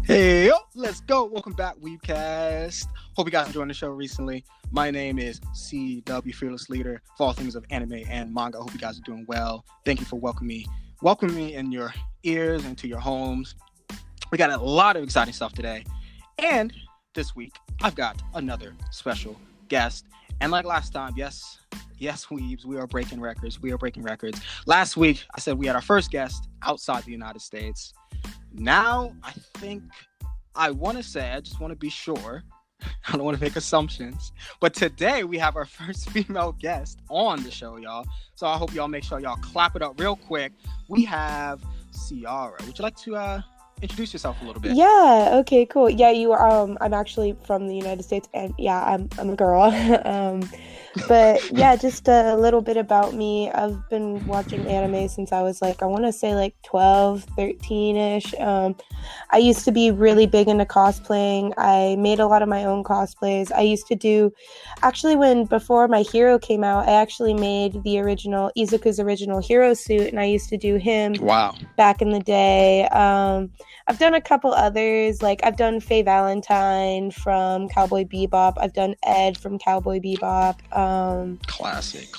Hey, yo, let's go. Welcome back, WeebCast. Hope you guys enjoying the show recently. My name is CW, Fearless Leader for all things of anime and manga. I hope you guys are doing well. Thank you for welcoming me in your ears and to your homes. We got a lot of exciting stuff today. And this week, I've got another special guest. And like last time, yes, Weebs, we are breaking records. Last week, I said we had our first guest outside the United States. Now, I want to say, I just want to be sure. I don't want to make assumptions. But today, we have our first female guest on the show, y'all. So I hope y'all make sure y'all clap it up real quick. We have Siara. Would you like to introduce yourself a little bit? Yeah, okay, cool. Yeah, I'm actually from the United States, and yeah, I'm a girl. But yeah, just a little bit about me. I've been watching anime since I was I want to say 12, 13-ish. I used to be really big into cosplaying. I made a lot of my own cosplays. I used to do, actually before My Hero came out, I actually made the original, Izuku's original hero suit, and I used to do him. Wow. Back in the day. I've done a couple others, I've done Faye Valentine from Cowboy Bebop. I've done Ed from Cowboy Bebop. Classic.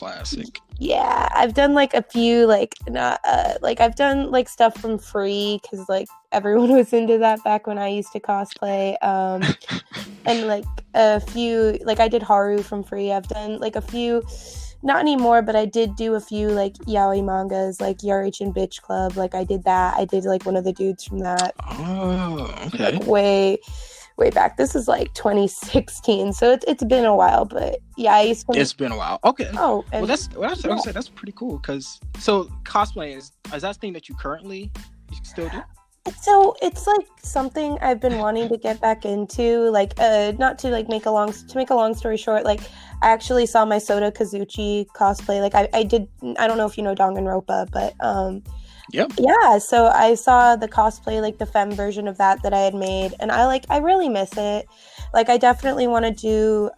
Yeah, I've done a few I've done stuff from Free because everyone was into that back when I used to cosplay. And a few I did Haru from Free. I've done a few. Not anymore, but I did do a few yaoi mangas, Yarichin Bitch Club. I did that. I did one of the dudes from that. Oh, okay. Way back. This is 2016, so it's been a while. But yeah, It's been a while. Okay. Oh, well, that's pretty cool. Because cosplay is that thing that you still do? So it's something I've been wanting to get back into, not to make a long story short, I actually saw my Soda Kazuchi cosplay. I did, I don't know if you know Danganronpa, but Yep. Yeah, so I saw the cosplay, the femme version of that I had made, and I really miss it. I definitely want to do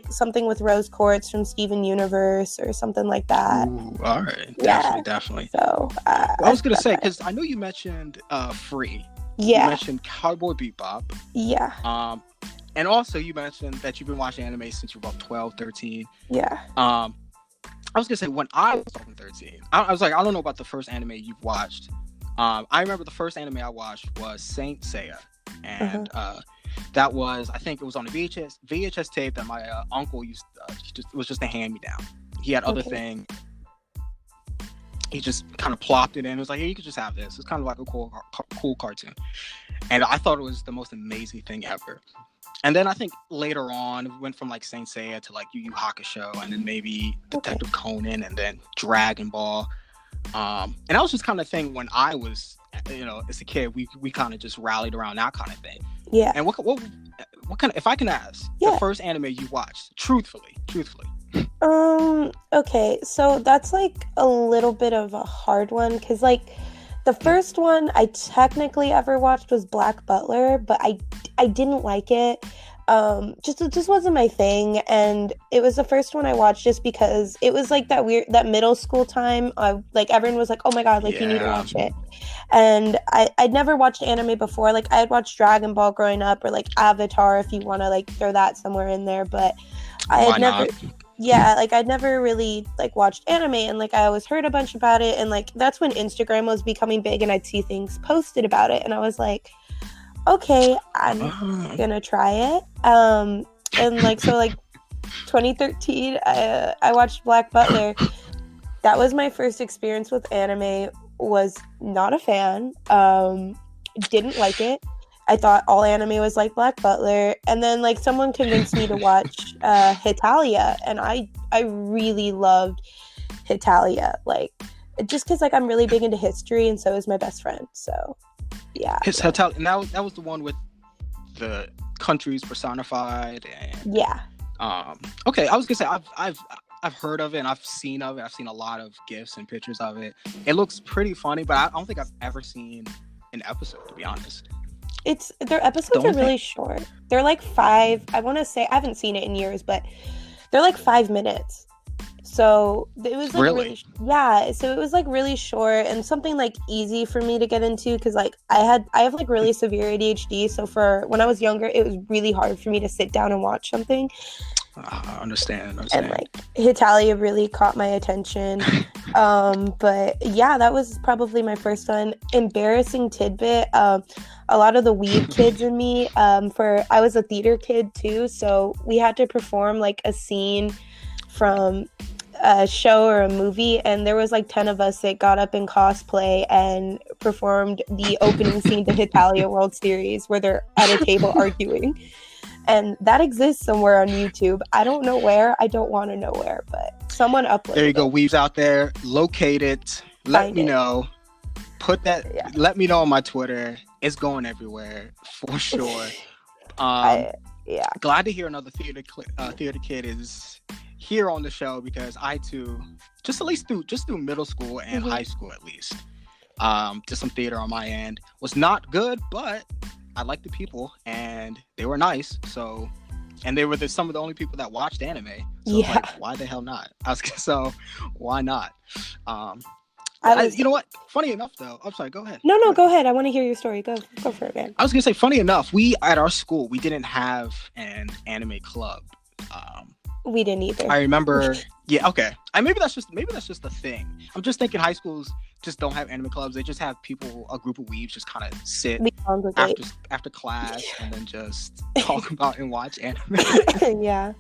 something with Rose Quartz from Steven Universe or something like that. Ooh, all right. Yeah. Definitely. So I was gonna say, because I know you mentioned Free. Yeah. You mentioned Cowboy Bebop. Yeah. And also you mentioned that you've been watching anime since you were about 12, 13. Yeah. I was gonna say, when I was 13, I was I don't know about the first anime you've watched. I remember the first anime I watched was Saint Seiya, and that was, I think it was on a VHS tape that my uncle used. Was just a hand me down. He had other thing. He just kind of plopped it in. It was like, hey, you could just have this. It's kind of like a cool cartoon, and I thought it was the most amazing thing ever. And then I think later on, we went from Saint Seiya to Yu Yu Hakusho, and then maybe Detective Conan, and then Dragon Ball. And that was just kind of thing when I was, as a kid, we kind of just rallied around that kind of thing. Yeah. And what kind of, if I can ask, the first anime you watched, truthfully? Okay, so that's a little bit of a hard one, because the first one I technically ever watched was Black Butler, but I didn't like it. It just wasn't my thing, and it was the first one I watched just because it was that middle school time. Everyone was like, oh my god, you need to watch it. And I'd never watched anime before. I had watched Dragon Ball growing up, or Avatar, if you want to throw that somewhere in there, but I had never. Yeah, I'd never really watched anime, and I always heard a bunch about it, and that's when Instagram was becoming big, and I'd see things posted about it, and I was like, okay, I'm gonna try it. And 2013, I watched Black Butler. That was my first experience with anime. Was not a fan. Didn't like it. I thought all anime was like Black Butler, and then someone convinced me to watch Hitalia, and I really loved Hitalia, just because I'm really big into history, and so is my best friend. So yeah, Hitalia. Now that was the one with the countries personified, and yeah. Okay, I was gonna say I've heard of it, and I've seen of it. I've seen a lot of GIFs and pictures of it. It looks pretty funny, but I don't think I've ever seen an episode, to be honest. Their episodes are really short. They're 5. I want to say, I haven't seen it in years, but they're 5 minutes. So it was like Really? yeah. So it was like really short and something like easy for me to get into because like I have like really severe ADHD. So for when I was younger, it was really hard for me to sit down and watch something. I understand. And like Hitalia really caught my attention. But yeah, that was probably my first one. Embarrassing tidbit. A lot of the weeb kids in me. I was a theater kid too, so we had to perform like a scene from a show or a movie, and there was like 10 of us that got up in cosplay and performed the opening scene to Hitalia World Series where they're at a table arguing. And that exists somewhere on YouTube. I don't know where. I don't want to know where, but someone uploaded it. There you go, Weaves out there. Locate it. Let me know. Put that. Yeah. Let me know on my Twitter. It's going everywhere for sure. Glad to hear another theater kid is here on the show because I too, just through middle school and high school at least, did some theater on my end. Was not good, but I liked the people and they were nice. So, and they were some of the only people that watched anime. So like, why the hell not? So why not? You know what? Funny enough, though. I'm sorry. Go ahead. No, go ahead. I want to hear your story. Go for it, man. I was gonna say, funny enough, at our school, we didn't have an anime club. We didn't either. I remember. Yeah. Okay. Maybe that's just the thing. I'm just thinking high schools just don't have anime clubs. They just have a group of weebs just kind of sit after class and then just talk about and watch anime. Yeah.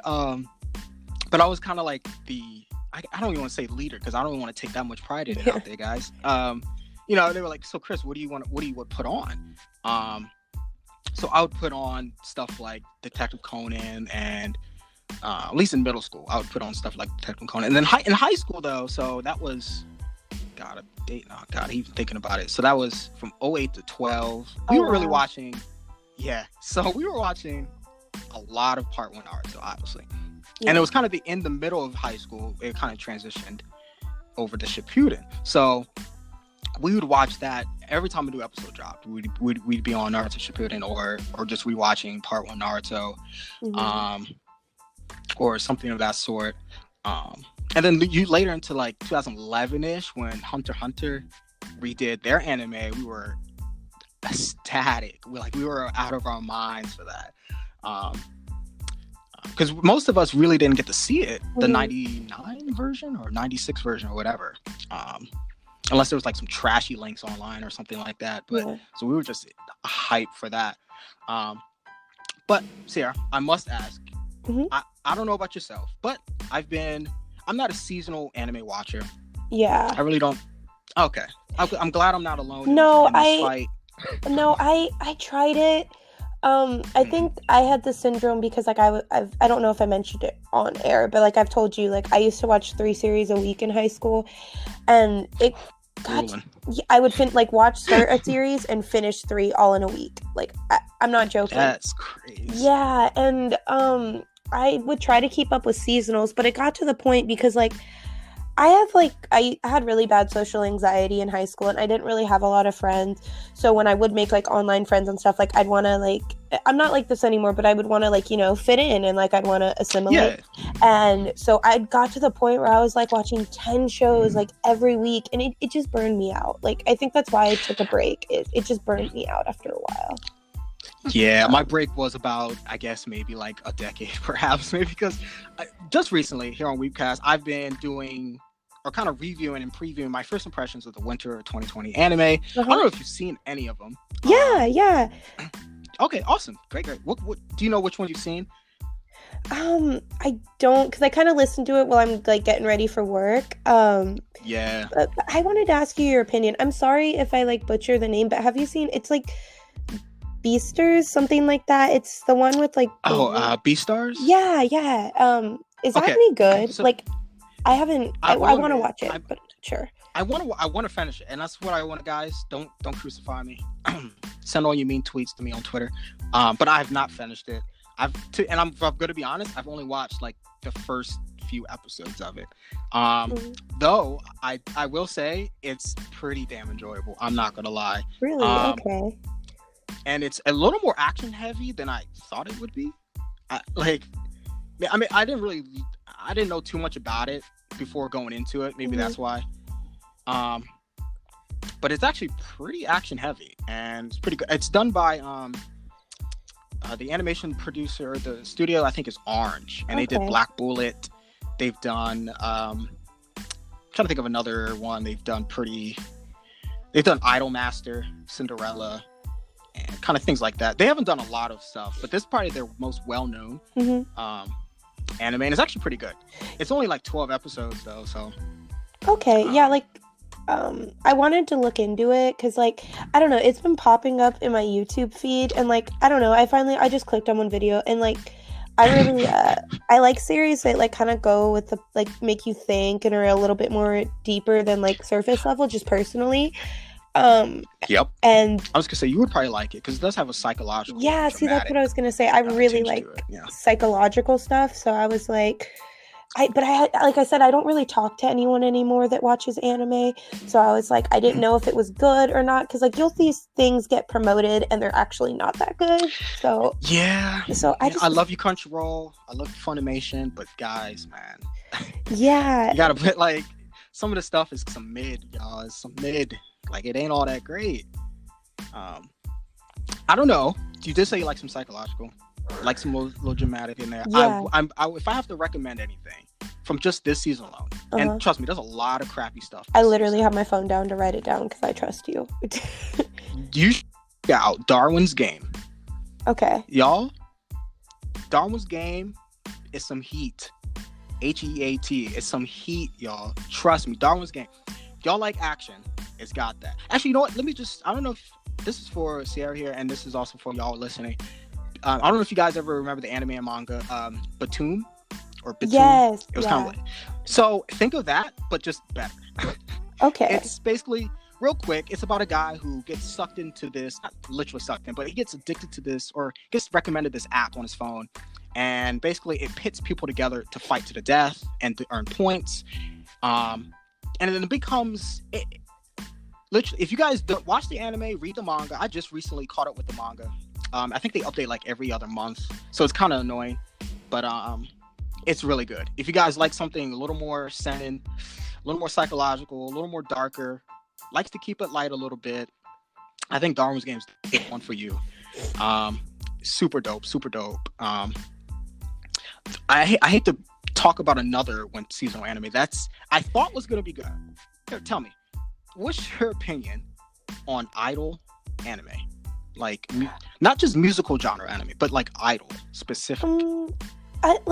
But I was kind of like I don't even want to say leader because I don't even want to take that much pride in it out there, guys. They were like, so Chris, what do you would put on? So I would put on stuff like Detective Conan and at least in middle school, I would put on stuff like Detective Conan. And then in high school though, so that was even thinking about it. So that was from 08 to 12. We were really watching. Yeah. So we were watching a lot of Part 1 Naruto, obviously. Yeah. And it was kind of in the middle of high school, it kind of transitioned over to Shippuden. So we would watch that every time a new episode dropped. We'd be on Naruto Shippuden or just rewatching Part 1 Naruto, or something of that sort. And then later into like 2011-ish, when Hunter x Hunter redid their anime, we were ecstatic. We were out of our minds for that. Because most of us really didn't get to see it, the 99 version or 96 version or whatever. Unless there was like some trashy links online or something like that. But so we were just hyped for that. But Siara, I must ask, I don't know about yourself, but I'm not a seasonal anime watcher. Yeah. I really don't. Okay. I'm glad I'm not alone. No, in this fight. No, I tried it. I think I had the syndrome because like I don't know if I mentioned it on air, but like I've told you, like I used to watch 3 series a week in high school, and it got. I would start a series and finish 3 all in a week. Like I'm not joking. That's crazy. Yeah, and I would try to keep up with seasonals, but it got to the point because like I had really bad social anxiety in high school and I didn't really have a lot of friends. So when I would make like online friends and stuff, like I'd want to like, I'm not like this anymore, but I would want to like, fit in and like I'd want to assimilate. Yeah. And so I got to the point where I was like watching 10 shows like every week and it just burned me out. Like I think that's why I took a break. It just burned me out after a while. Yeah, my break was about, I guess, maybe like a decade, perhaps. Maybe because just recently here on WeebCast, I've been doing or kind of reviewing and previewing my first impressions of the winter 2020 anime. I don't know if you've seen any of them. Yeah. Okay, awesome. Great. What do you know which one you've seen? I don't, because I kind of listen to it while I'm like getting ready for work. Yeah. But I wanted to ask you your opinion. I'm sorry if I like butcher the name, but have you seen, it's like Beastars, something like that. It's the one with like Beastars? Yeah. Is that any good? So, like I haven't I want to watch it, but sure. I want to finish it, and that's what I want, guys. Don't crucify me. Send all your mean tweets to me on Twitter. But I have not finished it. I'm going to be honest, I've only watched like the first few episodes of it. Though I will say it's pretty damn enjoyable. I'm not going to lie. Really? Okay. And it's a little more action heavy than I thought it would be. I I didn't know too much about it before going into it. Maybe that's why. But it's actually pretty action heavy, and it's pretty good. It's done by the animation producer, the studio I think is Orange, and they did Black Bullet. They've done trying to think of another one. They've done Idolmaster, Cinderella, and kind of things like that. They haven't done a lot of stuff, but this is probably their most well-known anime, and it's actually pretty good. It's only like 12 episodes though, so yeah, like I wanted to look into it because, like, I don't know, it's been popping up in my YouTube feed, and like, I don't know, I just clicked on one video, and like, I really I like series that like kind of go with the, like, make you think and are a little bit more deeper than like surface level, just personally. Yep. And I was gonna say you would probably like it because it does have a psychological. Yeah, see, that's what I was gonna say. I really like psychological stuff, so I was like, like I said, I don't really talk to anyone anymore that watches anime, so I was like, I didn't know if it was good or not, because like you'll see things get promoted and they're actually not that good. So I love you, Crunchyroll. I love Funimation, but guys, man, yeah, you gotta put, like, some of the stuff is some mid, y'all. It's some mid. Like, it ain't all that great. I don't know. You did say you like some psychological, like some little dramatic in there. Yeah. If I have to recommend anything from just this season alone, and trust me, there's a lot of crappy stuff. I literally have my phone down to write it down because I trust you. You should check out Darwin's Game. Okay. Y'all, Darwin's Game is some heat. HEAT. It's some heat, y'all. Trust me, Darwin's Game. Y'all like action, it's got that. Actually, you know what? I don't know if this is for Siara here, and this is also for y'all listening. I don't know if you guys ever remember the anime and manga, Batoon or Batoon. Yes. It was kind of like. So think of that, but just better. Okay. It's basically, real quick, it's about a guy who gets sucked into this, not literally sucked in, but he gets addicted to this, or gets recommended this app on his phone. And basically it pits people together to fight to the death and to earn points. And then it becomes, literally, if you guys don't watch the anime, read the manga. I just recently caught up with the manga. I think they update like every other month, so it's kind of annoying, but it's really good. If you guys like something a little more seinen, a little more psychological, a little more darker, likes to keep it light a little bit, I think Darwin's Game is the one for you. Super dope. I hate to talk about another seasonal anime I thought was going to be good. Here, tell me, what's your opinion on idol anime? Like, not just musical genre anime, but like idol specific. It's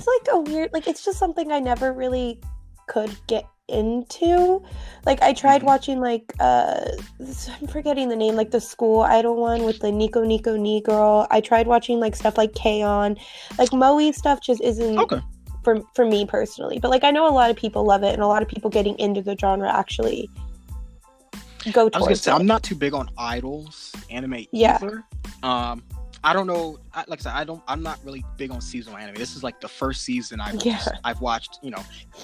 like a weird, like, it's just something I never really could get into. Like, I tried watching, like, I'm forgetting the name, like the school idol one with the Nico Ni girl. I tried watching like stuff like K-On. Like, Moe stuff just isn't for me personally. But like, I know a lot of people love it, and a lot of people getting into the genre actually go towards it. I was gonna say, I'm not too big on idols anime either. I don't know. Like I said, I'm not really big on seasonal anime. This is like the first season I've watched. You know,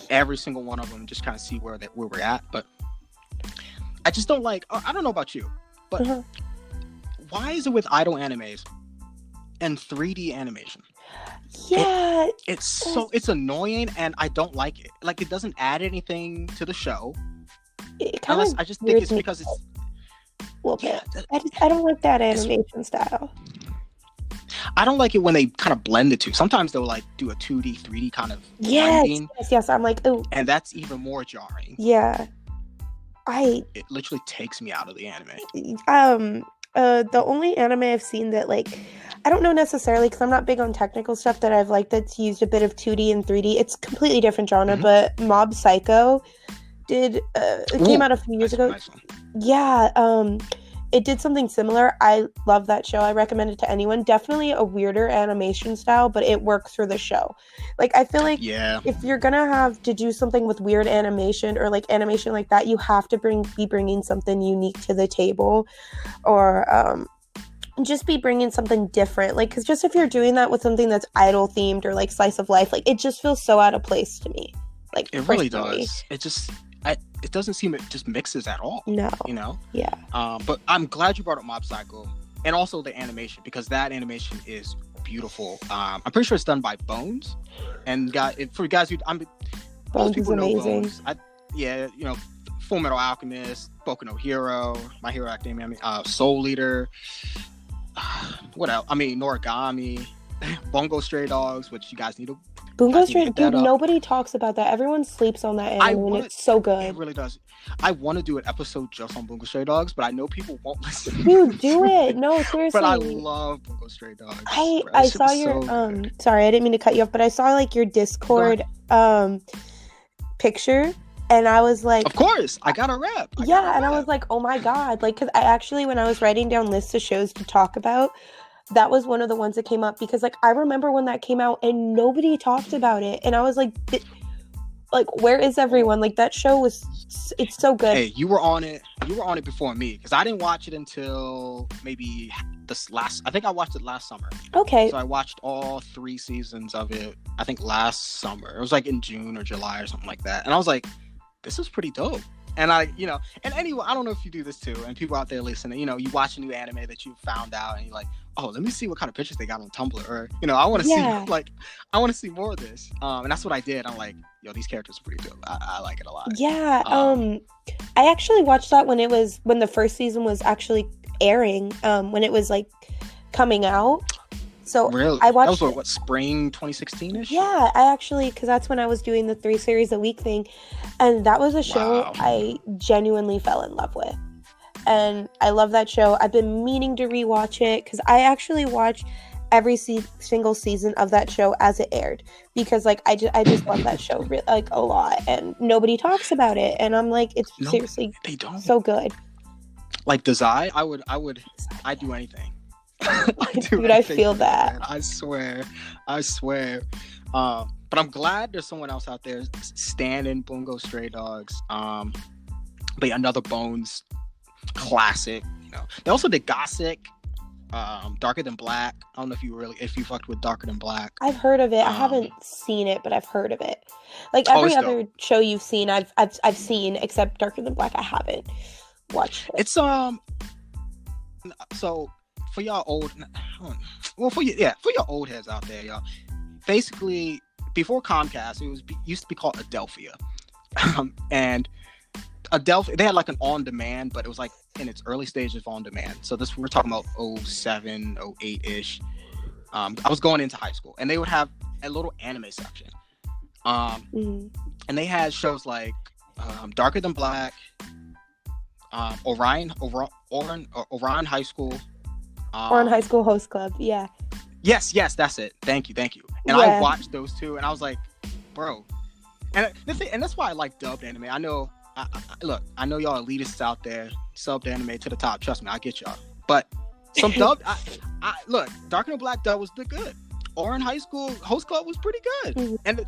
every single one of them, just kind of see where we're at. But I just don't like. I don't know about you, but why is it with idol animes and 3D animation? Yeah, it's annoying, and I don't like it. Like, it doesn't add anything to the show. I just think it's because it's. I don't like that animation style. I don't like it when they kind of blend the two. Sometimes they'll like do a 2D, 3D kind of blending. Yes. I'm like, oh. And that's even more jarring. Yeah. It literally takes me out of the anime. The only anime I've seen that, like, I don't know necessarily, because I'm not big on technical stuff, that I've liked that's used a bit of 2D and 3D. It's completely different genre, but Mob Psycho it came out a few years ago. Nice one. Yeah, it did something similar. I love that show. I recommend it to anyone. Definitely a weirder animation style, but it works for the show. Like, I feel like if you're gonna have to do something with weird animation or like animation like that, you have to be bringing something unique to the table, or just be bringing something different. Like, because just if you're doing that with something that's idol themed or like slice of life, like, it just feels so out of place to me. Like, it really does. It doesn't seem it just mixes at all. No. You know? Yeah. But I'm glad you brought up Mob Psycho, and also the animation, because that animation is beautiful. I'm pretty sure it's done by Bones, and for you guys who Bones most people is know amazing. Bones. Full Metal Alchemist, Boku no Hero, My Hero Academia, Soul Eater. What else? I mean, Noragami, Bungo Stray Dogs, which you guys need to. Bungo Stray, dude, nobody talks about that. Everyone sleeps on that anime, and it's so good. It really does. I want to do an episode just on Bungo Stray Dogs, but I know people won't listen. Dude, do it. No, seriously. But I love Bungo Stray Dogs. I saw your sorry, I didn't mean to cut you off, but I saw like your Discord picture, and I was like, of course, I got a rep. I was like, oh my god, like, because I actually, when I was writing down lists of shows to talk about, that was one of the ones that came up, because like I remember when that came out and nobody talked about it, and I was like where is everyone? Like, that show it's so good. Hey, you were on it before me, because I didn't watch it until maybe I think I watched it last summer. Okay. So I watched all 3 seasons of it, I think last summer. It was like in June or July or something like that. And I was like, this is pretty dope. And and anyway, I don't know if you do this too, and people out there listening, you watch a new anime that you found out and you're like, oh, let me see what kind of pictures they got on Tumblr, or, I want to see, I want to see more of this. And that's what I did. I'm like, yo, these characters are pretty dope. I like it a lot. Yeah. I actually watched that when the first season was actually airing, when it was like coming out. So really? I watched. That was what spring 2016ish? Yeah, I actually, because that's when I was doing the 3 series a week thing, and that was a show I genuinely fell in love with, and I love that show. I've been meaning to rewatch it, because I actually watched every single season of that show as it aired, because like I just love that show like a lot, and nobody talks about it, and I'm like, seriously, they don't. So good. Like Dazai, I'd do anything. Dude, I feel that. I swear. But I'm glad there's someone else out there standing Bungo Stray Dogs. But yeah, another Bones classic. They also did Gossip, Darker Than Black. I don't know if you fucked with Darker Than Black. I've heard of it. I haven't seen it, but I've heard of it. Like every other show you've seen, I've seen, except Darker Than Black. I haven't watched it. It's so. For y'all old, for your old heads out there, y'all. Basically, before Comcast, it used to be called Adelphia, and Adelphia, they had like an on-demand, but it was like in its early stages of on-demand. So we're talking about 07, 08-ish. I was going into high school, and they would have a little anime section, and they had shows like Darker Than Black, Orion High School. Or on High School Host Club, yeah. Yes, that's it. Thank you. And I watched those 2, and I was like, bro. And that's why I like dubbed anime. I know, I know y'all elitists out there, subbed anime to the top. Trust me, I get y'all. But some dubbed, Darker Than Black dub was good. Oran High School Host Club was pretty good. Mm-hmm. And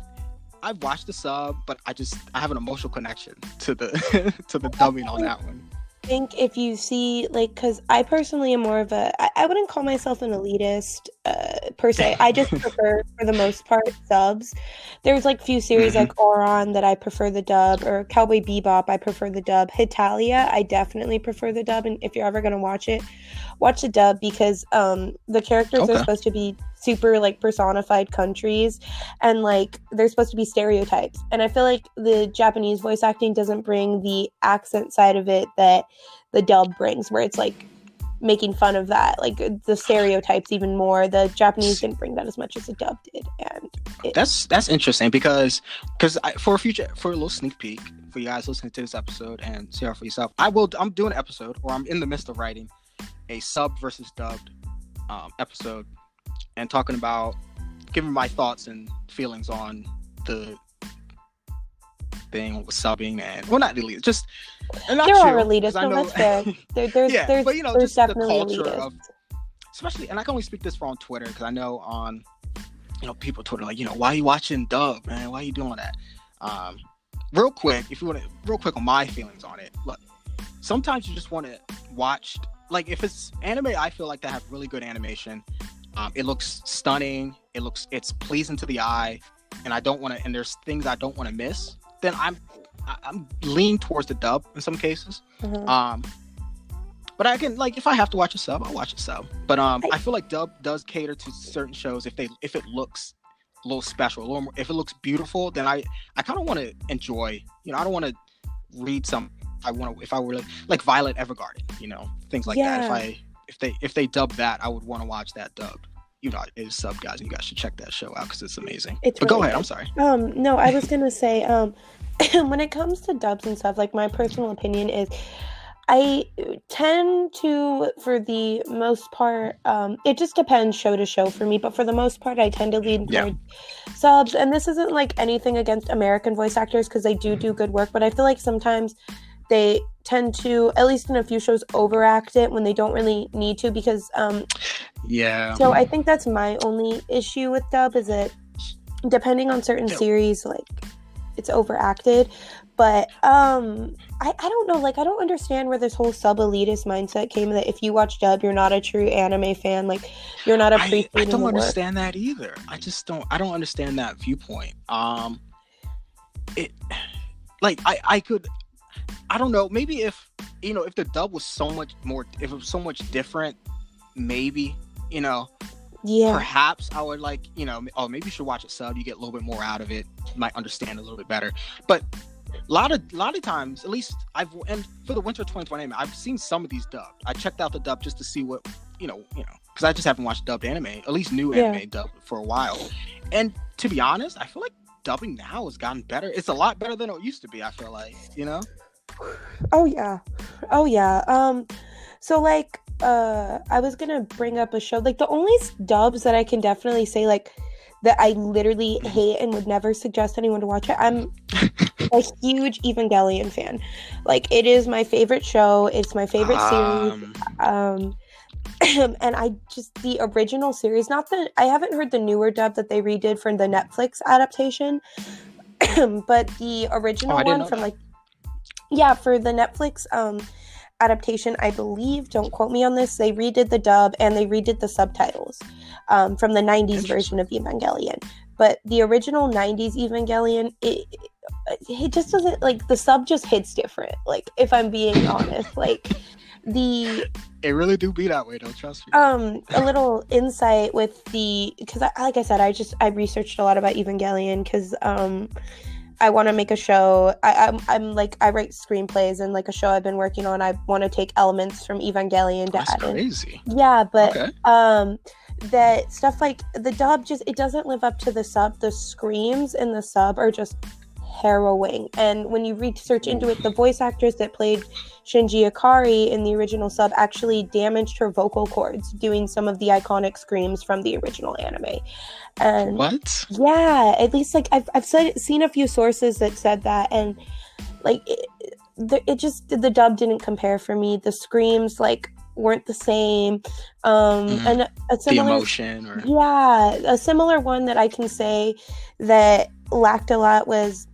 I've watched the sub, but I have an emotional connection to the to the dubbing on that one. I think if you see, like, because I personally am more of I wouldn't call myself an elitist per se. I just prefer, for the most part, subs. There's like few series like Oran that I prefer the dub, or Cowboy Bebop I prefer the dub. Hitalia I definitely prefer the dub, and if you're ever gonna watch it, watch the dub, because the characters are supposed to be super like personified countries, and like they're supposed to be stereotypes, and I feel like the Japanese voice acting doesn't bring the accent side of it that the dub brings, where it's like making fun of that, like the stereotypes even more. The Japanese didn't bring that as much as the dub did, and that's interesting, because for a little sneak peek for you guys listening to this episode, and Siara, for yourself, I'm doing an episode, or I'm in the midst of writing a sub versus dubbed episode, and talking about giving my thoughts and feelings on the thing with subbing, and not elite, just they're all elitist. No, that's fair. There's but there's just the definitely culture elitist. of, especially, and I can only speak this for on Twitter, because I know on people on Twitter, like, why are you watching dub, man? Why are you doing that? Real quick, if you want to, real quick on my feelings on it. Look, sometimes you just want to watch, like, if it's anime, I feel like they have really good animation. It looks stunning. It's pleasing to the eye, and and there's things I don't want to miss. Then I'm leaning towards the dub in some cases. But But I can, like, if I have to watch a sub, I'll watch a sub. But I feel like dub does cater to certain shows if it looks a little special, a little more, if it looks beautiful, then I kind of want to enjoy. I don't want to read some. If I were like Violet Evergarden, things like that. If they dub that, I would want to watch that dubbed. It's sub, guys, and you guys should check that show out because it's amazing. But really go ahead. Good. I'm sorry. No, I was gonna say, when it comes to dubs and stuff, like my personal opinion is, I tend to, for the most part, it just depends show to show for me, but for the most part, I tend to lean toward subs. And this isn't like anything against American voice actors because they do good work, but I feel like sometimes they tend to, at least in a few shows, overact it when they don't really need to because so I think that's my only issue with dub, is that depending on certain series, like, it's overacted. But I don't know, like, I don't understand where this whole sub elitist mindset came, that if you watch dub, you're not a true anime fan, like, you're not appreciating the work. I don't understand that either. I don't understand that viewpoint. I don't know, maybe if the dub was so much more, if it was so much different, maybe, perhaps I would maybe you should watch a sub, you get a little bit more out of it, you might understand a little bit better. But a lot of times, at least and for the winter 2020 anime, I've seen some of these dubbed. I checked out the dub just to see what, because I just haven't watched dubbed anime, at least new anime dubbed for a while. And to be honest, I feel like dubbing now has gotten better. It's a lot better than it used to be, I feel like, Oh yeah. So like, I was gonna bring up a show, like the only dubs that I can definitely say like that I literally hate and would never suggest anyone to watch it. I'm a huge Evangelion fan. Like, it is my favorite show. It's my favorite series. And the original series, I haven't heard the newer dub that they redid for the Netflix adaptation, but the original one from for the Netflix adaptation, I believe, don't quote me on this, they redid the dub and they redid the subtitles from the 90s version of Evangelion. But the original 90s Evangelion, it just doesn't, like, the sub just hits different, like, if I'm being honest. Like, it really do be that way, don't trust me. A little insight with because like I said, I researched a lot about Evangelion because I want to make a show. I'm like, I write screenplays, and like a show I've been working on, I want to take elements from Evangelion to add in. That's crazy. Yeah, but that stuff, like the dub, it doesn't live up to the sub. The screams in the sub are just harrowing. And when you research into it, the voice actress that played Shinji Ikari in the original sub actually damaged her vocal cords doing some of the iconic screams from the original anime. And what? Yeah, at least like I've seen a few sources that said that, and like the dub didn't compare for me. The screams like weren't the same. And a similar, the emotion, or a similar one that I can say that lacked a lot was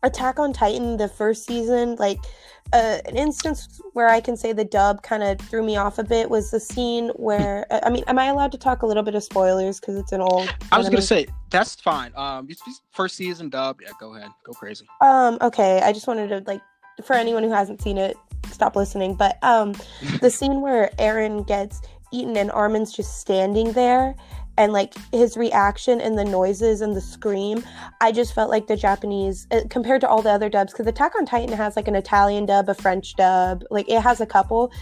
Attack on Titan, the first season. Like an instance where I can say the dub kind of threw me off a bit was the scene where I mean, am I allowed to talk a little bit of spoilers because it's an old I was gonna say that's fine. First season dub, go ahead, go crazy. Okay, I just wanted to, like, for anyone who hasn't seen it, stop listening, but the scene where Eren gets eaten and Armin's just standing there, and like his reaction and the noises and the scream, I just felt like the Japanese, compared to all the other dubs, because Attack on Titan has like an Italian dub, a French dub, like it has a couple.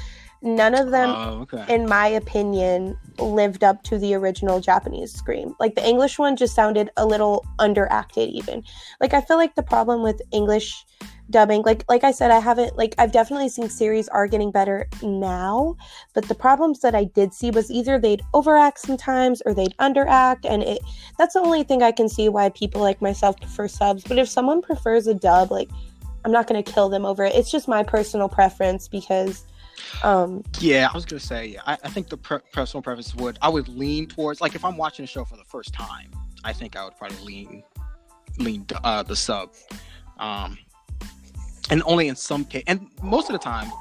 None of them, in my opinion, lived up to the original Japanese scream. Like the English one just sounded a little underacted even. Like I feel like the problem with English dubbing, like I said, I've definitely seen series are getting better now, but the problems that I did see was either they'd overact sometimes or they'd underact, and that's the only thing I can see why people like myself prefer subs. But if someone prefers a dub, like, I'm not going to kill them over it. It's just my personal preference because I was gonna say, I think the personal preference I would lean towards, like, if I'm watching a show for the first time, I think I would probably lean the sub, and only in some case, and most of the time,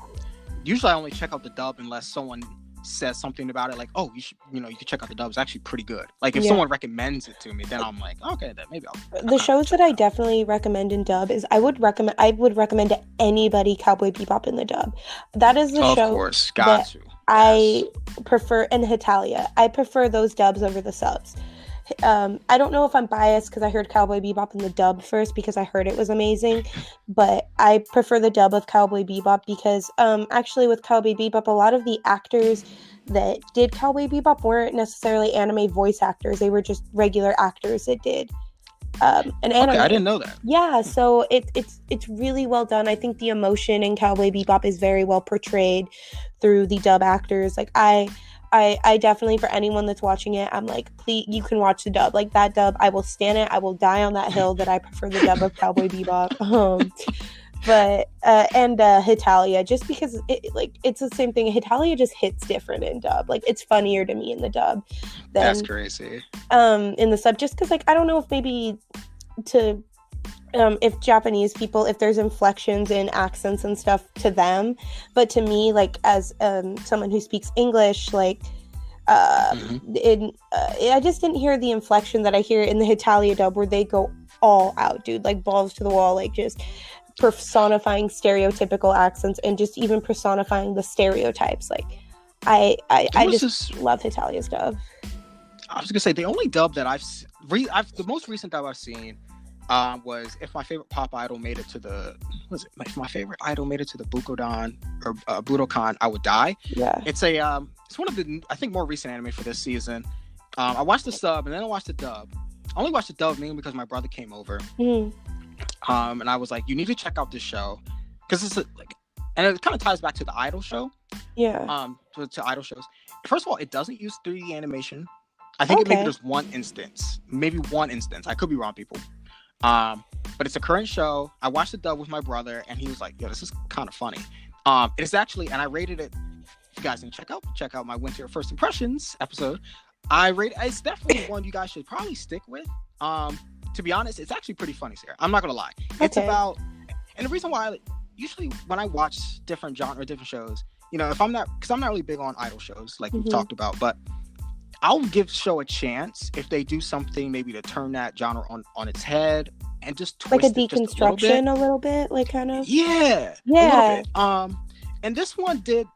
usually I only check out the dub unless someone says something about it, like, oh, you should, you can check out the dub. It's actually pretty good. Like if Yeah. someone recommends it to me, then I'm like, okay, then maybe I'll The shows that I definitely recommend in dub is I would recommend to anybody Cowboy Bebop in the dub. That is the Of show course, that to. I prefer, and Hitalia. I prefer those dubs over the subs. I don't know if I'm biased because I heard Cowboy Bebop in the dub first because I heard it was amazing, but I prefer the dub of Cowboy Bebop because actually with Cowboy Bebop, a lot of the actors that did Cowboy Bebop weren't necessarily anime voice actors. They were just regular actors that did an anime. Okay, I didn't know that. Yeah, so it's really well done. I think the emotion in Cowboy Bebop is very well portrayed through the dub actors. Like I definitely, for anyone that's watching it, I'm like, please, you can watch the dub. Like that dub, I will stand it. I will die on that hill that I prefer the dub of Cowboy Bebop. But Hitalia, just because it's the same thing. Hitalia just hits different in dub. Like it's funnier to me in the dub than That's crazy. In the sub, just because like I don't know if maybe to if Japanese people, if there's inflections in accents and stuff to them, but to me, like as someone who speaks English, like I just didn't hear the inflection that I hear in the Hitalia dub where they go all out, dude, like balls to the wall, like just personifying stereotypical accents and just even personifying the stereotypes. Like I just love Hitalia's dub. I was gonna say the only dub that the most recent dub I've seen was if my favorite pop idol made it to the if my favorite idol made it to the Budokan or Budokan, I would die. Yeah, it's one of the I think more recent anime for this season. I watched the sub and then I watched the dub. I only watched the dub mainly because my brother came over, and I was like, you need to check out this show because it's and it kind of ties back to the idol show. Yeah. To idol shows. First of all, it doesn't use 3D animation. I think it maybe there's one instance. I could be wrong, people. But it's a current show. I watched the dub with my brother, and he was like, "Yo, this is kind of funny." It's actually, and I rated it. If you guys can check out my winter first impressions episode. It's definitely one you guys should probably stick with. To be honest, it's actually pretty funny, Siara. I'm not gonna lie. It's about, and the reason why usually when I watch different shows, if I'm not really big on idol shows like we've talked about, but I'll give the show a chance if they do something maybe to turn that genre on its head and just twist like a deconstruction a little bit, like kind of. Yeah. A little bit. And this one did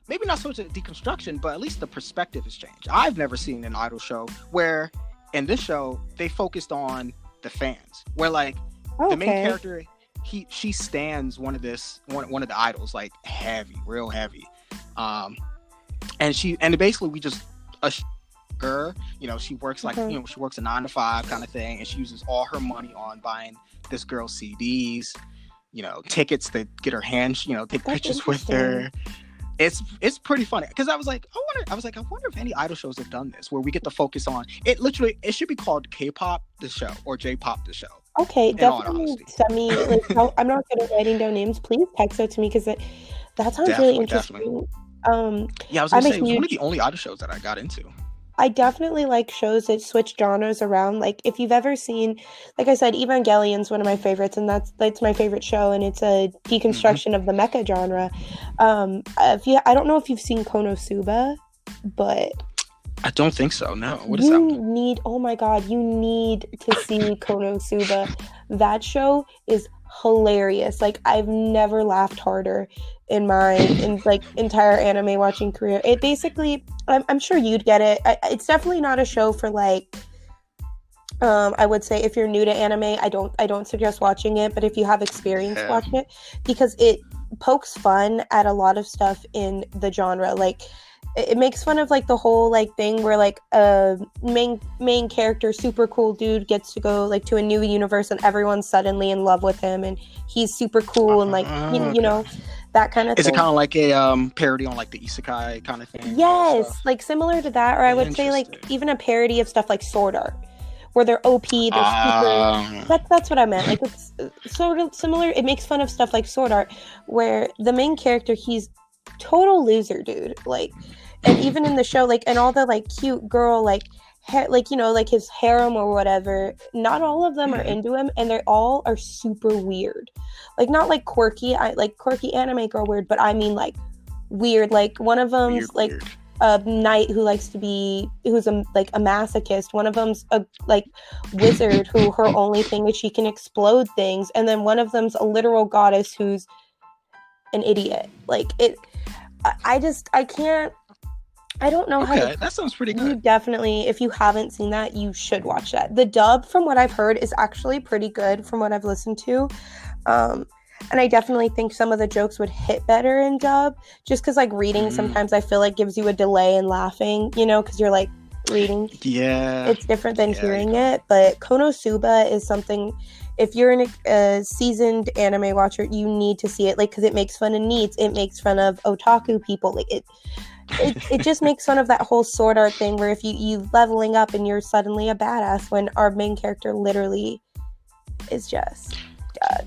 maybe not so much a deconstruction, but at least the perspective has changed. I've never seen an idol show where in this show they focused on the fans, where like the main character she stands one of the idols like real heavy, and basically we just her, she works like she works a 9 to 5 kind of thing, and she uses all her money on buying this girl CDs, tickets to get her hands, take pictures with her. It's pretty funny because I was like, I wonder if any idol shows have done this where we get to focus on it. Literally, it should be called K-pop the show or J-pop the show. Okay, definitely send me. I'm not good at writing down names. Please text it to me because that sounds really interesting. Definitely. I was gonna say it was one of the only idol shows that I got into. I definitely like shows that switch genres around. Like if you've ever seen, like I said, Evangelion's one of my favorites, and that's my favorite show, and it's a deconstruction of the mecha genre. I don't know if you've seen Konosuba, but I don't think so. No, what is that? Oh my god, you need to see Konosuba. That show is hilarious. Like I've never laughed harder in my entire anime watching career. It basically, I'm sure you'd get it. It's definitely not a show for like I would say if you're new to anime, I don't suggest watching it, but if you have experience watching it, because it pokes fun at a lot of stuff in the genre. Like it makes fun of like the whole like thing where like a main character, super cool dude, gets to go like to a new universe and everyone's suddenly in love with him and he's super cool and like you know that kind of thing. Is it kind of like a parody on like the isekai kind of thing? Yes, like similar to that, or I would say like even a parody of stuff like Sword Art, where they're OP, they're super. That's what I meant. Like it's sort of similar. It makes fun of stuff like Sword Art, where the main character, he's total loser, dude. Like, and even in the show, like, and all the like cute girl, like his harem or whatever, not all of them are into him, and they all are super weird. Like not like quirky, quirky anime girl weird, but I mean like weird. Like one of them's weird. a knight who's like a masochist. One of them's a like wizard who her only thing is she can explode things, and then one of them's a literal goddess who's an idiot. Like it, I can't. I don't know how to. That sounds pretty good. You definitely, if you haven't seen that, you should watch that. The dub, from what I've heard, is actually pretty good from what I've listened to. And I definitely think some of the jokes would hit better in dub, just because like reading sometimes I feel like gives you a delay in laughing, because you're like reading. Yeah. It's different than hearing it. But Konosuba is something, if you're a seasoned anime watcher, you need to see it, like, because it makes fun of neets, it makes fun of otaku people, like it just makes fun of that whole sword art thing where if you leveling up and you're suddenly a badass when our main character literally is just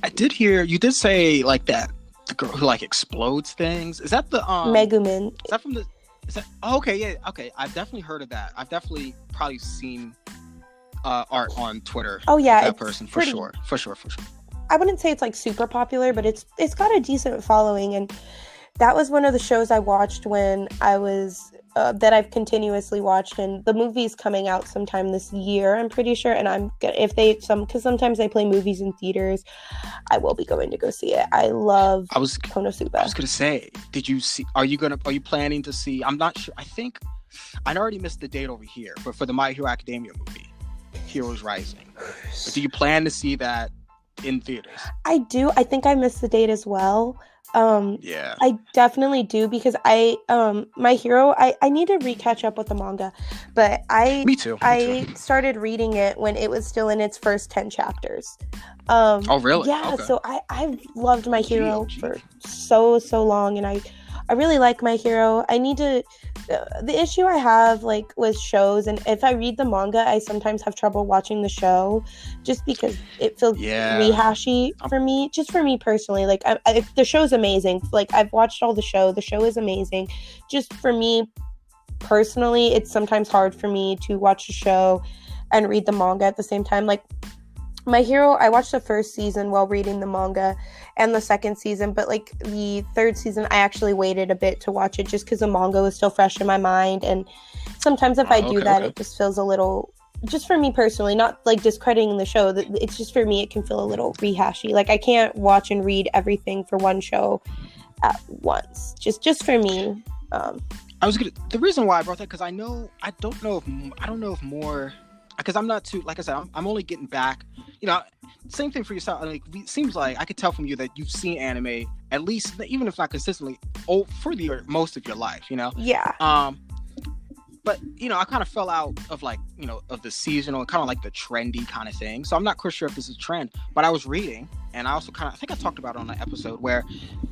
I did hear you did say like that the girl who like explodes things. Is that the Megumin? Is that from the? Is that okay? Yeah, okay. I've definitely heard of that. I've definitely probably seen art on Twitter. Oh yeah, of that person for sure. I wouldn't say it's like super popular, but it's got a decent following, and that was one of the shows I watched when I was that I've continuously watched, and the movie's coming out sometime this year, I'm pretty sure. And because sometimes they play movies in theaters, I will be going to go see it. I love Konosuba. I was gonna say, did you see? Are you planning to see? I'm not sure. I think I already missed the date over here, but for the My Hero Academia movie, Heroes Rising. But do you plan to see that in theaters? I do. I think I missed the date as well. Yeah, I definitely do, because My Hero, I need to catch up with the manga, but Me too. I started reading it when it was still in its first 10 chapters. Oh really? Yeah, okay. So I've loved My Hero for so long, and I really like My Hero. I need to, the issue I have like with shows, and if I read the manga, I sometimes have trouble watching the show, just because it feels rehashy for me. Just for me personally, like the show's amazing. Like I've watched all the show. The show is amazing. Just for me personally, it's sometimes hard for me to watch a show and read the manga at the same time. Like My Hero, I watched the first season while reading the manga, and the second season, but like the third season, I actually waited a bit to watch it just because the manga was still fresh in my mind. And sometimes if I do that, it just feels a little, just for me personally, not like discrediting the show, it's just for me, it can feel a little rehashy. Like I can't watch and read everything for one show at once, just for me. The reason why I brought that, because I don't know if more, because I'm not too, like I said, I'm only getting back, same thing for yourself. Like, it seems like I could tell from you that you've seen anime, at least, even if not consistently, for most of your life, Yeah. But, I kind of fell out of like, of the seasonal, kind of like the trendy kind of thing. So I'm not quite sure if this is a trend, but I was reading, and I also I think I talked about it on an episode where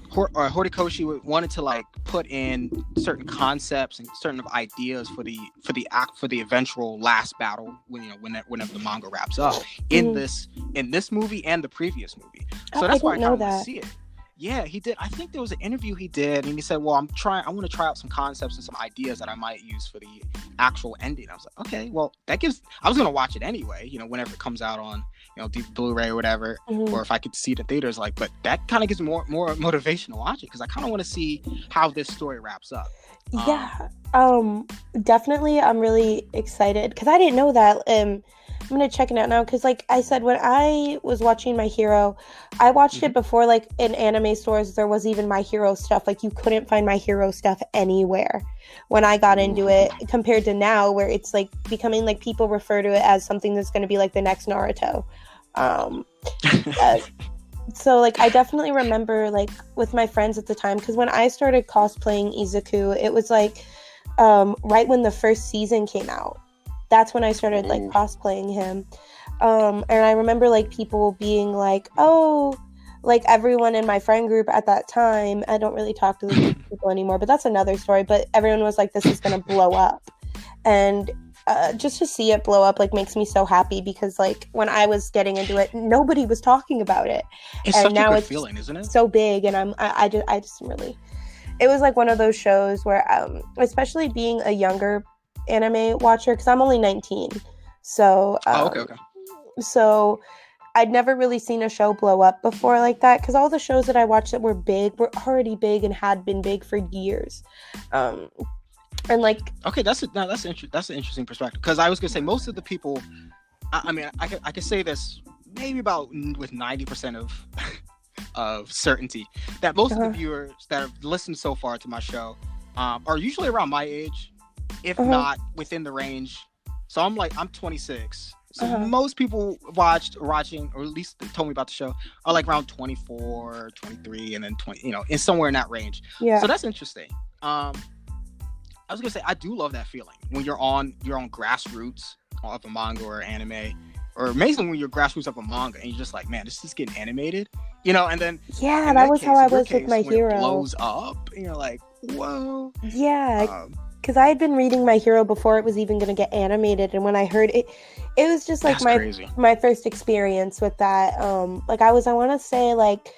Horikoshi wanted to like put in certain concepts and certain ideas for the eventual last battle whenever the manga wraps up in this movie and the previous movie. So that's why I kind of want to see it. Yeah, he did. I think there was an interview he did, and he said, well, I want to try out some concepts and some ideas that I might use for the actual ending. I was like, okay, well, I was going to watch it anyway, whenever it comes out on, Blu-ray or whatever, or if I could see it in theaters, like, but that kind of gives me more motivation to watch it, because I kind of want to see how this story wraps up. Definitely, I'm really excited, because I didn't know that. I'm gonna check it out now, because like I said, when I was watching My Hero, I watched it before like in anime stores there was even My Hero stuff. Like you couldn't find My Hero stuff anywhere when I got into it, compared to now where it's like becoming like people refer to it as something that's going to be like the next Naruto. So like I definitely remember like with my friends at the time, because when I started cosplaying Izuku, it was like right when the first season came out. That's when I started like cosplaying him. And I remember like people being like, oh, like everyone in my friend group at that time, I don't really talk to those people anymore, but that's another story. But everyone was like, this is going to blow up. And just to see it blow up like makes me so happy, because like when I was getting into it, nobody was talking about it. It's and such now a good it's feeling, isn't it? So big, and I just really, it was like one of those shows where especially being a younger anime watcher, because I'm only 19, so okay. So I'd never really seen a show blow up before like that, because all the shows that I watched that were big were already big and had been big for years. And like, okay, that's an interesting perspective, because I was gonna say most of the people, I mean, I could say this maybe about with 90% of certainty, that most of the viewers that have listened so far to my show are usually around my age, if not within the range. So I'm 26. So most people watching, or at least told me about the show, are like around 24, 23, and then 20, in somewhere in that range. Yeah. So that's interesting. I was gonna say, I do love that feeling when you're on grassroots of a manga or anime, or amazing when you're grassroots of a manga and you're just like, man, this is getting animated, and then that was how I was with My Hero. It blows up, and you're like, whoa. Yeah, because I had been reading My Hero before it was even going to get animated, and when I heard it, it was just like my first experience with that. Like I want to say like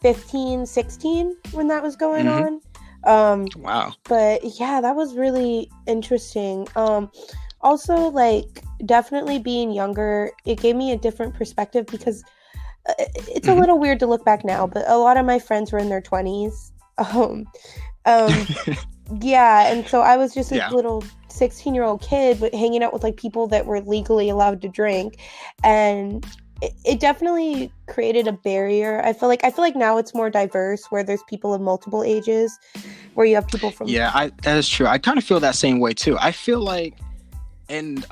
15, 16 when that was going on. Wow. But yeah, that was really interesting. Also, like, definitely being younger, it gave me a different perspective, because it's a little weird to look back now, but a lot of my friends were in their 20s. Yeah, and so I was just a little 16-year-old kid, but hanging out with like people that were legally allowed to drink, and it definitely created a barrier. I feel like now it's more diverse, where there's people of multiple ages, where you have people from that is true. I kind of feel that same way too. I feel like, and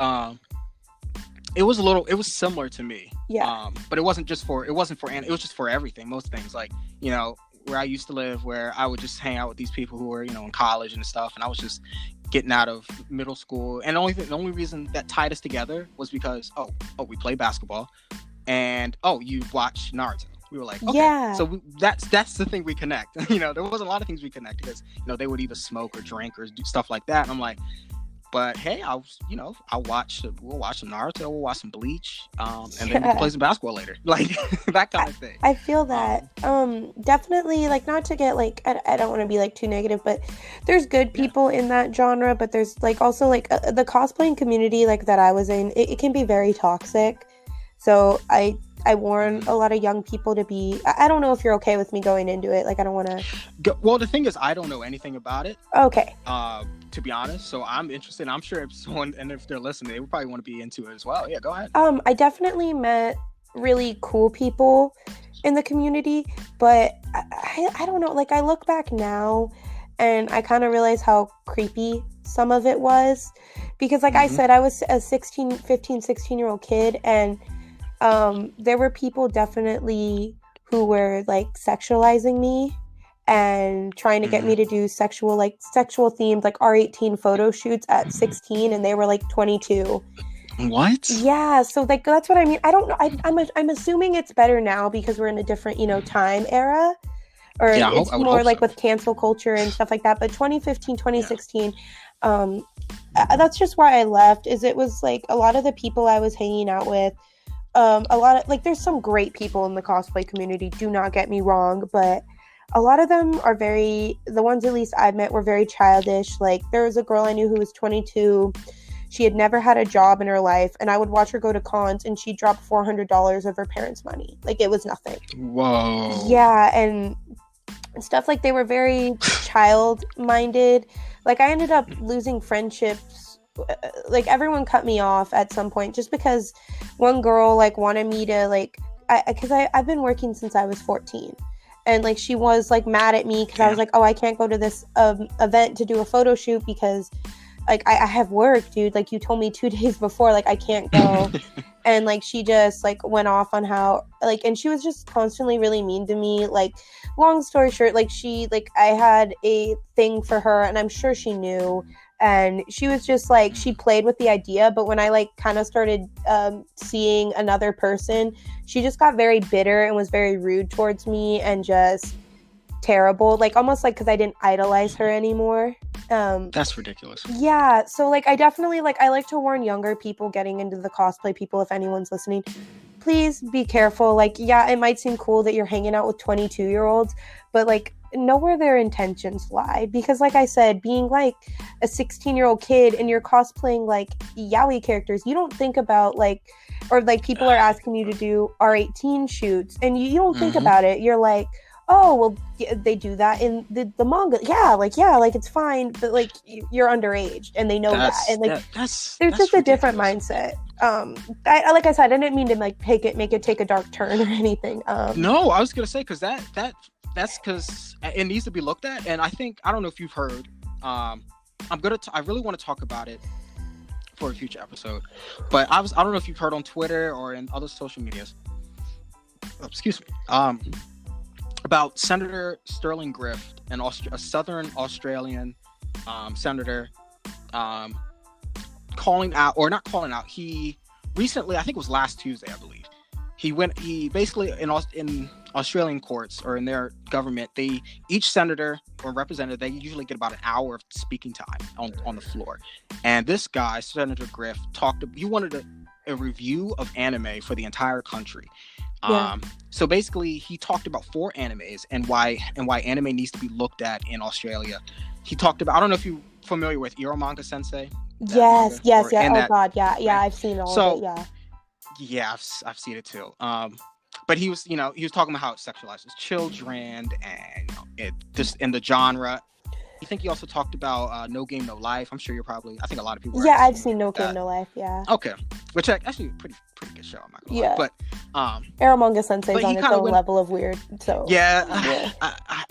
it was similar to me. Yeah. But it wasn't just for it was just for everything. Most things, like, where I used to live, where I would just hang out with these people who were, in college and stuff, and I was just getting out of middle school, and the only reason that tied us together was because we play basketball, and you watch Naruto. We were like, okay, yeah. So that's the thing we connect. There wasn't a lot of things we connect, because they would either smoke or drink or do stuff like that, and I'm like, but hey, we'll watch some Naruto, we'll watch some Bleach, and then we can play some basketball later, like that kind of thing. I feel that. Definitely, like, not to get like, I don't want to be like too negative, but there's good people in that genre, but there's like also like the cosplaying community like that I was in. It can be very toxic. So I warn a lot of young people to be. I don't know if you're okay with me going into it. Like, I don't want to. Well, the thing is, I don't know anything about it. Okay. To be honest, so I'm interested. I'm sure if they're listening, they would probably want to be into it as well. Yeah, go ahead. I definitely met really cool people in the community, but I don't know. Like, I look back now, and I kind of realize how creepy some of it was, because, like I said, I was a 16-year-old kid, and there were people definitely who were like sexualizing me and trying to get me to do sexual themed like R18 photo shoots at 16, and they were like 22. What? Yeah, so like that's what I mean. I don't know. I'm assuming it's better now because we're in a different time era, or it's more like with cancel culture and stuff like that. But 2015, 2016, that's just why I left. It was like a lot of the people I was hanging out with. A lot of like, there's some great people in the cosplay community, do not get me wrong, but a lot of them are the ones at least I met were very childish. Like, there was a girl I knew who was 22. She had never had a job in her life, and I would watch her go to cons, and she dropped $400 of her parents' money. Like, it was nothing. Whoa. Yeah, and stuff like, they were very child-minded. Like, I ended up losing friendships. Like, everyone cut me off at some point, just because one girl like wanted me to like, because I've been working since I was 14, and like she was like mad at me because I was like, oh, I can't go to this event to do a photo shoot because like I have work, dude. Like, you told me 2 days before, like I can't go. And like she just like went off on how like, and she was just constantly really mean to me. Like, long story short, like I had a thing for her, and I'm sure she knew. And she was just like, she played with the idea, but when I like kind of started seeing another person, she just got very bitter and was very rude towards me and just terrible. Like, almost like because I didn't idolize her anymore. That's ridiculous. Yeah, so like I definitely I like to warn younger people getting into the cosplay people, if anyone's listening, please be careful. Like, yeah, it might seem cool that you're hanging out with 22-year-olds, but like, know where their intentions lie, because like I said, being like a 16-year-old kid and you're cosplaying like yaoi characters, you don't think about like, or like people are asking you to do R18 shoots and you don't think about it. You're like, oh well, they do that in the manga. Yeah, like it's fine, but like you're underage and they know that, and like that's there's just a different ridiculous. mindset. I like I said, I didn't mean to like make it take a dark turn or anything. No, I was gonna say because that's because it needs to be looked at, and I don't know if you've heard. I really want to talk about it for a future episode, but I don't know if you've heard on Twitter or in other social medias. Oh, excuse me. About Senator Sterling Grift, a Southern Australian senator, calling out, or not calling out. He recently, I think it was last Tuesday, I believe. He basically in Australian courts or in their government, each senator or representative, they usually get about an hour of speaking time on the floor. And this guy, Senator Griff, he wanted a review of anime for the entire country. Yeah. So basically he talked about 4 animes and why anime needs to be looked at in Australia. He talked about, I don't know if you're familiar with Manga Sensei. Yes. Oh God, yeah. I've seen all of it. Yeah. Yeah, I've seen it too. But he was talking about how it sexualizes children and it just in the genre. I think he also talked about No Game No Life. I'm sure I think a lot of people. Yeah, I've seen No Game No Life. Yeah. Okay, which actually pretty good show. I'm not gonna lie. But Eromanga Sensei is on its own level of weird. So yeah.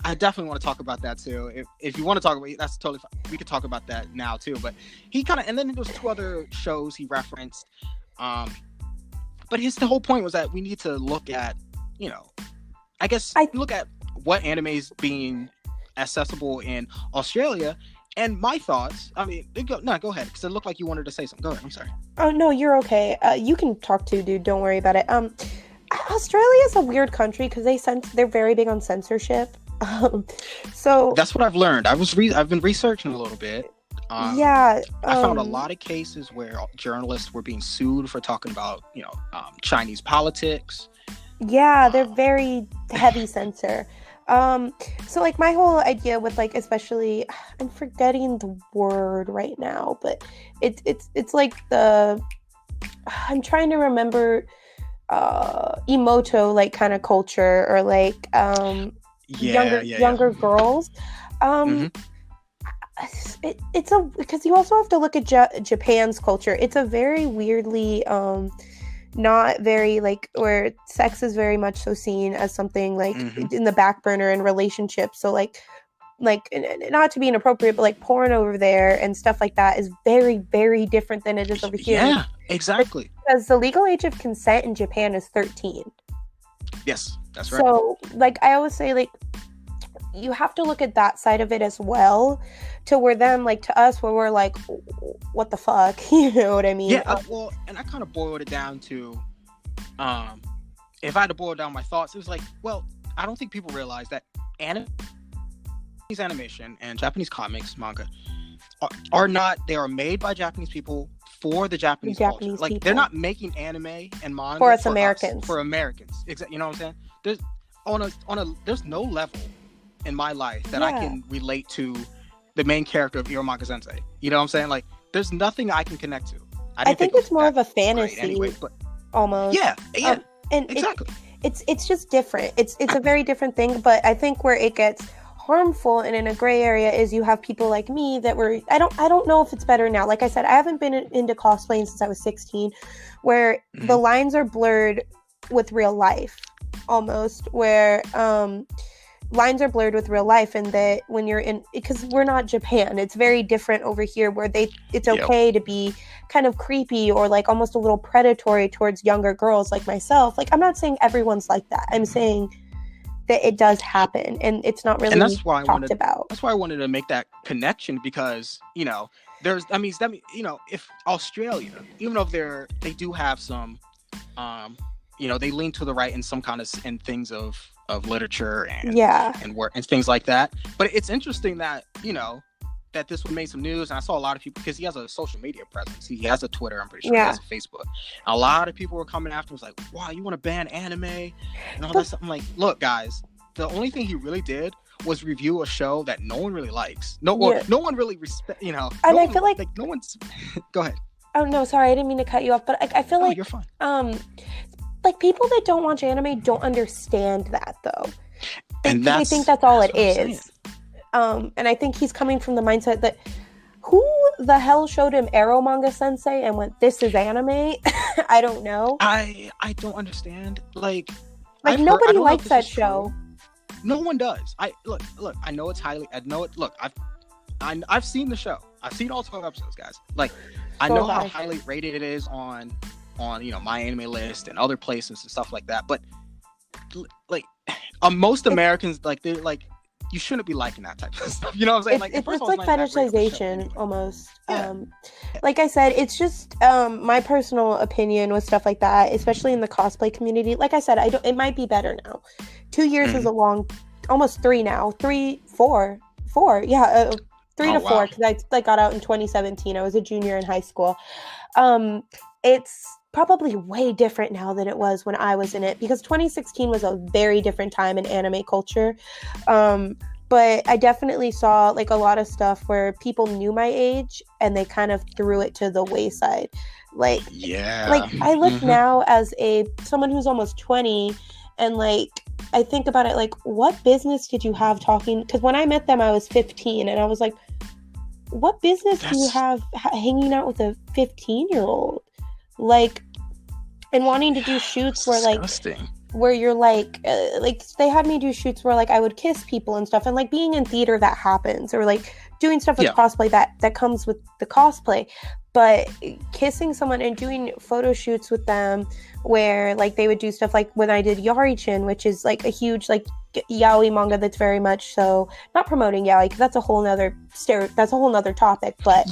I definitely want to talk about that too. If you want to talk about it, that's totally fine. We could talk about that now too. But he and then there was 2 other shows he referenced. But the whole point was that we need to look at, look at what anime is being accessible in Australia. And my thoughts, I mean, go ahead, because it looked like you wanted to say something. Go ahead, I'm sorry. Oh, no, you're okay. You can talk too, dude. Don't worry about it. Australia is a weird country because they're very big on censorship. So that's what I've learned. I've been researching a little bit. I found a lot of cases where journalists were being sued for talking about, Chinese politics. Yeah, they're very heavy censor. So like my whole idea with like, especially, I'm forgetting the word right now, but it's like I'm trying to remember, emoto like kind of culture or like, younger girls. Because you also have to look at Japan's culture. It's a very weirdly not very like where sex is very much so seen as something like in the back burner in relationships. So like not to be inappropriate, but like porn over there and stuff like that is very, very different than it is over here. Yeah, exactly. Because the legal age of consent in Japan is 13. Yes, that's right. So like I always say, like you have to look at that side of it as well, to where then like to us where we're like, what the fuck, you know what I mean? Yeah, well, and I kind of boiled it down to, if I had to boil down my thoughts, it was like, well, I don't think people realize that animation and Japanese comics, manga, they are made by Japanese people for the Japanese culture. Like they're not making anime and manga for us Americans. For Americans, exactly. You know what I'm saying? There's no level in my life that I can relate to the main character of Manga Sensei. You know what I'm saying? Like, there's nothing I can connect to. I think it's more of a fantasy, anyway, but almost. Yeah, and exactly. It's just different. It's a very different thing. But I think where it gets harmful and in a gray area is you have people like me that I don't know if it's better now. Like I said, I haven't been into cosplaying since I was 16, where the lines are blurred with real life, almost where lines are blurred with real life, and that when you're in, because we're not Japan, it's very different over here where it's okay to be kind of creepy or like almost a little predatory towards younger girls like myself. Like I'm not saying everyone's like that. I'm saying that it does happen, and it's not really talked about. That's why I wanted to make that connection, because if Australia, even though they do have some, they lean to the right in some kind of in things of literature and work and things like that. But it's interesting that that this would make some news, and I saw a lot of people, because he has a social media presence. He has a Twitter, I'm pretty sure. He has a Facebook. A lot of people were coming after him, was like, "Wow, you want to ban anime?" and all that stuff. I'm like, look, guys, the only thing he really did was review a show that no one really likes. No one really respect. And I feel like no one's. Go ahead. Oh no, sorry, I didn't mean to cut you off, but I feel like you're fine. Like people that don't watch anime don't understand that though. they think that's all it is. Saying. And I think he's coming from the mindset that who the hell showed him Arrow Manga Sensei and went, this is anime? I don't know. I don't understand. Like nobody likes that show. True. No one does. Look. I know it's highly. I know it. Look, I've seen the show. I've seen all 12 episodes, guys. Like, I know how highly rated it is on My Anime List and other places and stuff like that. But like, most Americans, like, they're like, you shouldn't be liking that type of stuff. You know what I'm saying? It's like fetishization almost. Yeah. Like I said, it's just my personal opinion with stuff like that, especially in the cosplay community. Like I said, it might be better now. 2 years is a long, almost 3 now. 4. Yeah, 3 to 4 because I got out in 2017. I was a junior in high school. It's probably way different now than it was when I was in it, because 2016 was a very different time in anime culture. But I definitely saw like a lot of stuff where people knew my age and they kind of threw it to the wayside. Like, I look now as someone who's almost 20, and like, I think about it like, what business did you have talking? Because when I met them, I was 15, and I was like, what business do you have hanging out with a 15-year-old? Like, and wanting to do shoots where disgusting. Like, where you're like they had me do shoots where like I would kiss people and stuff, and like being in theater that happens, or like doing stuff with cosplay that comes with the cosplay. But kissing someone and doing photo shoots with them where like they would do stuff like when I did Yari-chin, which is like a huge like yaoi manga that's very much so not promoting yaoi because that's a whole nother topic, but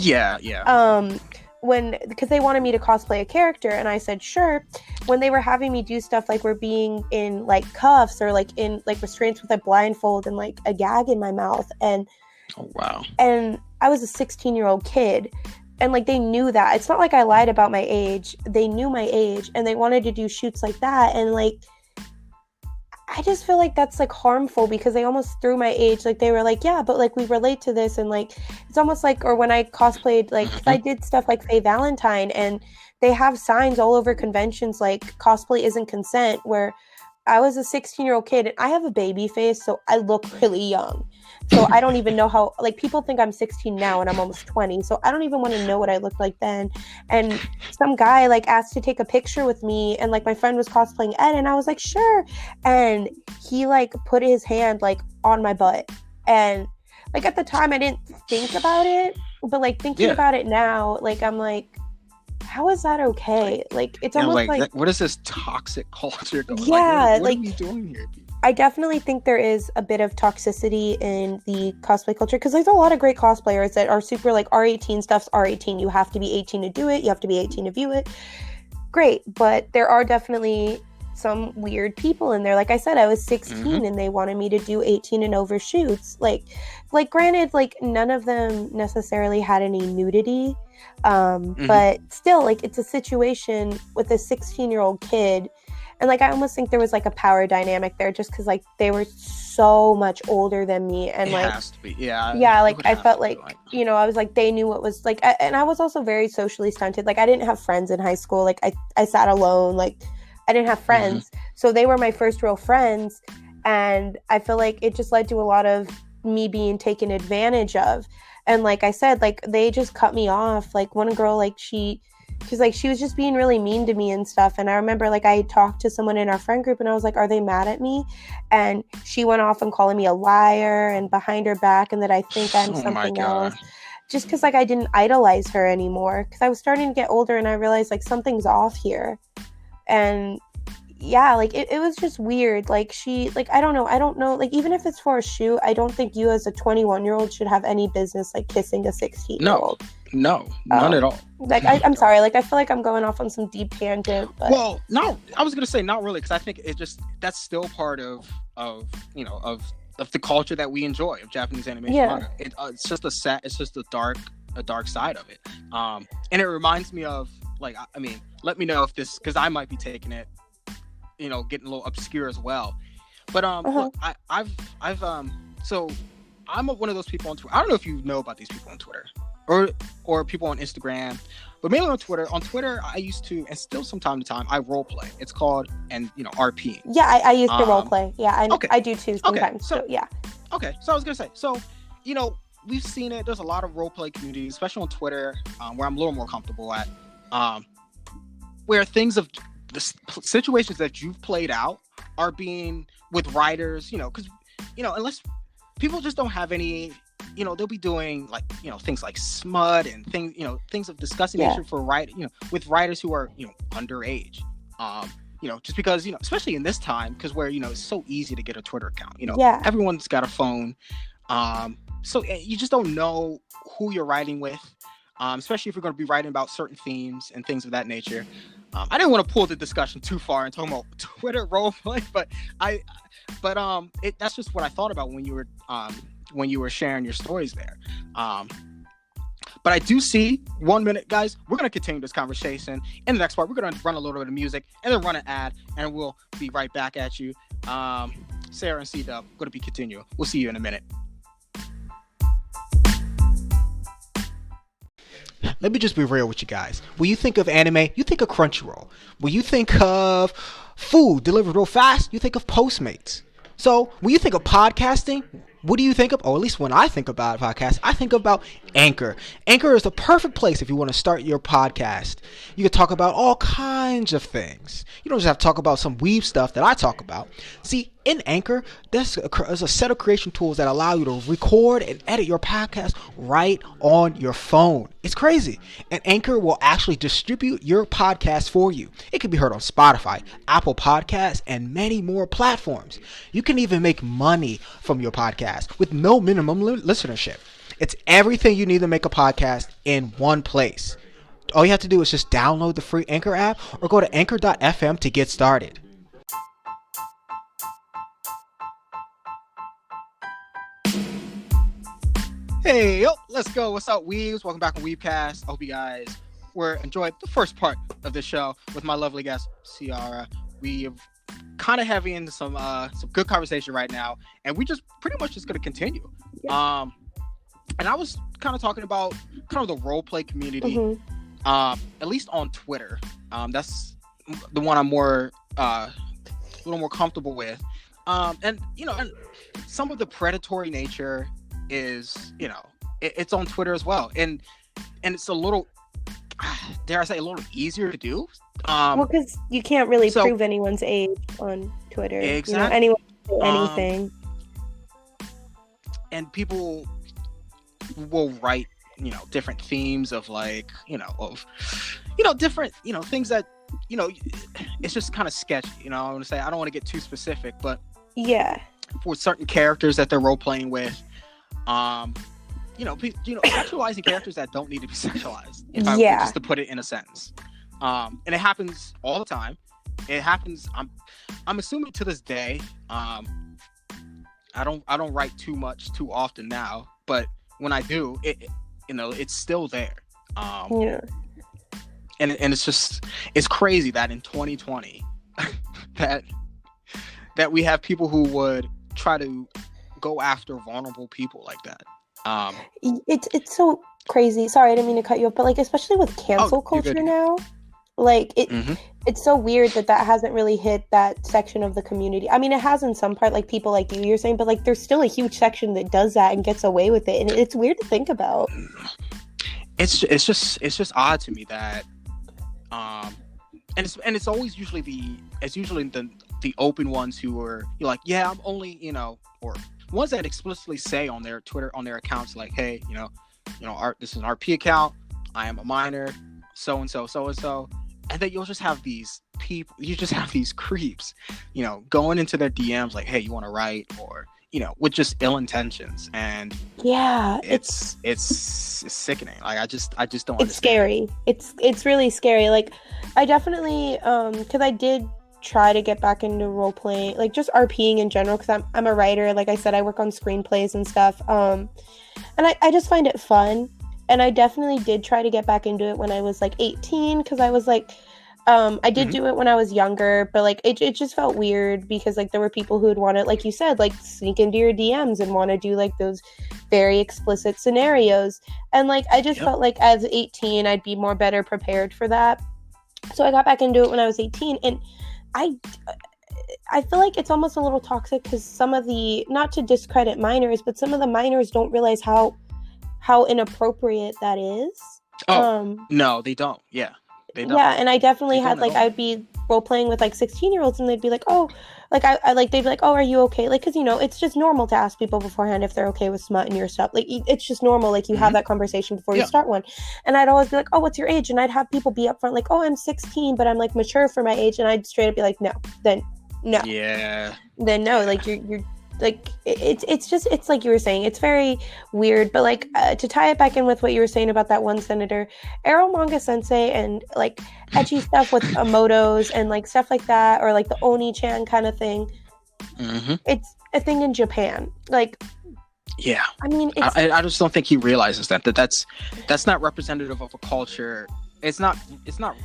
because they wanted me to cosplay a character and I said sure. When they were having me do stuff like we're being in like cuffs or like in like restraints with a blindfold and like a gag in my mouth, and and I was a 16-year-old kid. And, like, they knew that. It's not like I lied about my age. They knew my age, and they wanted to do shoots like that. And, like, I just feel like that's, like, harmful because they almost threw my age. Like, they were like, yeah, but, like, we relate to this. And, like, it's almost like, or when I cosplayed, like, I did stuff like Faye Valentine, and they have signs all over conventions like cosplay isn't consent, where I was a 16-year-old kid, and I have a baby face, so I look really young. So I don't even know how, like, people think I'm 16 now and I'm almost 20. So I don't even want to know what I looked like then. And some guy, like, asked to take a picture with me. And, like, my friend was cosplaying Ed. And I was like, sure. And he, like, put his hand, like, on my butt. And, like, at the time, I didn't think about it. But, like, thinking about it now, like, I'm like, how is that okay? Like, it's almost like what is this toxic culture going? Yeah. What are we doing here, people? I definitely think there is a bit of toxicity in the cosplay culture because there's a lot of great cosplayers that are super like R18 stuff's R18. You have to be 18 to do it. You have to be 18 to view it. Great. But there are definitely some weird people in there. Like I said, I was 16 and they wanted me to do 18 and over shoots. Like granted, like none of them necessarily had any nudity. But still, like it's a situation with a 16-year-old kid. And, like, I almost think there was, like, a power dynamic there just because, like, they were so much older than me. And, it has to be. Yeah. Yeah, like, I felt like, you know, I was, like, they knew what was, like, and I was also very socially stunted. Like, I didn't have friends in high school. Like, I sat alone. Like, I didn't have friends. So they were my first real friends. And I feel like it just led to a lot of me being taken advantage of. And, like I said, like, they just cut me off. Like, one girl, like, she was just being really mean to me and stuff. And I remember like I talked to someone in our friend group and I was like, are they mad at me? And she went off and calling me a liar and behind her back and that I think I'm something else. Just because like I didn't idolize her anymore. Because I was starting to get older and I realized like something's off here. And yeah, like it was just weird. Like she, like I don't know. Like even if it's for a shoot, I don't think you as a 21-year-old should have any business like kissing a 16-year-old. No, none at all. Like I'm sorry, like I feel like I'm going off on some deep tangent. But... Well, no, I was gonna say not really, because I think that's still part of you know of the culture that we enjoy of Japanese animation manga. It's just a dark side of it. And it reminds me of like I mean, let me know if this, because I might be taking it, you know, getting a little obscure as well. But look, so I'm one of those people on Twitter. I don't know if you know about these people on Twitter. or people on Instagram, but mainly on Twitter. On Twitter, I used to, and still from time to time, I role play. It's called, and RP. Yeah, I used to role play. Yeah, okay. I do too sometimes. So yeah. Okay, so I was gonna say, so we've seen it. There's a lot of role play communities, especially on Twitter, where I'm a little more comfortable at, where things of the situations that you've played out are being with writers, because unless people just don't have any, they'll be doing like things like smut and things of disgusting nature for with writers who are underage, just because especially in this time, because where it's so easy to get a Twitter account, everyone's got a phone, so you just don't know who you're writing with, especially if you're going to be writing about certain themes and things of that nature. I didn't want to pull the discussion too far and talk about Twitter roleplay, but that's just what I thought about when you were sharing your stories there. But I do see 1 minute, guys. We're going to continue this conversation. In the next part, we're going to run a little bit of music and then run an ad, and we'll be right back at you. Sarah and C-Dub, going to be continuing. We'll see you in a minute. Let me just be real with you guys. When you think of anime, you think of Crunchyroll. When you think of food delivered real fast, you think of Postmates. So when you think of podcasting, what do you think of? Or at least when I think about a podcast, I think about Anchor. Anchor is the perfect place if you want to start your podcast. You can talk about all kinds of things. You don't just have to talk about some weeb stuff that I talk about. See, in Anchor, there's a set of creation tools that allow you to record and edit your podcast right on your phone. It's crazy. And Anchor will actually distribute your podcast for you. It can be heard on Spotify, Apple Podcasts, and many more platforms. You can even make money from your podcast with no minimum listenership. It's everything you need to make a podcast in one place. All you have to do is just download the free Anchor app or go to anchor.fm to get started. Hey, yo, let's go. What's up, Weebs? Welcome back on WeebCast. I hope you guys were enjoying the first part of the show with my lovely guest, Siara. We are kind of heavy into some good conversation right now, and we just pretty much just going to continue. Yeah. And I was kind of talking about kind of the role play community, at least on Twitter. That's the one I'm more a little more comfortable with. And some of the predatory nature is it's on Twitter as well, and it's a little, dare I say, a little easier to do. Well, because you can't really prove anyone's age on Twitter. Exactly. Anyone can do anything. And people will write different themes of different things that it's just kind of sketchy. I want to say, I don't want to get too specific, but yeah, for certain characters that they're role playing with, sexualizing characters that don't need to be sexualized, just to put it in a sentence. And it happens all the time. It happens. I'm assuming to this day. I don't write too often now, but when I do, it's still there. And it's crazy that in 2020 that we have people who would try to go after vulnerable people like that. It's so crazy. Sorry, I didn't mean to cut you off, but especially with cancel culture now, it's so weird that hasn't really hit that section of the community. I mean, it has in some part, people like you're saying, but there's still a huge section that does that and gets away with it, and it's weird to think about. It's just odd to me that, and it's always usually the open ones who are I'm only or ones that explicitly say on their Twitter, on their accounts, hey, this is an RP account, I am a minor, so and so. And then you'll just have these people, these creeps, going into their DMs hey, you want to write, or with just ill intentions. And yeah, it's sickening. I just don't it's understand. Scary. It's really scary. I definitely because I did try to get back into role playing, just RPing in general, because I'm a writer. Like I said, I work on screenplays and stuff, and I just find it fun. And I definitely did try to get back into it when I was 18, because I was I did do it when I was younger, but like it just felt weird because like there were people who would want to, like you said, like sneak into your DMs and want to do like those very explicit scenarios. And like I just felt like as 18 I'd be more better prepared for that. So I got back into it when I was 18, and I feel like it's almost a little toxic because some of the, not to discredit minors, but some of the minors don't realize how inappropriate that is. No, they don't. Yeah. They don't. Yeah, and I definitely had like, I'd be role playing with like 16-year-olds, and they'd be like, oh, like I like, they'd be like, oh, are you okay? Like, because you know, it's just normal to ask people beforehand if they're okay with smut and your stuff. Like, it's just normal. Like, you have that conversation before you start one. And I'd always be like, oh, what's your age? And I'd have people be upfront like, oh, I'm 16, but I'm like mature for my age. And I'd straight up be like, no, then no. Yeah. Then no, like you're like, it's just, it's like you were saying, it's very weird. But like, to tie it back in with what you were saying about that one senator, Ero Manga Sensei, and like etchy stuff with emotos and like stuff like that, or like the Oni-chan kind of thing, it's a thing in Japan. Like, yeah, I mean, I just don't think he realizes that's not representative of a culture. It's not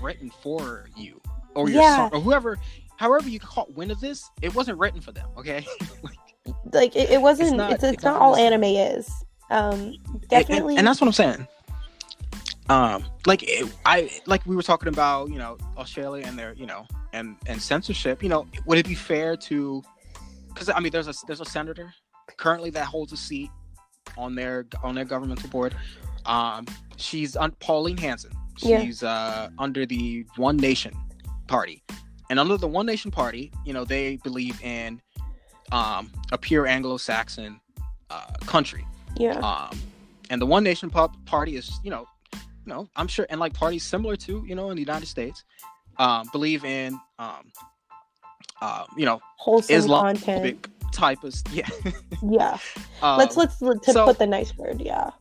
written for you or your son or whoever. However you caught wind of this, it wasn't written for them. Okay. Like it wasn't. It's not all anime is. Definitely, and that's what I'm saying. Like we were talking about, you know, Australia and their, you know, and censorship. You know, would it be fair to? Because I mean, there's a senator currently that holds a seat on their governmental board. She's Pauline Hanson. She's under the One Nation Party, and under the One Nation Party, you know, they believe in a pure Anglo-Saxon country. And the One Nation Party is, you know, I'm sure, and like parties similar to, you know, in the United States, believe in you know, wholesome Islamic content type of let's put the nice word. I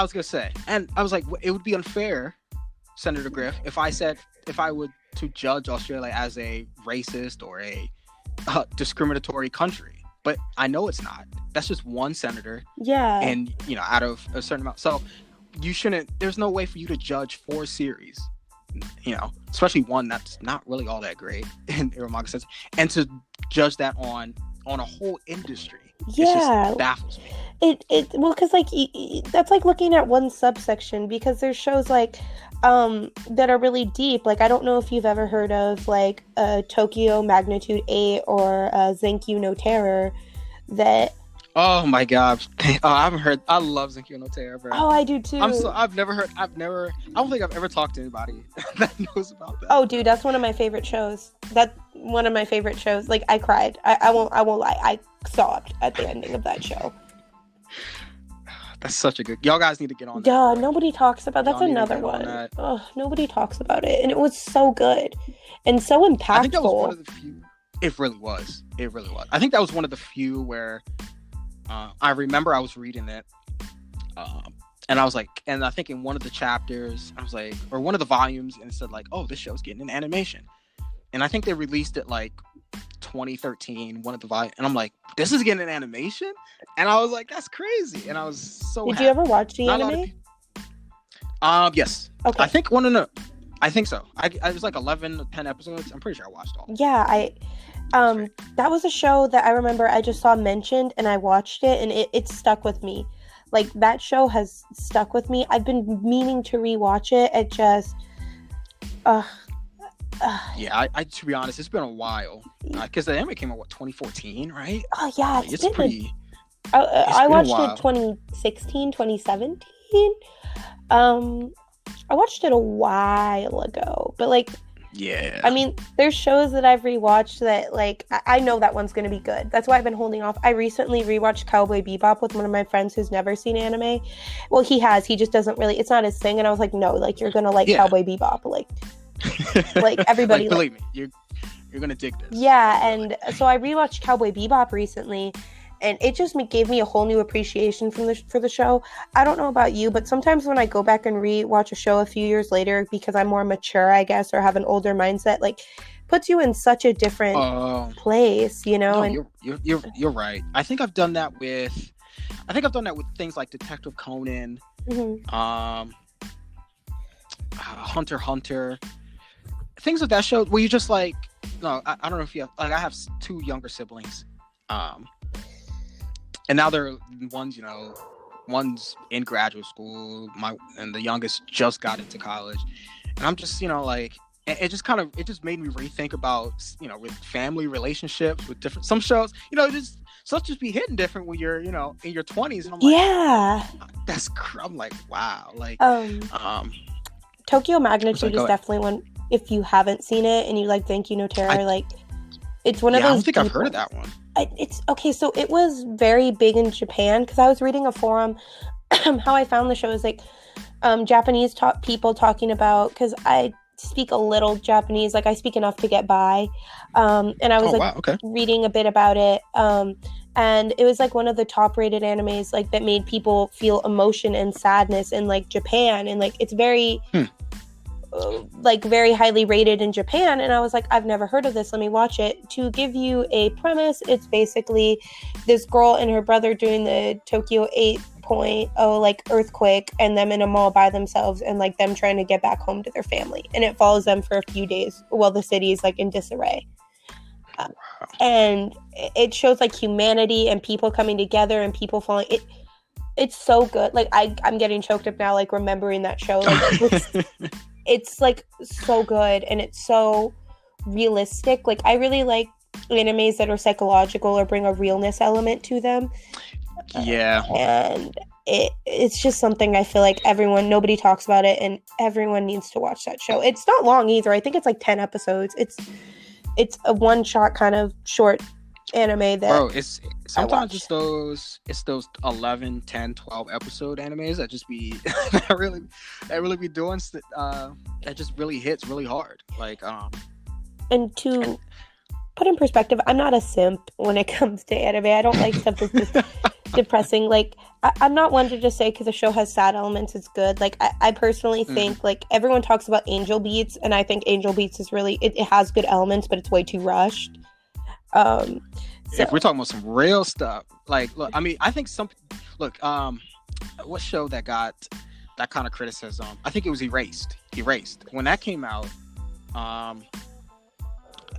was gonna say, and I was like, it would be unfair, Senator Griff, if I would to judge Australia as a racist or a discriminatory country, but I know it's not. That's just one senator, and you know, out of a certain amount. So you shouldn't. There's no way for you to judge 4 series, you know, especially one that's not really all that great in Iromanga sense, and to judge that on a whole industry. It just baffles me. Well, because like that's like looking at one subsection, because there's shows like that are really deep. Like, I don't know if you've ever heard of like Tokyo Magnitude 8 or Zenkyu no Terror. That, oh my god, I haven't heard. I love Zenkyu no Terror, bro. Oh, I do too. I don't think I've ever talked to anybody that knows about that. Oh, dude, that's one of my favorite shows. Like, I cried. I won't lie, I sobbed at the ending of that show. That's such a good. Y'all guys need to get on that. Yeah, nobody talks about. That's another one. Oh, nobody talks about it, and it was so good and so impactful. I think that was one of the few. It really was. I think that was one of the few where I remember I was reading it, and I was like, and I think in one of the chapters, I was like, or one of the volumes, and it said like, oh, this show's getting an animation, and I think they released it like 2013, one of the volumes, and I'm like, this is getting an animation, and I was like, that's crazy, and I was so. Did you ever watch the anime? Yes. Okay. I think I think so. I was like 11 or 10 episodes. I'm pretty sure I watched all. Yeah, that was a show that I remember I just saw mentioned, and I watched it, and it stuck with me. Like, that show has stuck with me. I've been meaning to rewatch it. It just, yeah, I to be honest, it's been a while, because the anime came out 2014, right? Oh yeah, it's pretty. I watched it 2016, 2017. I watched it a while ago, but like, yeah, I mean, there's shows that I've rewatched that like I know that one's gonna be good. That's why I've been holding off. I recently rewatched Cowboy Bebop with one of my friends who's never seen anime. Well, he has. He just doesn't really. It's not his thing. And I was like, no, like, you're gonna like Cowboy Bebop, like everybody. Like, believe me, you're gonna dig this. Yeah, and so I rewatched Cowboy Bebop recently, and it just gave me a whole new appreciation for the show. I don't know about you, but sometimes when I go back and re-watch a show a few years later, because I'm more mature, I guess, or have an older mindset, like, puts you in such a different place, you know? No, and you're right. I think I've done that with things like Detective Conan, Hunter x Hunter, things of that show where you just like, no, I don't know if you have, like, I have two younger siblings, and now they're one's in graduate school, and the youngest just got into college, and I'm just, like, it just made me rethink about, with family relationships, with different, some shows, just be hitting different when you're, in your 20s, and I'm like, yeah, I'm like, wow, like, Tokyo Magnitude is definitely one, if you haven't seen it and you like Thank You No Terror, like, it's one of those. I don't think I've heard of that one. It's okay, so it was very big in Japan, because I was reading a forum. How I found the show is like Japanese people talking about, because I speak a little Japanese, like I speak enough to get by, and I was reading a bit about it, and it was like one of the top rated animes, like, that made people feel emotion and sadness in like Japan, and like it's very like very highly rated in Japan. And I was like, I've never heard of this, let me watch it. To give you a premise, it's basically this girl and her brother doing the Tokyo 8.0 like earthquake, and them in a mall by themselves, and like them trying to get back home to their family, and it follows them for a few days while the city is like in disarray. And it shows like humanity and people coming together and people falling. It's so good. Like I'm getting choked up now, like remembering that show. Like it's like so good, and it's so realistic. Like I really like animes that are psychological or bring a realness element to them. Yeah. And it's just something I feel like nobody talks about it, and everyone needs to watch that show. It's not long either. I think it's like 10 episodes. It's a one-shot kind of short anime that, bro, it's sometimes just those 11, 10, 12 episode animes that just be that really be doing that just really hits really hard, like and to put in perspective, I'm not a simp when it comes to anime. I don't like stuff that's just depressing. Like I'm not one to just say because a show has sad elements it's good. Like I personally think like everyone talks about Angel Beats, and I think Angel Beats is really it has good elements, but it's way too rushed. If we're talking about some real stuff, like, look, I mean, I think what show that got that kind of criticism? I think it was Erased. When that came out,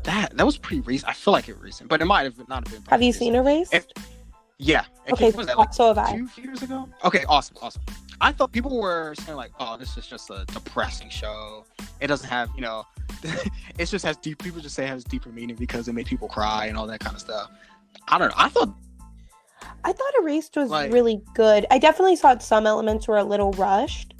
that was pretty recent. I feel like it was recent, but it might have not have been. Have you seen Erased? Yeah. Okay, was that, like, so have I. 2 years ago? Okay, awesome. I thought people were saying like, oh, this is just a depressing show. It doesn't have, it just has deep. People just say it has deeper meaning because it made people cry and all that kind of stuff. I don't know. I thought Erased was really good. I definitely thought some elements were a little rushed,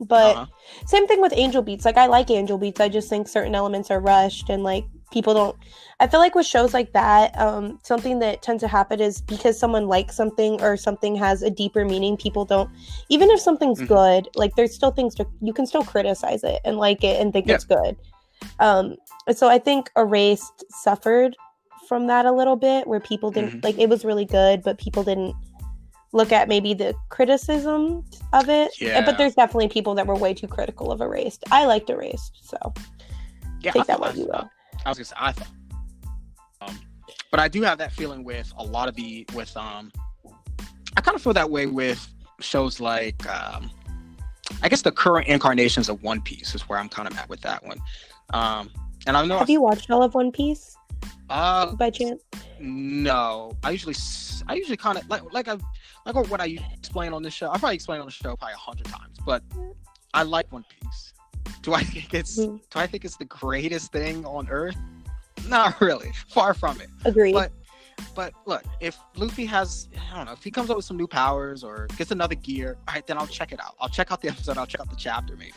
but same thing with Angel Beats. Like I like Angel Beats. I just think certain elements are rushed, and like people don't. I feel like with shows like that, something that tends to happen is because someone likes something or something has a deeper meaning, people don't, even if something's good, like there's still things you can still criticize it and like it and think it's good. So I think Erased suffered from that a little bit, where people didn't like it was really good, but people didn't look at maybe the criticism of it. Yeah. But there's definitely people that were way too critical of Erased. I liked Erased, so take that what you will. I was gonna say I thought, but I do have that feeling with a lot of I kind of feel that way with shows like I guess the current incarnations of One Piece is where I'm kind of at with that one. And I know. Have you watched all of One Piece? By chance? No, I usually kind of like what I explain on this show. I probably explained on the show probably 100 times, but I like One Piece. Do I think it's the greatest thing on earth? Not really. Far from it. Agreed. But look, if Luffy has, I don't know, if he comes up with some new powers or gets another gear, all right, then I'll check it out. I'll check out the episode. I'll check out the chapter maybe.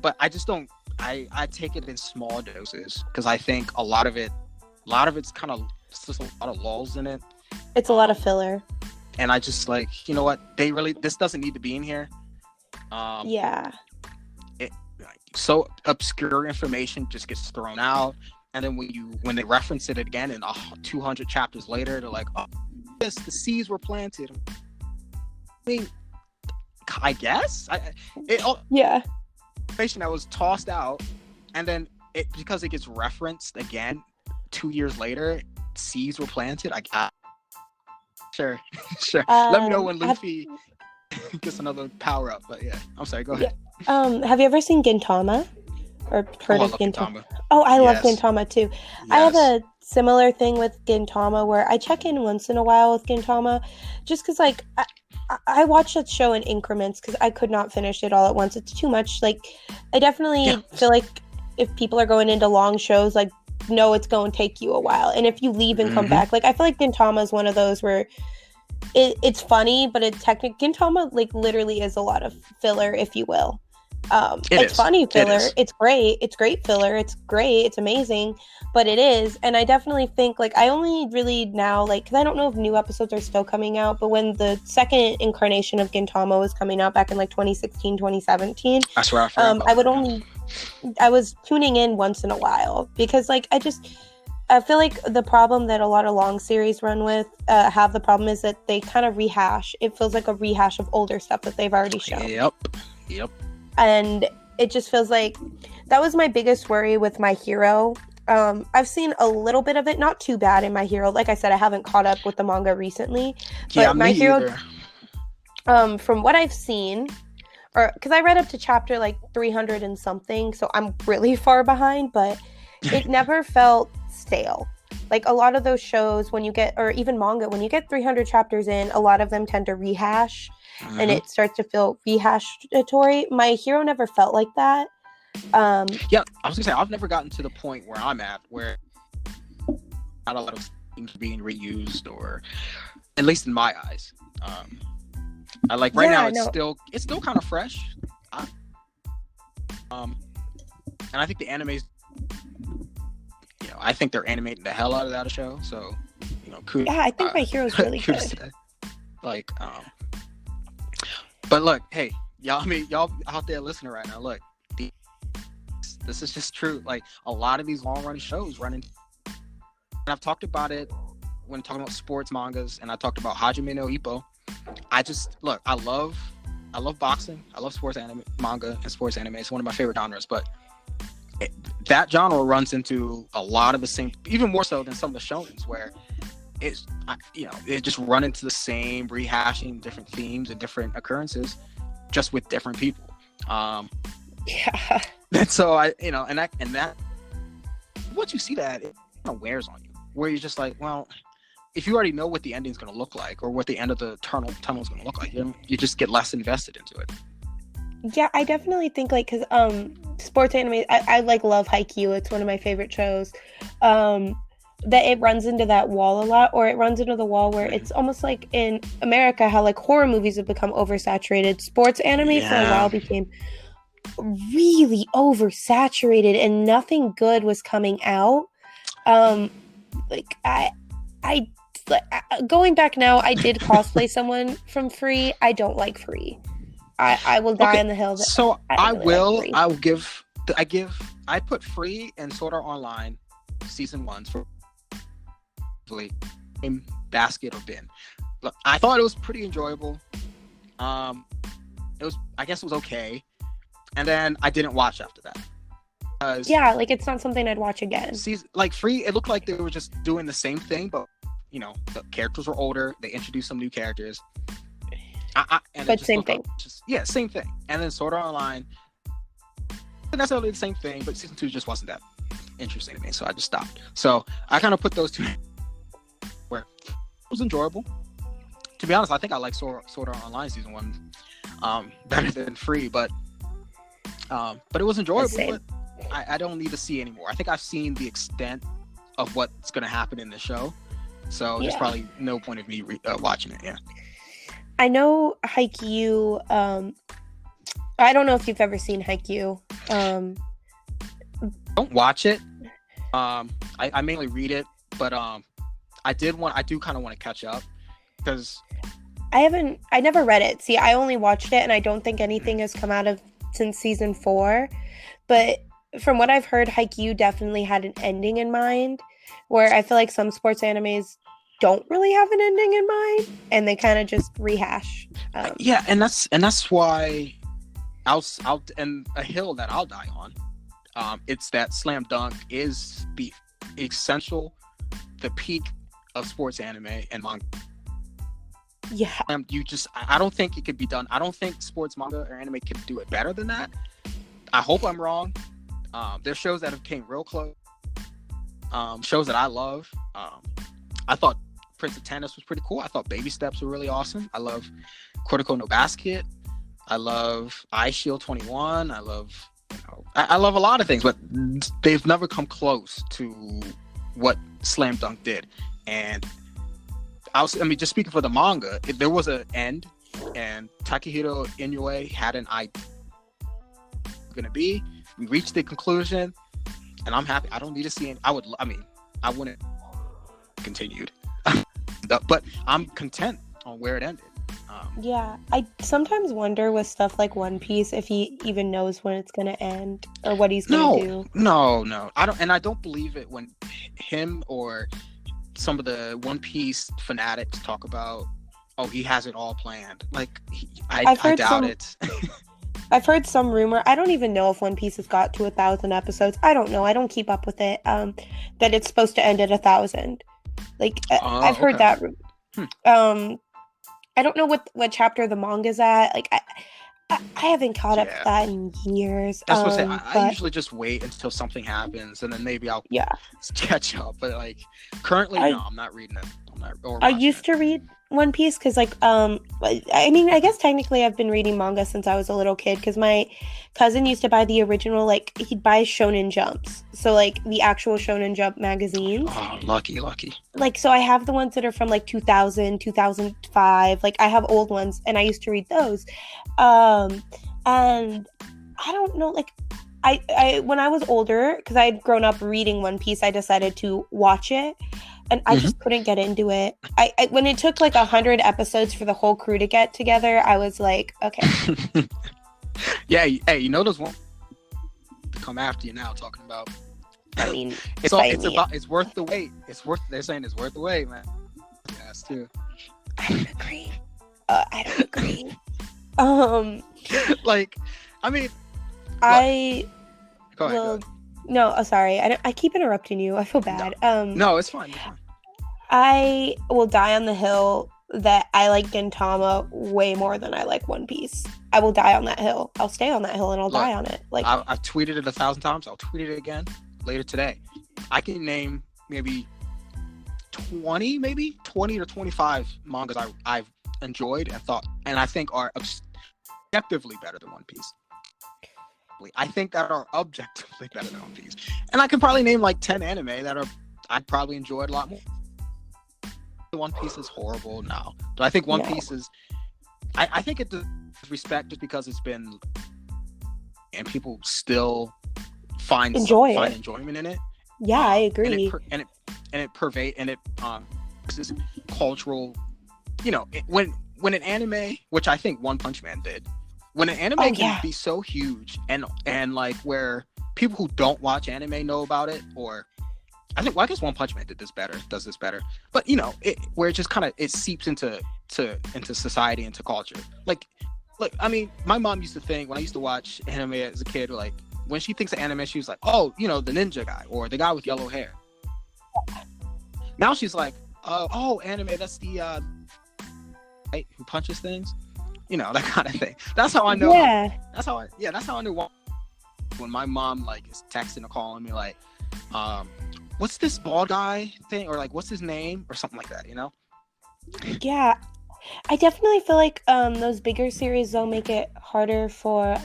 But I just don't. I take it in small doses because I think a lot of it's kind of just a lot of lulls in it. It's a lot of filler. And I just like, you know what? This doesn't need to be in here. Yeah. So obscure information just gets thrown out, and then when they reference it again in 200 chapters later, they're like, "Oh, the seeds were planted." I mean, I guess information that was tossed out, and then because it gets referenced again 2 years later, seeds were planted. Sure. Let me know when Luffy gets another power up. But yeah, I'm sorry. Go ahead. Have you ever seen Gintama? or Oh, heard I of love Gintama. Gintama. Oh, I love Yes. Gintama too. I have Yes. a similar thing with Gintama where I check in once in a while with Gintama, just because like I watch that show in increments because I could not finish it all at once. It's too much. Like I definitely feel like if people are going into long shows, like no, it's going to take you a while. And if you leave and come back, like I feel like Gintama is one of those where it's funny, but it's Gintama like literally is a lot of filler, if you will. It's funny filler. It's great. It's great filler. It's great. It's amazing, but it is. And I definitely think like I only really now like because I don't know if new episodes are still coming out, but when the second incarnation of Gintama was coming out back in like 2016, 2017, that's where I was tuning in once in a while because like I feel like the problem that a lot of long series run with have the problem is that they kind of rehash. It feels like a rehash of older stuff that they've already shown. Yep. And it just feels like that was my biggest worry with My Hero. I've seen a little bit of it, not too bad in My Hero. Like I said, I haven't caught up with the manga recently. But My Hero, from what I've seen, or because I read up to chapter like 300 and something, so I'm really far behind, but it never felt stale. Like a lot of those shows when you get, or even manga, when you get 300 chapters in, a lot of them tend to rehash and it starts to feel rehashatory. My Hero never felt like that. I was gonna say I've never gotten to the point where I'm at where not a lot of things being reused, or at least in my eyes. I like right now it's still kind of fresh. And I think the animes, I think they're animating the hell out of that show. So, I think My Hero's really good. Like, but look, hey, y'all out there listening right now, look, this is just true. Like a lot of these long running shows and I've talked about it when talking about sports mangas, and I talked about Hajime no Ippo. I love boxing. I love sports anime, manga and sports anime. It's one of my favorite genres, but that genre runs into a lot of the same, even more so than some of the shonens, where it just run into the same rehashing different themes and different occurrences, just with different people. And so that once you see that, it kind of wears on you, where you're just like, well, if you already know what the ending's going to look like or what the end of the tunnel is going to look like, you just get less invested into it. Yeah, I definitely think like because sports anime, I like love Haikyuu. It's one of my favorite shows. That it runs into that wall a lot, or it runs into the wall where it's almost like in America how like horror movies have become oversaturated. Sports anime for a while became really oversaturated, and nothing good was coming out. Like I going back now, I did cosplay someone from Free. I don't like Free. I will die on the hill. So I put Free and Sword Art Online season 1 for in basket or bin. Look, I thought it was pretty enjoyable. I guess it was okay, and then I didn't watch after that. Like it's not something I'd watch again. Like Free, it looked like they were just doing the same thing, but the characters were older. They introduced some new characters. But same thing. Same thing. And then Sword Art Online, not necessarily the same thing, but season 2 just wasn't that interesting to me, so I just stopped. So I kind of put those two where it was enjoyable. To be honest, I think I like Sword Art Online season 1 better than Free, but it was enjoyable. But I don't need to see anymore. I think I've seen the extent of what's going to happen in the show, so there's probably no point of me watching it. Yeah. I know Haikyuu. I don't know if you've ever seen Haikyuu. Don't watch it. I mainly read it, but I do kind of want to catch up because I never read it. See, I only watched it, and I don't think anything has come out of since season 4. But from what I've heard, Haikyuu definitely had an ending in mind, where I feel like some sports animes don't really have an ending in mind, and they kind of just rehash. And that's why and a hill that I'll die on. It's that Slam Dunk is the essential, the peak of sports anime and manga. Yeah. I don't think it could be done. I don't think sports manga or anime can do it better than that. I hope I'm wrong. There's shows that have came real close. Shows that I love. I thought Prince of Tennis was pretty cool. I thought Baby Steps were really awesome. I love Kuroko no Basket. I love Eye Shield 21. I love, I love a lot of things, but they've never come close to what Slam Dunk did. And just speaking for the manga, there was an end, and Takehiro Inoue had an idea going to be. We reached the conclusion, and I'm happy. I don't need to see it. I wouldn't continued, but I'm content on where it ended. Yeah, I sometimes wonder with stuff like One Piece if he even knows when it's gonna end or what he's gonna do. No, I don't, and I don't believe it when him or some of the One Piece fanatics talk about, oh, he has it all planned. Like, I doubt it. I've heard some rumor. I don't even know if One Piece has got to 1,000 episodes. I don't know. I don't keep up with it. That it's supposed to end at 1,000. Like, I've heard that. I don't know what chapter the manga's at. Like, I haven't caught up to that in years. That's what I'm saying. I usually just wait until something happens, and then maybe I'll catch up. But like, currently, no, I'm not reading it. I used to read One Piece because, like, I guess technically I've been reading manga since I was a little kid because my cousin used to buy the original, like, he'd buy Shonen Jumps. So, like, the actual Shonen Jump magazines. Oh, lucky. Like, so I have the ones that are from, like, 2000, 2005. Like, I have old ones, and I used to read those. And I don't know, like, I when I was older, because I had grown up reading One Piece, I decided to watch it. And I just couldn't get into it. I when it took like 100 episodes for the whole crew to get together, I was like, okay. Yeah, hey, you know those ones to come after you now talking about. I mean, it's worth the wait. They're saying it's worth the wait, man. Yes, too. I don't agree. Like, I mean, go ahead. No, sorry. I keep interrupting you. I feel bad. No, it's fine. I will die on the hill that I like Gintama way more than I like One Piece. I will die on that hill. I'll stay on that hill and I'll die on it. Like, I've tweeted it 1,000 times. I'll tweet it again later today. I can name maybe 20 to 25 mangas I've enjoyed and I think are objectively better than One Piece. I think that are objectively better than One Piece. And I can probably name like 10 anime that I'd probably enjoyed a lot more. One Piece is horrible now. But I think One Piece is... I think it deserves respect just because it's been... And people still find enjoyment in it. Yeah, I agree. And it pervades... And it this cultural... when an anime... Which I think One Punch Man did... When an anime can be so huge and like where people who don't watch anime know about it, or I guess One Punch Man does this better. But where it just kind of it seeps into society, into culture. Like I mean, my mom used to think when I used to watch anime as a kid, like when she thinks of anime, she was like, oh, the ninja guy or the guy with yellow hair. Now she's like, oh, anime, that's the who punches things. That kind of thing. That's how I know. Yeah. That's how I knew when my mom like is texting or calling me like, what's this bald guy thing, or like what's his name or something like that. Yeah, I definitely feel like those bigger series though make it harder for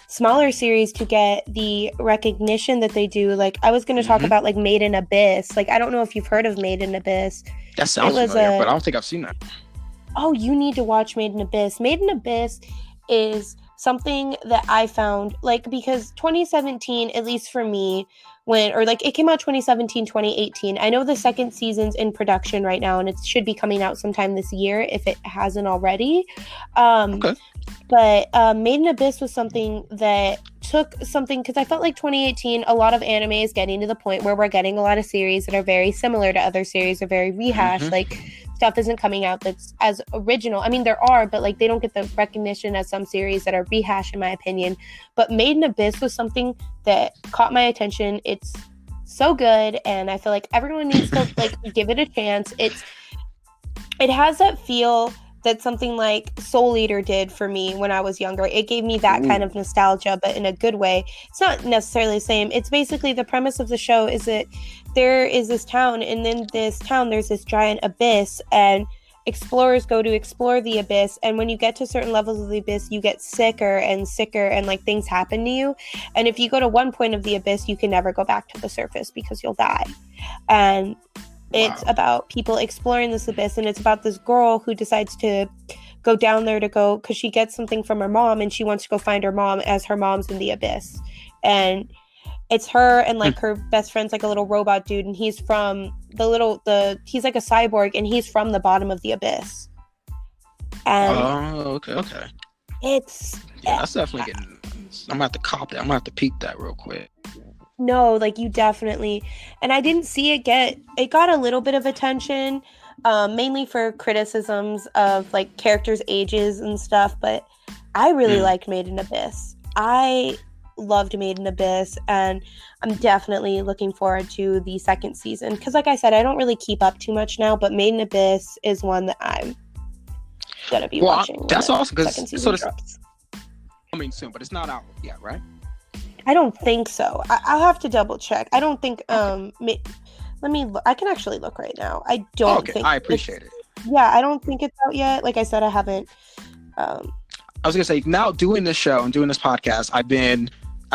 smaller series to get the recognition that they do. Like I was going to talk about like Made in Abyss. Like I don't know if you've heard of Made in Abyss. That sounds familiar, but I don't think I've seen that. Oh, you need to watch Made in Abyss. Made in Abyss is something that I found, like, because 2017, at least for me, it came out 2017, 2018. I know the second season's in production right now, and it should be coming out sometime this year, if it hasn't already. Okay. But Made in Abyss was something that took something, because I felt like 2018, a lot of anime is getting to the point where we're getting a lot of series that are very similar to other series, are very rehashed, like, stuff isn't coming out that's as original. I mean, there are, but like they don't get the recognition as some series that are rehashed, in my opinion. But Made in Abyss was something that caught my attention. It's so good, and I feel like everyone needs to like give it a chance. It has that feel that something like Soul Eater did for me when I was younger. It gave me that kind of nostalgia, but in a good way. It's not necessarily the same. It's basically the premise of the show is that there is this town, and in this town there's this giant abyss, and explorers go to explore the abyss, and when you get to certain levels of the abyss, you get sicker and sicker, and like things happen to you. And if you go to one point of the abyss, you can never go back to the surface because you'll die. And it's about people exploring this abyss, and it's about this girl who decides to go down there because she gets something from her mom, and she wants to go find her mom as her mom's in the abyss. And it's her and like her best friend's like a little robot dude, and he's from he's like a cyborg, and he's from the bottom of the abyss. And okay. It's that's definitely getting. I'm gonna have to cop that. I'm gonna have to peek that real quick. No, like you definitely, and I didn't see it got a little bit of attention, mainly for criticisms of like characters' ages and stuff, but I really liked Made in Abyss. I loved Made in Abyss, and I'm definitely looking forward to the second season, because like I said, I don't really keep up too much now, but Made in Abyss is one that I'm gonna be watching. That's awesome, because second season drops. Coming soon, but it's not out yet, right? I don't think so. I'll have to double check. I don't think. Let me. I can actually look right now. I don't think. I appreciate it. Yeah, I don't think it's out yet. Like I said, I haven't. I was gonna say, now doing this show and doing this podcast, I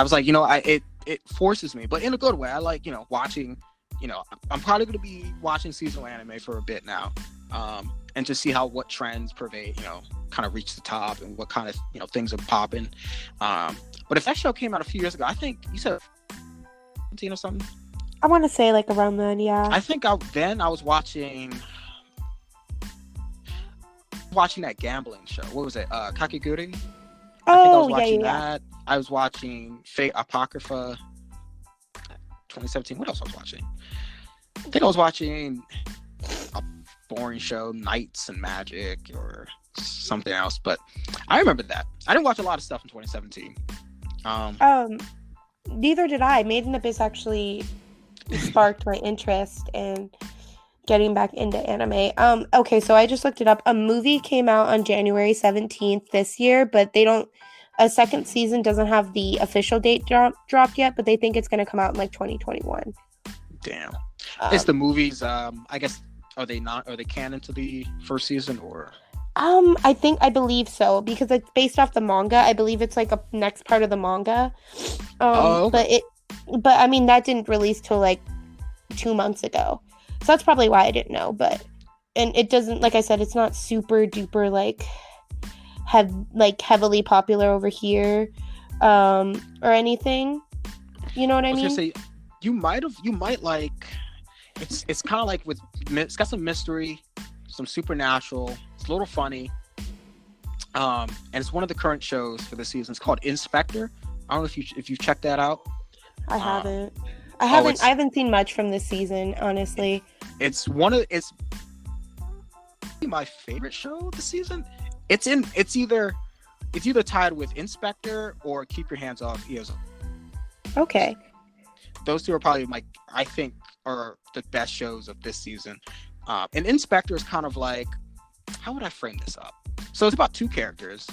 was like, it forces me, but in a good way. I like, watching. I'm probably gonna be watching seasonal anime for a bit now, and to see what trends pervade, kind of reach the top, and what kind of things are popping. But if that show came out a few years ago, I think you said 17 or something. I want to say like around then, yeah. I think I was watching that gambling show. What was it? Kakiguri? Oh, I think I was watching yeah. that. I was watching Fate Apocrypha 2017. What else I was watching? I think I was watching a boring show, Knights and Magic, or something else. But I remember that. I didn't watch a lot of stuff in 2017. Neither did I. Made in Abyss actually sparked my interest in getting back into anime. Okay, so I just looked it up. A movie came out on January 17th this year, but a second season doesn't have the official date dropped yet, but they think it's going to come out in like 2021. Damn. It's the movies, I guess, are they canon to the first season, or? I believe so, because it's based off the manga. I believe it's like a next part of the manga. Okay. But I mean, that didn't release till like 2 months ago. So that's probably why I didn't know, and it doesn't, like I said, it's not super duper heavily popular over here, or anything. You know what I mean? Was gonna say, you might like, it's kind of like it's got some mystery, some supernatural. It's a little funny, and it's one of the current shows for the season. It's called Inspector. I don't know if you've checked that out. I haven't. I haven't seen much from this season, honestly. It's my favorite show of the season. It's either tied with Inspector or Keep Your Hands Off EOS. Okay. Those two are probably I think are the best shows of this season. And Inspector is kind of like, how would I frame this up? So it's about two characters.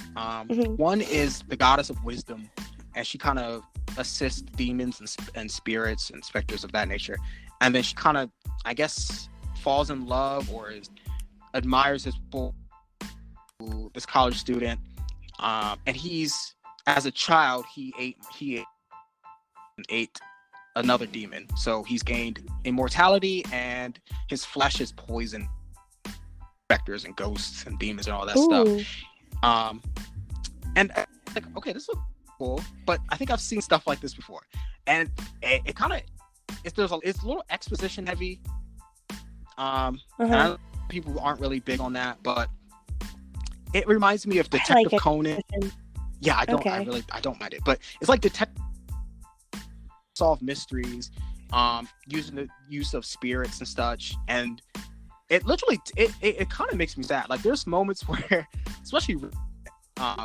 One is the goddess of wisdom, and she kind of assists demons and spirits and specters of that nature. And then she kind of, I guess, falls in love or admires this college student. And as a child, he ate another demon. So he's gained immortality, and his flesh is poisoned specters and ghosts and demons and all that stuff. And like, okay, this looks cool, but I think I've seen stuff like this before, and it kind of it's a little exposition heavy. And people aren't really big on that, but it reminds me of Detective Conan. Yeah, I don't mind it, but it's like Detective solve mysteries, using the use of spirits and such, and it literally it kind of makes me sad. Like, there's moments where, especially I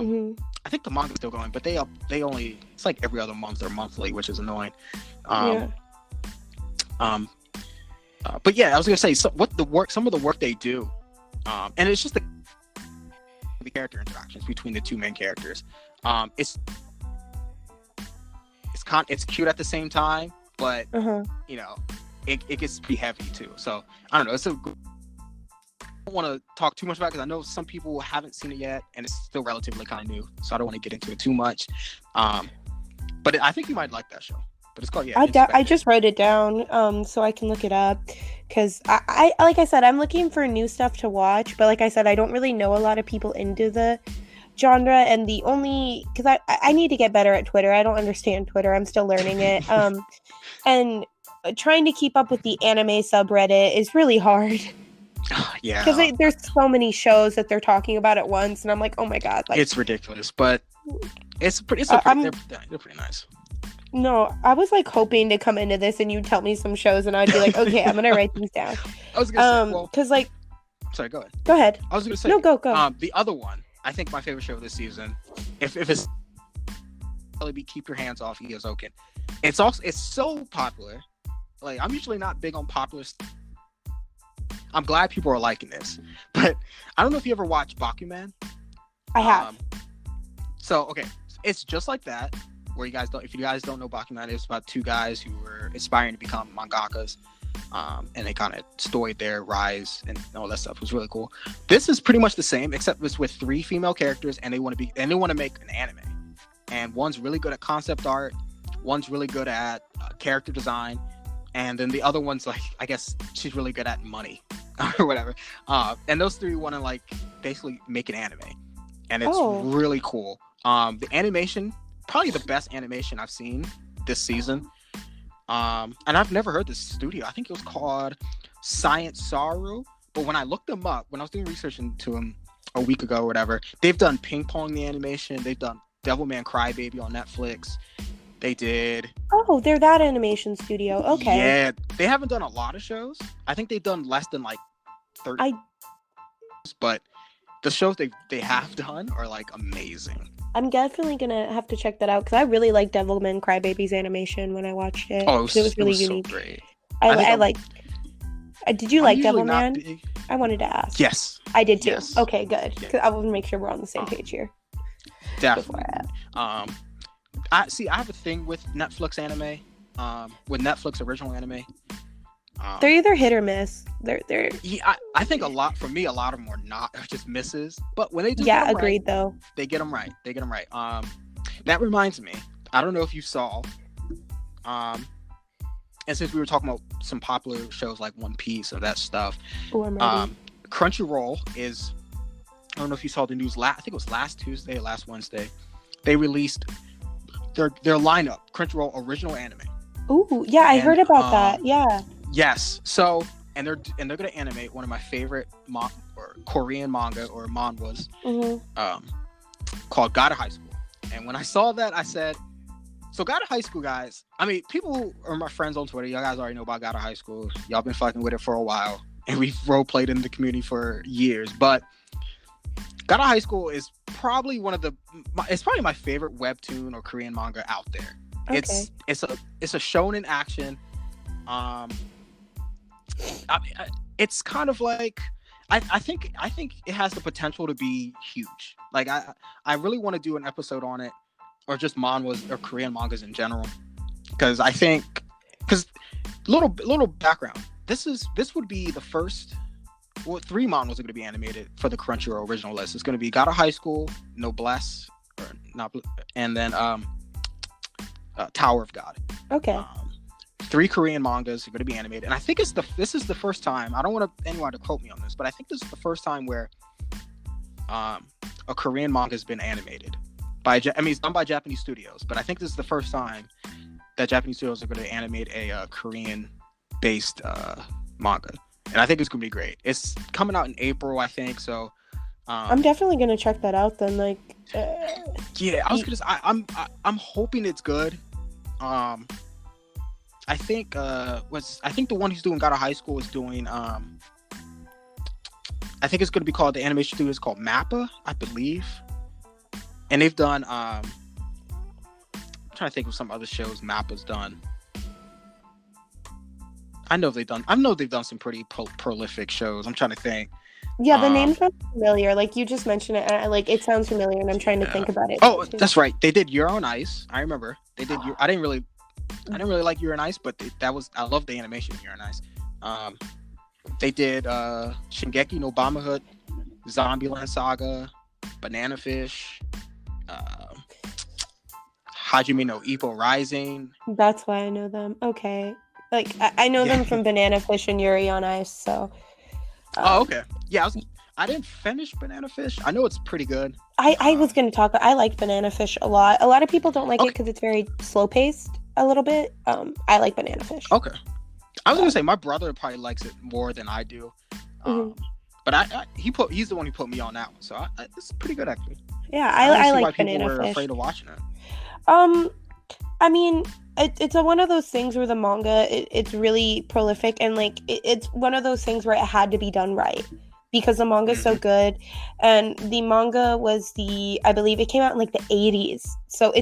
think the manga's still going, but they only, it's like every other month or monthly, which is annoying. But yeah, I was gonna say some of the work they do, and it's just the character interactions between the two main characters. It's cute at the same time, but you know, it gets pretty heavy too. So I don't know. I don't want to talk too much about it because I know some people haven't seen it yet, and it's still relatively kind of new. So I don't want to get into it too much. But I think you might like that show. But it's called I just wrote it down so I can look it up because I like I said, I'm looking for new stuff to watch, but like I said, I don't really know a lot of people into the genre, and because I need to get better at Twitter. I don't understand Twitter. I'm still learning it. And trying to keep up with the anime subreddit is really hard. Yeah, because there's so many shows that they're talking about at once, and I'm like, oh my god, like it's ridiculous, but they're pretty nice. No, I was like hoping to come into this and you'd tell me some shows, and I'd be like, okay, I'm gonna write these down. I was gonna say, because like, sorry, go ahead. Go ahead. I was gonna say, no, go. The other one, I think my favorite show this season, if it's probably be Keep Your Hands Off Eozoken. It's so popular. Like, I'm usually not big on popular stuff. I'm glad people are liking this, but I don't know if you ever watched Bakuman. I have. So okay, it's just like that. Where if you guys don't know Bakuman, it's about two guys who were aspiring to become mangakas, and they kind of storied their rise and all that stuff. It was really cool. This is pretty much the same, except it's with 3 female characters, and they want to make an anime. And one's really good at concept art, one's really good at character design, and then the other one's like, I guess she's really good at money or whatever. And those 3 want to like basically make an anime, and it's really cool. The animation, probably the best animation I've seen this season. And I've never heard this studio. I think it was called Science Saru. But when I looked them up, when I was doing research into them a week ago or whatever, they've done Ping Pong the animation. They've done Devilman Crybaby on Netflix. They did. Oh, they're that animation studio. Okay. Yeah, they haven't done a lot of shows. I think they've done less than like 30. But the shows they have done are like amazing. I'm definitely gonna have to check that out because I really liked Devilman Crybaby's animation when I watched it. Oh, it was really unique. So great. I like. Did you like Devilman? I wanted to ask. Yes, I did too. Yes. Okay, good. Because I want to make sure we're on the same page here. Definitely. I have a thing with Netflix anime. With Netflix original anime. They're either hit or miss. They're. Yeah, I think a lot of them are just misses. But when they do, agreed right, though. They get them right. That reminds me. I don't know if you saw. And since we were talking about some popular shows like One Piece or that stuff, Crunchyroll is. I don't know if you saw the news. I think it was last Tuesday or last Wednesday. They released their lineup, Crunchyroll original anime. Ooh, yeah, I heard about that. Yeah. Yes. So, and they're going to animate one of my favorite Korean manga or manhwas, called God of High School. And when I saw that, I said, so God of High School, guys. I mean, people who are my friends on Twitter, y'all guys already know about God of High School. Y'all been fucking with it for a while, and we've role played in the community for years. But God of High School is probably it's probably my favorite webtoon or Korean manga out there. Okay. It's a shonen action. It's kind of like I think it has the potential to be huge. Like I really want to do an episode on it, or just manhwas or Korean mangas in general, because little background. This would be the first. Well, 3 manhwas are going to be animated for the Crunchyroll original list. It's going to be God of High School, Noblesse, or not, and then Tower of God. Okay. 3 Korean mangas are going to be animated, and I think this is the first time. I don't want anyone to quote me on this, but I think this is the first time where a Korean manga has been animated it's done by Japanese studios, but I think this is the first time that Japanese studios are going to animate a Korean-based manga. And I think it's gonna be great. It's coming out in April, I think. So I'm definitely gonna check that out then. Like, yeah, I was gonna say, I'm hoping it's good. I think the one who's doing God of High School is doing I think it's gonna be called, the animation studio is called Mappa, I believe. And they've done I'm trying to think of some other shows Mappa's done. I know they've done some pretty prolific shows. I'm trying to think. Yeah, the name sounds familiar. Like, you just mentioned it, and it sounds familiar, and I'm trying to think about it. Oh, that's right. They did You're on Ice. I remember. They did. I didn't really like You're on Ice, but I love the animation of You're on Ice. They did Shingeki no Bamahood, Zombieland Saga, Banana Fish, Hajime no Ippo Rising. That's why I know them. Okay. Like, I know them from Banana Fish and Yuri on Ice, so... okay. Yeah, I didn't finish Banana Fish. I know it's pretty good. I was going to talk... I like Banana Fish a lot. A lot of people don't like it because it's very slow-paced a little bit. I like Banana Fish. Okay. I was going to say, my brother probably likes it more than I do. But he's the one who put me on that one, so it's pretty good, actually. Yeah, I like Banana Fish. People were afraid of watching it. I mean, it's one of those things where the manga it's really prolific, and like it's one of those things where it had to be done right because the manga is so good, and the manga was I believe it came out in like the 80s, so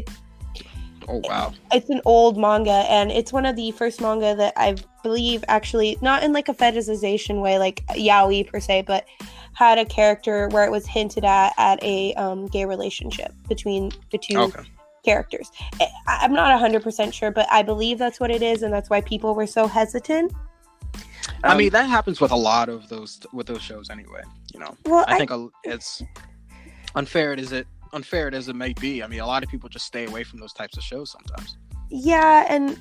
oh wow, it's an old manga, and it's one of the first manga that I believe actually not in like a fetishization way like yaoi per se, but had a character where it was hinted at a gay relationship between the two characters. I'm not 100% sure, but I believe that's what it is, and that's why people were so hesitant. I mean, that happens with a lot of those shows anyway. You know, well, I think it's unfair as it may be. I mean, a lot of people just stay away from those types of shows sometimes. Yeah, and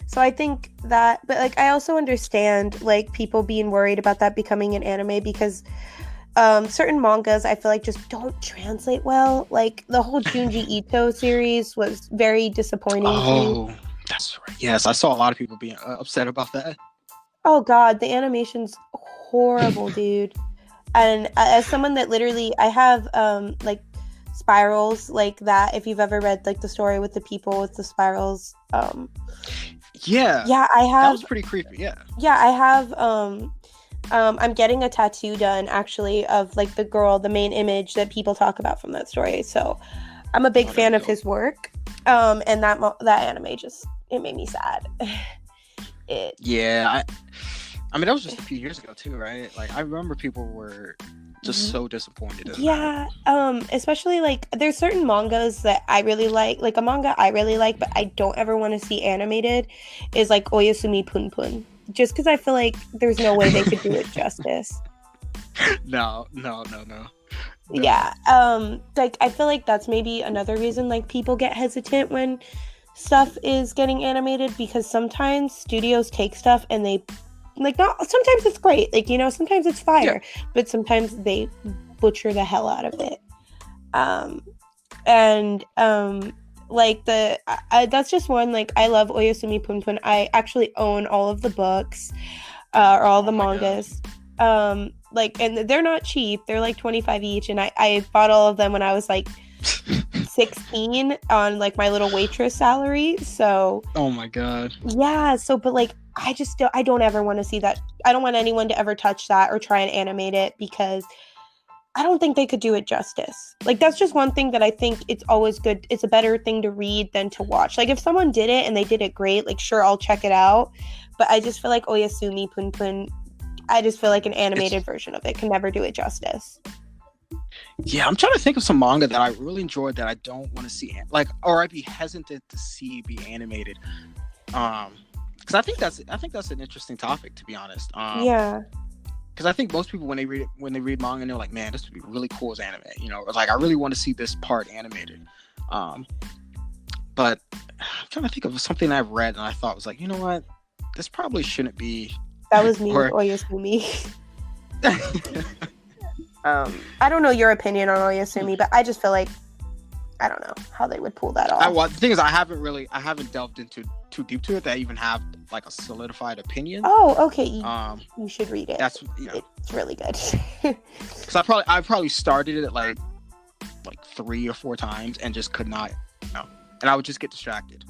so I think that, but like I also understand like people being worried about that becoming an anime because certain mangas I feel like just don't translate well. Like the whole Junji Ito series was very disappointing to me. Oh, that's right. Yes, I saw a lot of people being upset about that. Oh god, the animation's horrible, dude. And as someone that literally, I have like spirals like that. If you've ever read like the story with the people with the spirals, yeah, I have. That was pretty creepy. Yeah, I have. I'm getting a tattoo done actually of like the main image that people talk about from that story. So I'm a big fan of his work. And that anime it made me sad. I mean, that was just a few years ago too, right? Like I remember people were just so disappointed in that. Especially like there's certain mangas that I really like a manga I really like, but I don't ever want to see animated is like Oyasumi Pun Pun. Just because I feel like there's no way they could do it justice. No. Yeah. Like I feel like that's maybe another reason like people get hesitant when stuff is getting animated, because sometimes studios take stuff and they like sometimes it's great. Like, you know, sometimes it's fire, but sometimes they butcher the hell out of it. Like that's just one, like I love Oyasumi Pun Pun. I actually own all of the books or all the mangas. Like, and they're not cheap, they're like $25 each, and I bought all of them when I was like 16 on like my little waitress salary. So oh my god, yeah. So but like I don't ever want to see that. I don't want anyone to ever touch that or try and animate it, because I don't think they could do it justice. Like, that's just one thing that I think it's always good. It's a better thing to read than to watch. Like, if someone did it and they did it great, like, sure, I'll check it out. But I just feel like Oyasumi Pun Pun, I just feel like an animated version of it can never do it justice. Yeah, I'm trying to think of some manga that I really enjoyed that I don't want to see, like, or I'd be hesitant to see be animated. Because I think that's an interesting topic, to be honest. Yeah. Because I think most people when they read manga, they're like, man, this would be really cool as anime. You know, like I really want to see this part animated. But I'm trying to think of something I've read and I thought was like, you know what, this probably shouldn't be. That was me with Oyasumi. I don't know your opinion on Oyasumi, but I just feel like I don't know how they would pull that off. The thing is, I haven't delved into too deep to it that I even have like a solidified opinion. Oh, okay. You should read it. That's it's really good. Because I probably started it like 3 or 4 times and just could not, you know, and I would just get distracted.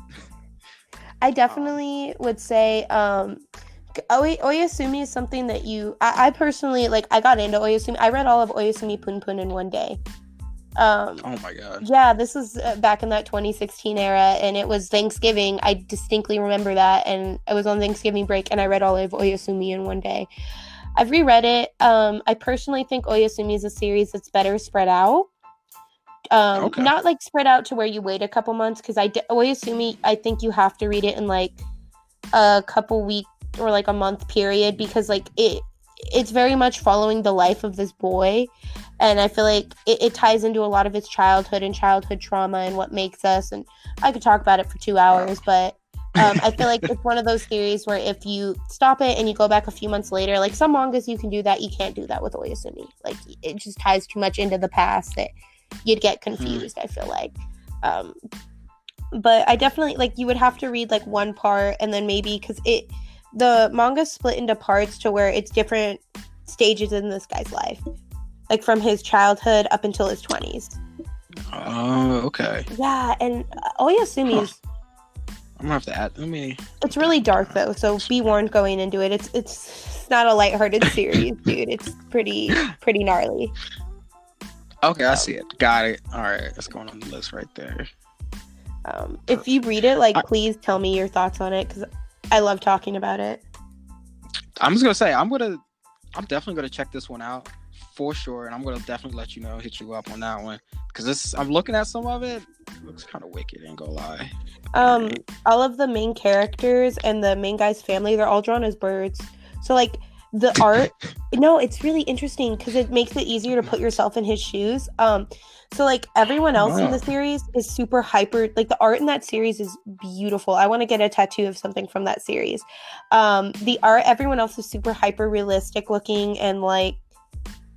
I definitely would say Oyasumi is something that I personally like. I got into Oyasumi. I read all of Oyasumi Pun Pun in one day. Oh my god. Yeah, this was back in that 2016 era, and it was Thanksgiving. I distinctly remember that, and I was on Thanksgiving break, and I read all of Oyasumi in one day. I've reread it. I personally think Oyasumi is a series that's better spread out. Okay. Not like spread out to where you wait a couple months, because Oyasumi, I think you have to read it in like a couple week or like a month period, because like it's very much following the life of this boy, and I feel like it ties into a lot of his childhood and childhood trauma and what makes us, and I could talk about it for 2 hours, but I feel like it's one of those series where if you stop it and you go back a few months later, like some mangas you can do that, you can't do that with Oyasumi. Like it just ties too much into the past that you'd get confused, I feel like. But I definitely, like, you would have to read like one part, and then maybe, because the manga's split into parts to where it's different stages in this guy's life, like from his childhood up until his 20s. Oh, okay. Yeah, and Oyasumi is, I'm gonna have to add. It's really dark though, so be warned going into it. It's not a lighthearted series, dude. It's pretty gnarly. Okay, I see it. Got it. All right, that's going on the list right there. If you read it, like, please tell me your thoughts on it, because I love talking about it. I'm just gonna say I'm definitely gonna check this one out for sure, and I'm gonna definitely let you know, hit you up on that one, because I'm looking at some of it. It looks kind of wicked, ain't gonna lie. All of the main characters and the main guy's family, they're all drawn as birds. So like the art, no, it's really interesting because it makes it easier to put yourself in his shoes. So like everyone else in the series is super hyper. Like the art in that series is beautiful. I want to get a tattoo of something from that series. The art, everyone else is super hyper realistic looking and like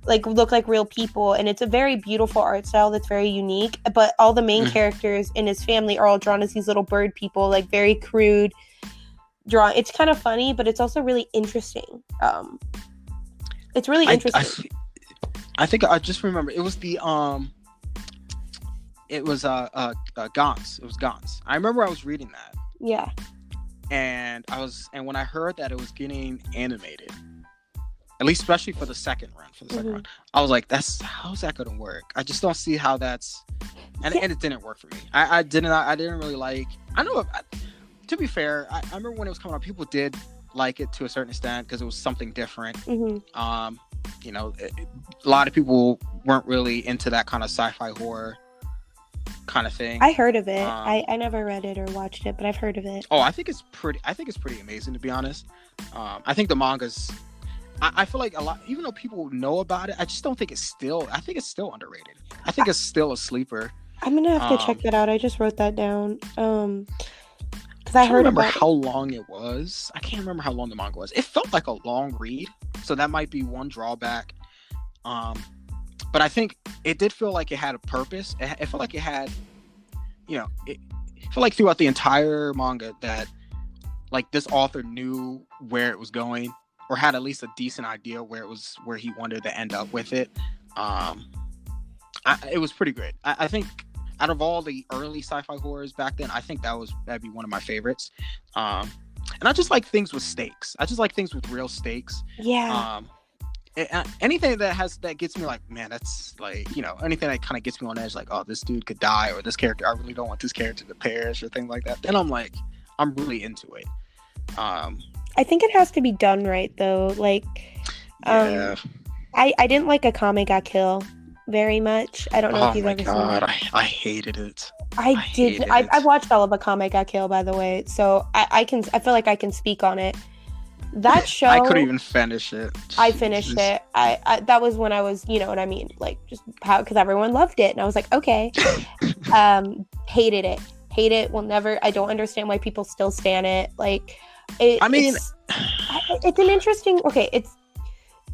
look like real people, and it's a very beautiful art style that's very unique. But all the main characters in his family are all drawn as these little bird people, like very crude drawn. It's kind of funny, but it's also really interesting. It's really interesting. I think I just remember it was the it was Gantz. It was Gantz. I remember I was reading that. Yeah. And when I heard that it was getting animated, at least especially for the second run, I was like, how's that gonna work? I just don't see how that's, and it didn't work for me. I didn't really like. I know. To be fair, I remember when it was coming out, people did like it to a certain extent because it was something different. A lot of people weren't really into that kind of sci-fi horror kind of thing. I heard of it. I never read it or watched it, but I've heard of it. Oh, I think it's pretty amazing, to be honest. I think the manga's, I feel like a lot, even though people know about it, I just don't think I think it's still underrated. I think it's still a sleeper. I'm gonna have to check that out. I just wrote that down. Because I heard about how long it was. I can't remember how long the manga was. It felt like a long read, so that might be one drawback. But I think it did feel like it had a purpose. It felt like it had, it felt like throughout the entire manga that, like, this author knew where it was going, or had at least a decent idea where he wanted to end up with it. It was pretty great. I think out of all the early sci-fi horrors back then, I think that'd be one of my favorites. And I just like things with stakes. I just like things with real stakes. Yeah. Anything that gets me like, man, that's like, anything that kind of gets me on edge, like, oh, this dude could die, or this character, I really don't want this character to perish, or things like that. Then I'm like, I'm really into it. I think it has to be done right though. Like, yeah. I didn't like Akame ga Kill very much. I don't know if you've ever seen it. I hated it. I've watched all of Akame ga Kill, by the way, so I feel like I can speak on it. That show, I couldn't even finish it. I finished it. I that was when I was, you know what I mean, like, just how, because everyone loved it, and I was like, okay. Hated it. Will never. I don't understand why people still stan it. Like, it's an interesting. Okay,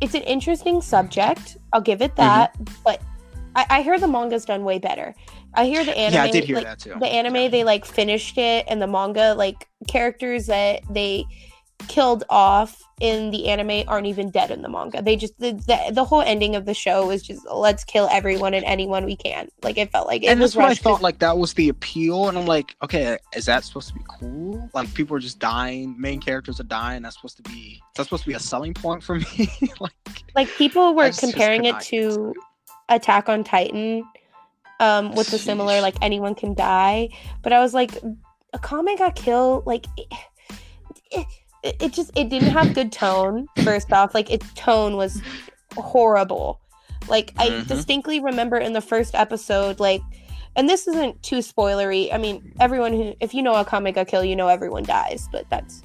it's an interesting subject. I'll give it that. But I hear the manga's done way better. I hear the anime. Yeah, I did hear that too. The anime, they like finished it, and the manga, like, characters that they killed off in the anime aren't even dead in the manga. They just the whole ending of the show is just, let's kill everyone and anyone we can. Like, it felt like it, and that's what I thought. Like, that was the appeal, and I'm like, okay, is that supposed to be cool? Like, people are just dying, main characters are dying. That's supposed to be a selling point for me. like people were comparing it to Attack on Titan, with the similar, like, anyone can die. But I was like, Akame ga Kill, like, it didn't have good tone. First off, like its tone was horrible. Like I distinctly remember in the first episode, like, and this isn't too spoilery. I mean, if you know a Kame ga Kill, you know everyone dies, but that's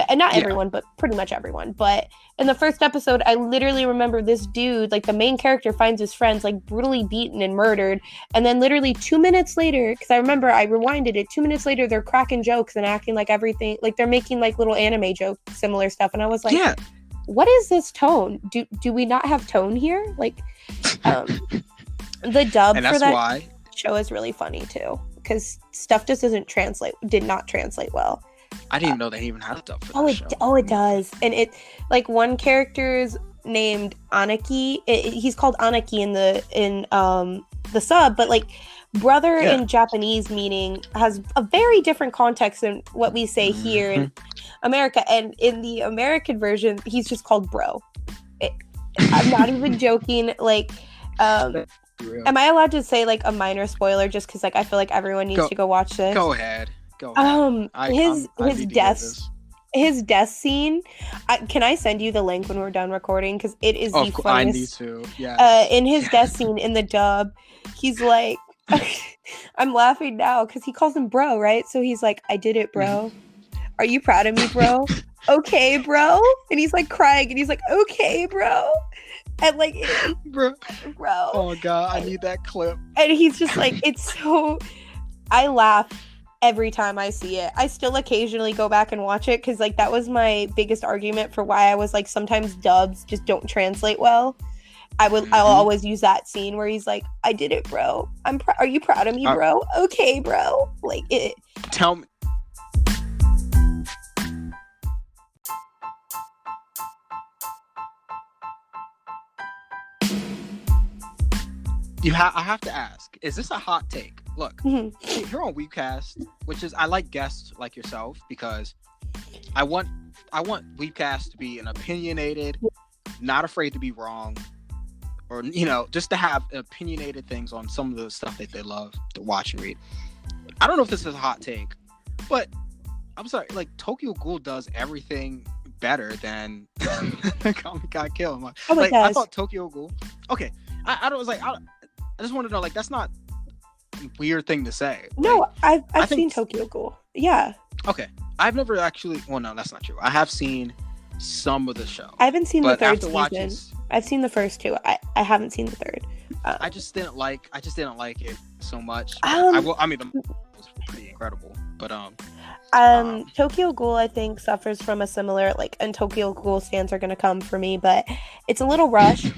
and not everyone, but pretty much everyone. But in the first episode, I literally remember this dude, like the main character, finds his friends like brutally beaten and murdered, and then literally 2 minutes later, because I remember I rewinded it, 2 minutes later they're cracking jokes and acting like everything, like they're making like little anime joke similar stuff, and I was like, what is this tone? Do we not have tone here? Like, the dub and for that why show is really funny too, because stuff just did not translate well. I didn't even know they even had a dub for that show. It does. And it, like, one character's named Anaki. He's called Anaki in the sub, but like brother in Japanese meaning has a very different context than what we say here in America. And in the American version, he's just called bro. I'm not even joking. Like, am I allowed to say like a minor spoiler just because like I feel like everyone needs to go watch this? Go ahead. His death scene. Can I send you the link when we're done recording? Because it is the funniest. I need to. Yeah. In his death scene in the dub, he's like, I'm laughing now because he calls him bro, right? So he's like, I did it, bro. Are you proud of me, bro? Okay, bro. And he's like crying, and he's like, okay, bro. And like, bro. Oh god, I need that clip. And he's just like, it's so. I laugh every time I see it. I still occasionally go back and watch it because like that was my biggest argument for why I was like sometimes dubs just don't translate well. I'll always use that scene where he's like, I did it, bro. Are you proud of me, bro? Okay, bro. Like it. Tell me. I have to ask, is this a hot take? Look, here on WeebCast, which is, I like guests like yourself because I want WeebCast to be an opinionated, not afraid to be wrong, or, you know, just to have opinionated things on some of the stuff that they love to watch and read. I don't know if this is a hot take, but I'm sorry, like, Tokyo Ghoul does everything better than Kame ga Kill. I thought Tokyo Ghoul, okay, I just want to know, like, that's not a weird thing to say. No, like, I've seen Tokyo Ghoul. Yeah. Okay. I've never actually, well, no, that's not true. I have seen some of the show. I haven't seen the third season. I've seen the first two. I haven't seen the third. I just didn't like it so much. The was pretty incredible, but Tokyo Ghoul, I think, suffers from a similar, like, and Tokyo Ghoul stands are going to come for me, but it's a little rushed,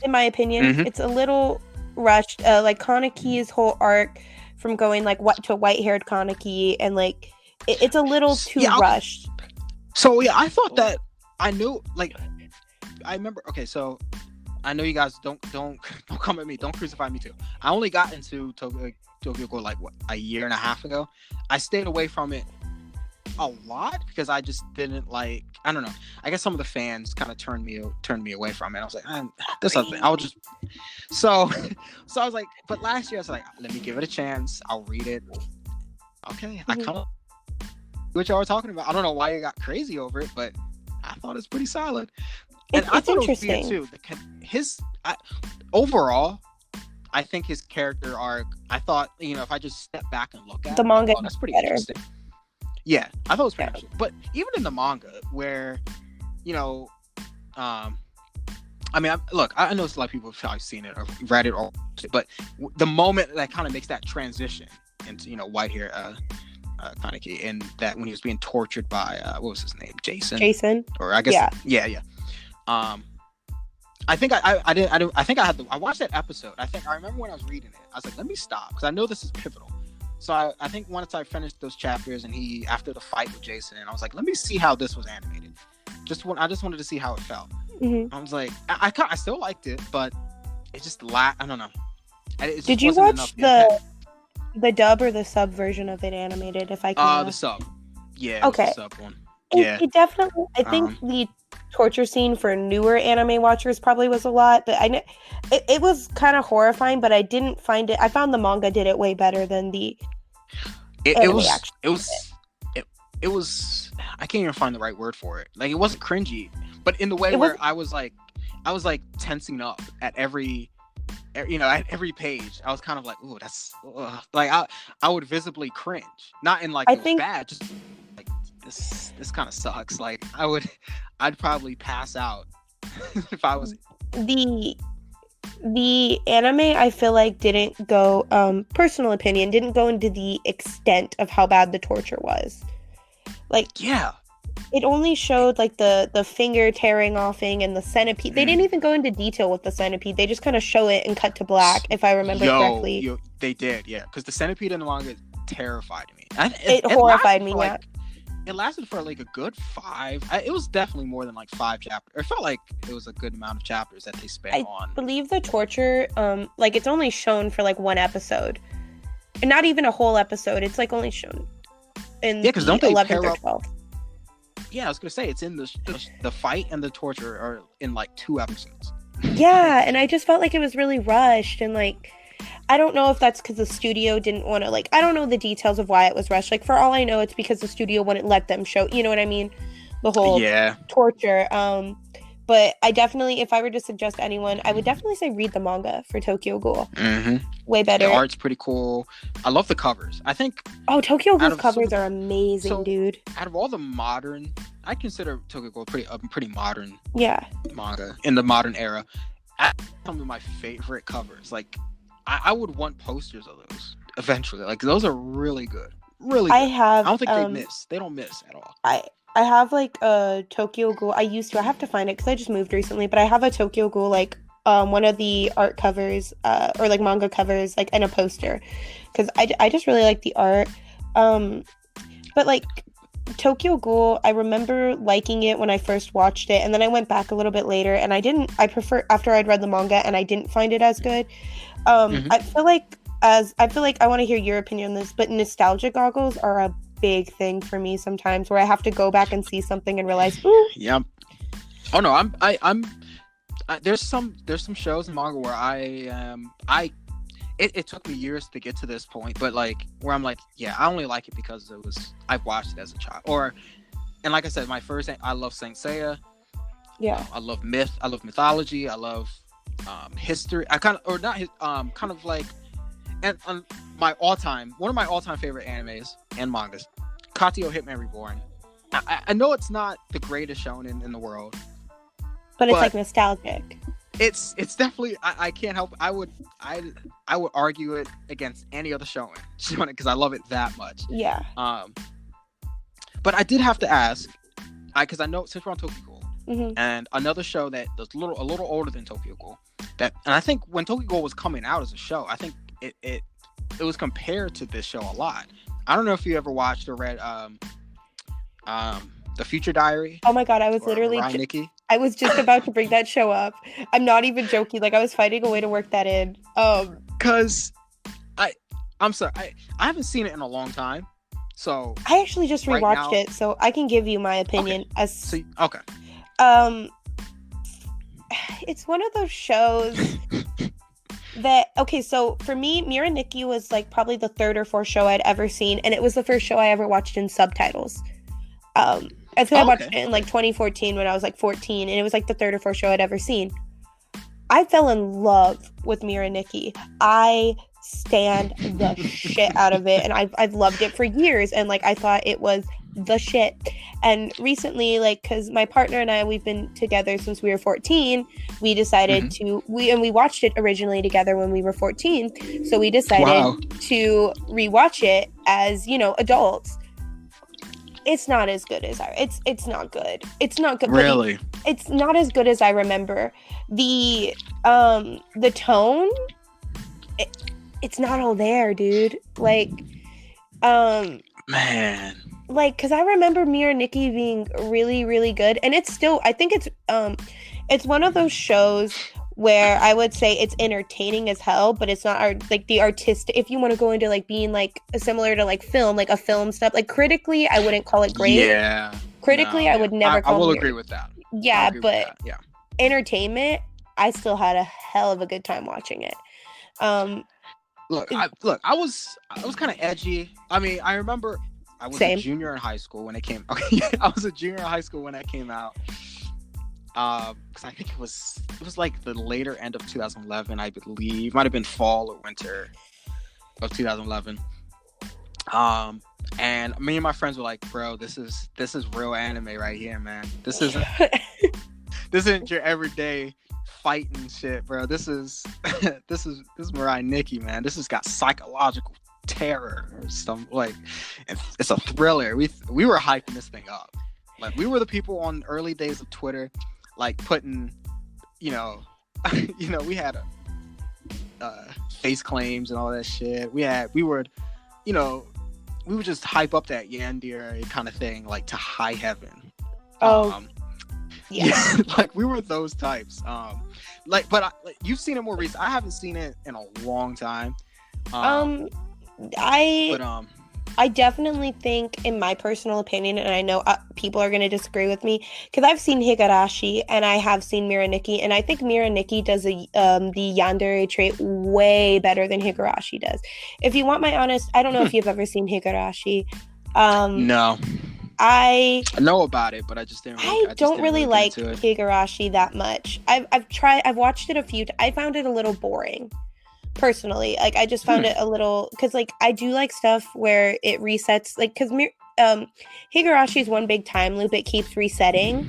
in my opinion. It's a little rushed. Like, Kaneki's whole arc from going, like, to white-haired Kaneki, and, like, it's a little too rushed. So, yeah, I thought that, I knew, like, I remember, okay, so, I know you guys don't come at me, don't crucify me too. I only got into Tokyo Ghoul, like, what, a year and a half ago? I stayed away from it a lot because I just didn't like, I don't know, I guess some of the fans kind of turned me away from it. I was like, this other thing, I'll just so I was like, but last year I was like, let me give it a chance, I'll read it. Okay, I kind of what y'all were talking about. I don't know why you got crazy over it, but I thought it's pretty solid. And I thought interesting. It was weird too. Overall, I think his character arc, I thought, you know, if I just step back and look at the manga, that's pretty interesting. Yeah, I thought it was pretty interesting. But even in the manga, where, you know, I mean, look, I know a lot of people have probably seen it or read it, but the moment that kind of makes that transition into, you know, white hair Kaneki, and that when he was being tortured by what was his name, Jason, or I guess yeah. I think I watched that episode. I remember when I was reading it, I was like, let me stop because I know this is pivotal. So I think once I finished those chapters and after the fight with Jason, and I was like, let me see how this was animated. I just wanted to see how it felt. I was like, I still liked it, but it just I don't know. Did you watch the dub or the sub version of it animated? If I can. The sub. Yeah. Okay. The sub one. Yeah. It definitely. I think the torture scene for newer anime watchers probably was a lot, but it was kind of horrifying, but I didn't find it. I found the manga did it way better than the. it was, I can't even find the right word for it. Like, it wasn't cringy, but in the way It was where I was like tensing up at every at every page. I was kind of like, ooh, that's like I would visibly cringe, not in like I it was think bad, just like this kind of sucks. Like I'd probably pass out if I was. the the anime, I feel like, didn't go, personal opinion, didn't go into the extent of how bad the torture was. Like, Yeah. it only showed like the finger tearing offing and the centipede. They didn't even go into detail with the centipede. They just kind of show it and cut to black, if I remember correctly. They did, yeah, because the centipede in the manga terrified me. It horrified me. Like, it lasted for like a good 5. It was definitely more than like 5 chapters. It felt like it was a good amount of chapters that they spent on. I believe the torture, like, it's only shown for like 1 episode, and not even a whole episode. It's like only shown in because don't they 11th or 12th. Yeah, I was gonna say it's in the fight and the torture are in like 2 episodes. Yeah, and I just felt like it was really rushed, and like, I don't know if that's because the studio didn't want to, like, I don't know the details of why it was rushed. Like, for all I know, it's because the studio wouldn't let them show, you know what I mean? The whole torture. But I definitely, if I were to suggest anyone, I would definitely say read the manga for Tokyo Ghoul. Mm-hmm. Way better. The art's pretty cool. I love the covers. I think. Oh, Tokyo Ghoul's covers are amazing, dude. Out of all the modern, I consider Tokyo Ghoul pretty modern. Yeah. Manga in the modern era. Some of my favorite covers. Like, I would want posters of those eventually. Like, those are really good. Really good. I don't think they miss. They don't miss at all. I have like a Tokyo Ghoul. I have to find it because I just moved recently, but I have a Tokyo Ghoul, like, one of the art covers, or like manga covers, like, and a poster, because I just really like the art. But like, Tokyo Ghoul, I remember liking it when I first watched it, and then I went back a little bit later, and I prefer after I'd read the manga, and I didn't find it as good. I feel like I want to hear your opinion on this, but nostalgia goggles are a big thing for me sometimes, where I have to go back and see something and realize, ooh. Yeah. Oh no, I'm there's some shows in manga where it took me years to get to this point, but like, where I'm like, yeah, I only like it because I've watched it as a child, and like I said, I love Saint Seiya. Yeah. I love mythology. I love history. Kind of like, and one of my all-time favorite animes and mangas, Katio Hitman Reborn. I know it's not the greatest shonen in the world, but it's like nostalgic. It's definitely, I can't help. I would argue it against any other shonen because I love it that much. Yeah. But I did have to ask, because I know, since we're on Tokyo Ghoul, mm-hmm. and another show that's a little older than Tokyo Ghoul, and I think when Tokyo Ghoul was coming out as a show, I think it was compared to this show a lot. I don't know if you ever watched or read The Future Diary. Oh my god, I was literally Nikki. I was just about to bring that show up. I'm not even joking. Like, I was fighting a way to work that in. Because I'm sorry, I haven't seen it in a long time. So I actually just rewatched it, so I can give you my opinion. Okay. It's one of those shows that, okay, so for me, Mira Nikki was like probably the 3rd or 4th show I'd ever seen, and it was the first show I ever watched in subtitles. I watched it in like 2014 when I was like 14, and it was like the 3rd or 4th show I'd ever seen. I fell in love with Mira Nikki. I stand the shit out of it, and I've loved it for years, and like, I thought it was the shit. And recently, like, because my partner and I, we've been together since we were 14, we decided to we watched it originally together when we were 14, so we decided to rewatch it as, adults. It's not as good as it's not good. It's not good. Really? It's not as good as I remember. The tone, it's not all there, dude. Like, man. Like, because I remember Mira Nikki being really, really good, and it's still, I think it's one of those shows where I would say it's entertaining as hell, but it's not like the artistic, if you want to go into like being like similar to like film, like a film stuff, like critically, I wouldn't call it great. Yeah. Critically, I would never call it. I will agree with that. Yeah, but entertainment, I still had a hell of a good time watching it. I was kind of edgy. I mean, I remember I was a Same. junior in high school when it came. Okay, I was a junior in high school when that came out. Because I think it was like the later end of 2011, I believe. Might have been fall or winter of 2011. And me and my friends were like, "Bro, this is real anime right here, man. This isn't your everyday fighting shit, bro. This is this is Mirai Nikki, man. This has got psychological terror or something. Like, it's a thriller. We were hyping this thing up. Like, we were the people on early days of Twitter, like putting, we had face claims and all that shit. We would just hype up that yandere kind of thing, like to high heaven. Yeah, like we were those types. But you've seen it more recent. I haven't seen it in a long time. I definitely think, in my personal opinion, and I know people are going to disagree with me, because I've seen Higurashi and I have seen Miraniki, and I think Miraniki does the yandere trait way better than Higurashi does. If you want my honest, I don't know if you've ever seen Higurashi. No. I know about it, but I just didn't. I don't really like Higurashi that much. I've watched it a few. I found it a little boring, personally. Like, I just found it a little, because like I do like stuff where it resets. Like, because Higurashi is one big time loop. It keeps resetting,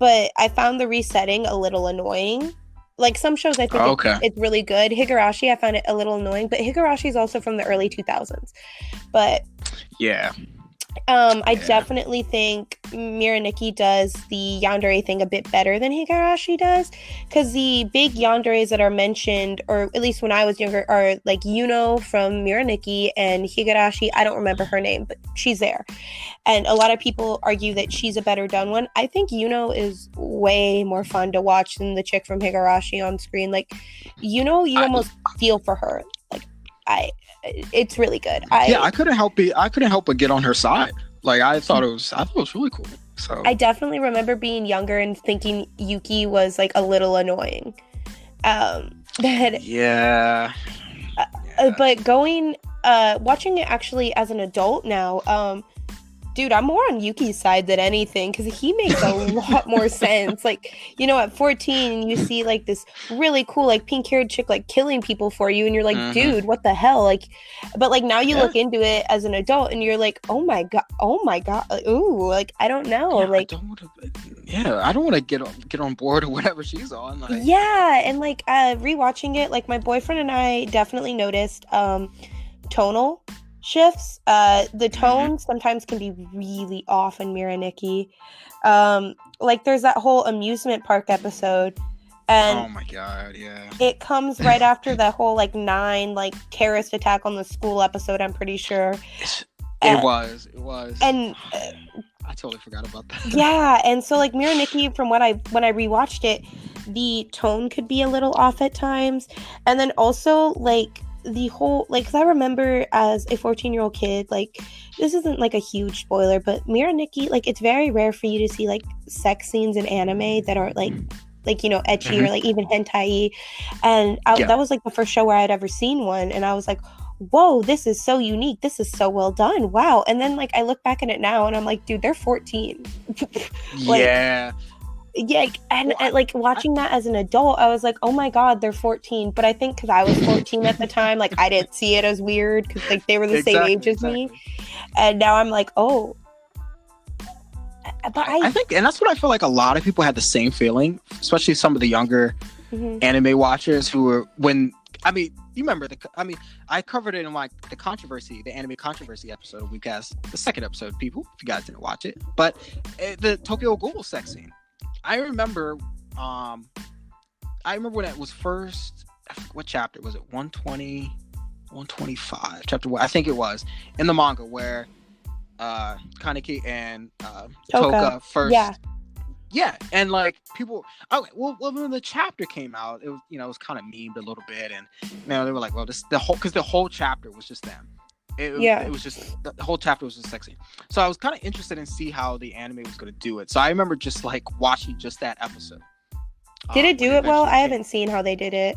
but I found the resetting a little annoying. Like, some shows I think it's really good. Higurashi, I found it a little annoying, but Higurashi is also from the early 2000s. But yeah. I definitely think Miraniki does the yandere thing a bit better than Higurashi does, because the big yanderes that are mentioned, or at least when I was younger, are like Yuno from Miraniki and Higurashi. I don't remember her name, but she's there. And a lot of people argue that she's a better done one. I think Yuno is way more fun to watch than the chick from Higurashi on screen. Like, Yuno, you almost feel for her. Like, it's really good. I couldn't help but get on her side. Like, I thought it was really cool. So I definitely remember being younger and thinking Yuki was like a little annoying. But watching it actually as an adult now, dude, I'm more on Yuki's side than anything, because he makes a lot more sense. Like, at 14, you see like this really cool, like, pink-haired chick like killing people for you, and you're like, dude, what the hell? Like, but like now you look into it as an adult, and you're like, oh my god, like, ooh, like, I don't know, like, I don't want to get on board or whatever she's on. Like, and like rewatching it, like, my boyfriend and I definitely noticed tonal shifts. The tone sometimes can be really off in Miraniki. Like, there's that whole amusement park episode, and oh my god, yeah, it comes right after the whole like 9 like terrorist attack on the school episode, I'm pretty sure. It was and I totally forgot about that. Yeah, and so like Miraniki, from when I rewatched it, the tone could be a little off at times, and then also like the whole, like, 'cause I remember as a 14-year-old kid, like, this isn't like a huge spoiler, but Miraniki, like, it's very rare for you to see like sex scenes in anime that are like ecchi or like even hentai, and that was like the first show where I had ever seen one, and I was like, whoa, this is so unique, this is so well done, wow. And then like I look back at it now and I'm like, dude, they're 14. Like, yeah, and like watching that as an adult, I was like, oh my god, they're 14. But I think because I was 14 at the time, like, I didn't see it as weird, because like they were the same age as me, and now I'm like, oh. But I think, and that's what I feel like a lot of people had the same feeling, especially some of the younger anime watchers who were, you remember I covered it in like the anime controversy episode of WeebCast, the second episode, people, if you guys didn't watch it, but the Tokyo Ghoul sex scene. I remember when it was first, what chapter was it? 120, 125, chapter 1, I think it was, in the manga, where Kaneki and Toka first. Yeah, and like people, when the chapter came out, it was, it was kind of memed a little bit, and they were like, well, because the whole chapter was just them. It was just, the whole chapter was just sexy. So I was kind of interested in see how the anime was going to do it. So I remember just like watching just that episode. Did it do it well? I haven't seen how they did it.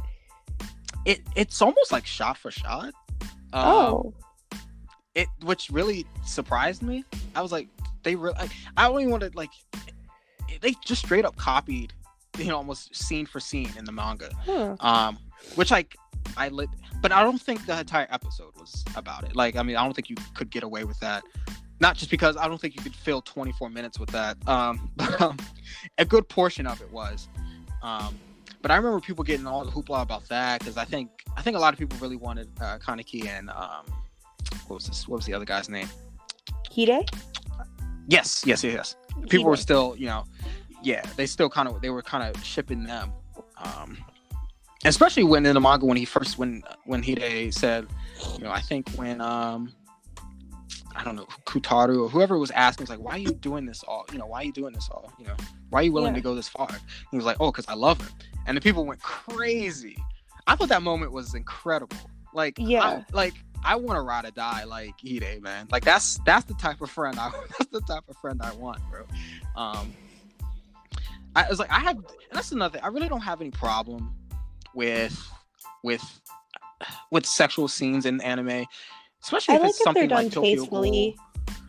It's almost like shot for shot. which really surprised me. I was like, they really, like, I don't even want to, like, they just straight up copied, almost scene for scene in the manga. Which, like, but I don't think the entire episode was about it. Like, I mean, I don't think you could get away with that. Not just because I don't think you could fill 24 minutes with that. But a good portion of it was. But I remember people getting all the hoopla about that, because I think a lot of people really wanted Kaneki and what was the other guy's name? Hide? Yes. People were still, they were kind of shipping them. Especially when in the manga, when Hide said, I think when I don't know, Kutaru or whoever was asking, was like, why are you doing this all? Why are you doing this all? Why are you willing to go this far? He was like, oh, because I love him. And the people went crazy. I thought that moment was incredible. Like, I want to ride or die like Hide, man. Like, that's the type of friend I want, bro. I was like, and that's another thing. I really don't have any problem with sexual scenes in anime, especially if it's something like Tokyo Ghoul.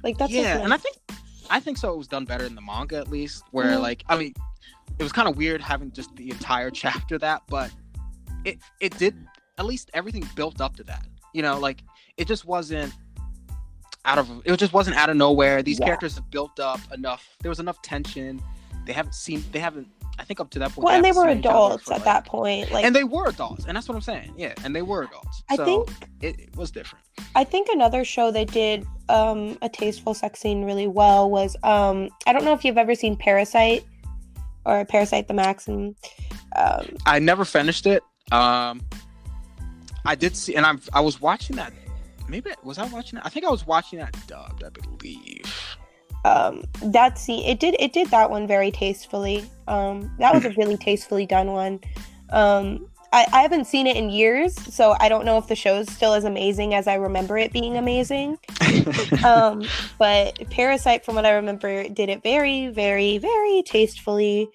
Like, that's and I think so. It was done better in the manga, at least, where like, I mean, it was kind of weird having just the entire chapter that, but it did, at least everything built up to that. Like, it just wasn't out of nowhere. These characters have built up enough. There was enough tension. They haven't, I think, up to that point. Well, and they were adults at that point. Like, and they were adults, and that's what I'm saying. Yeah, and they were adults. I think it was different. I think another show that did a tasteful sex scene really well was I don't know if you've ever seen Parasite or Parasite the Maxim. I never finished it. I did see, and I was watching that. Maybe was I watching it? I think I was watching that dubbed, I believe. That scene, it did that one very tastefully. That was a really tastefully done one. I haven't seen it in years, so I don't know if the show is still as amazing as I remember it being amazing. But Parasite, from what I remember, did it very, very, very tastefully.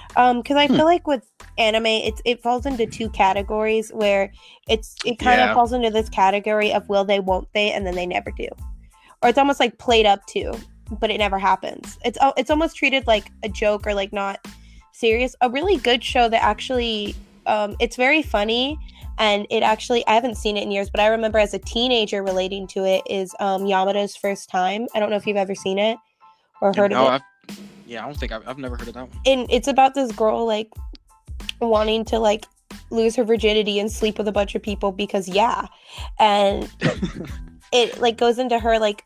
Because I feel like with anime, it falls into two categories, where it kind of falls into this category of will they, won't they, and then they never do. Or it's almost like played up to, but it never happens. It's almost treated like a joke or like not serious. A really good show that actually, it's very funny, and it actually, I haven't seen it in years, but I remember as a teenager relating to it, is Yamada's First Time. I don't know if you've ever seen it or heard of it. I don't think I've never heard of that one. And it's about this girl like wanting to like lose her virginity and sleep with a bunch of people because and it like goes into her like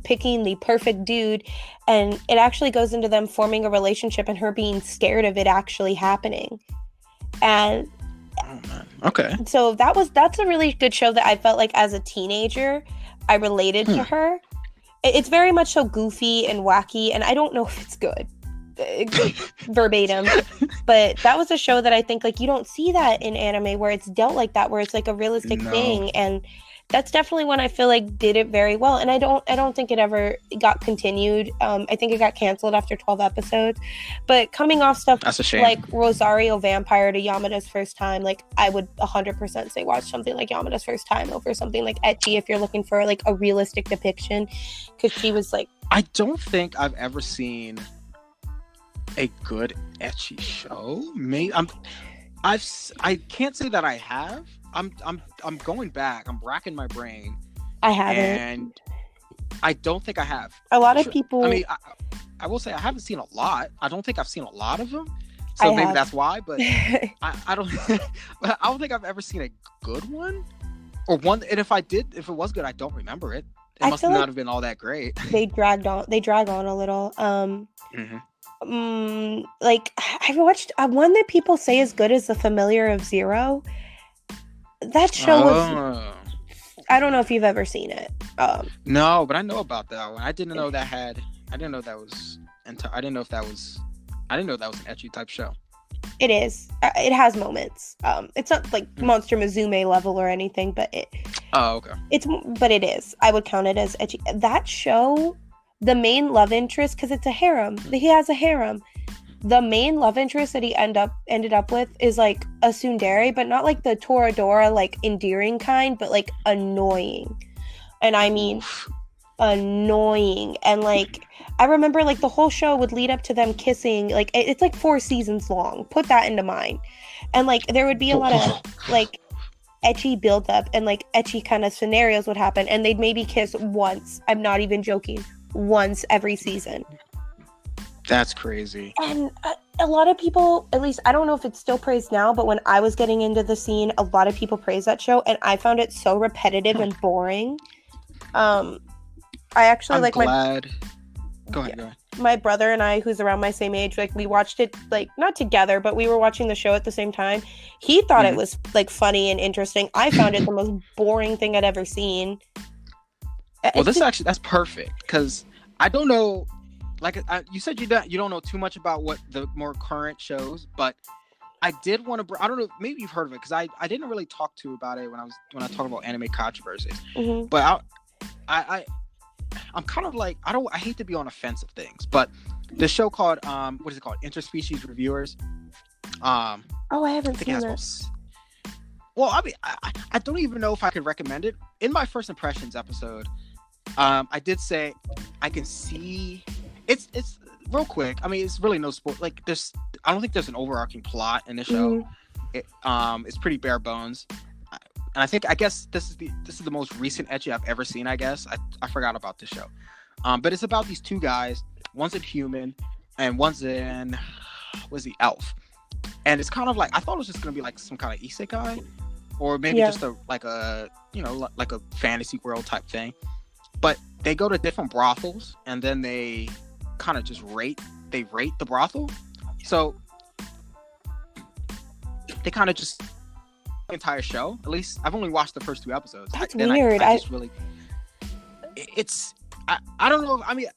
picking the perfect dude, and it actually goes into them forming a relationship and her being scared of it actually happening. And oh man, okay. So that's a really good show that I felt like as a teenager I related to her. It's very much so goofy and wacky, and I don't know if it's good verbatim, but that was a show that I think like you don't see that in anime where it's dealt like that, where it's like a realistic thing, and that's definitely one I feel like did it very well. And I don't think it ever got continued. I think it got canceled after 12 episodes. But coming off stuff like Rosario Vampire to Yamada's First Time, like I would 100% say watch something like Yamada's First Time over something like Ecchi if you're looking for like a realistic depiction, because she was like, I don't think I've ever seen a good Ecchi show. Maybe I can't say that I have. I'm going back. I'm racking my brain. I haven't. And I don't think I have. A lot of people. I mean, I will say I haven't seen a lot. I don't think I've seen a lot of them. So maybe that's why. But I don't. I don't think I've ever seen a good one, or one. And if it was good, I don't remember it. It must not have been all that great. They drag on a little. Like I watched one that people say is good is The Familiar of Zero. That show was. I don't know if you've ever seen it. No, but I know about that one. I didn't know that was an ecchi type show. It is. It has moments. It's not like Monster Musume level or anything, but it. Oh, okay. But it is. I would count it as ecchi. That show, the main love interest, because it's a harem. He has a harem. The main love interest that he ended up with is like a tsundere, but not like the Toradora like endearing kind, but like annoying. And I mean annoying. And like I remember like the whole show would lead up to them kissing. Like it's like 4 seasons long. Put that into mind. And like there would be a lot of like ecchi buildup and like ecchi kind of scenarios would happen, and they'd maybe kiss once. I'm not even joking. Once every season. That's crazy. And a lot of people, at least I don't know if it's still praised now, but when I was getting into the scene, a lot of people praised that show, and I found it so repetitive and boring. I actually I'm like glad. Go ahead. my brother and I, who's around my same age, like we watched it like not together, but we were watching the show at the same time. He thought it was like funny and interesting. I found it the most boring thing I'd ever seen. Well, that's perfect, because I don't know. Like you said, you don't know too much about what the more current shows, but I did want to. I don't know. Maybe you've heard of it, because I didn't really talk to you about it when I talk about anime controversies. Mm-hmm. But I'm kind of like I hate to be on offensive things, but the show called what is it called? Interspecies Reviewers. I haven't seen that. Well, I mean, I don't even know if I could recommend it. In my first impressions episode, I did say I can see. It's real quick. I mean, it's really no sport. Like I don't think there's an overarching plot in the show. Mm-hmm. It's pretty bare bones. And I guess this is the most recent ecchi I've ever seen. I guess I forgot about this show, but it's about these two guys. One's a human, and one's an elf. And it's kind of like I thought it was just gonna be like some kind of isekai, or maybe just like a fantasy world type thing. But they go to different brothels, and then they kind of just rate the brothel. So they kind of just entire show. At least I've only watched the first 2 episodes. That's weird. I don't know. I mean,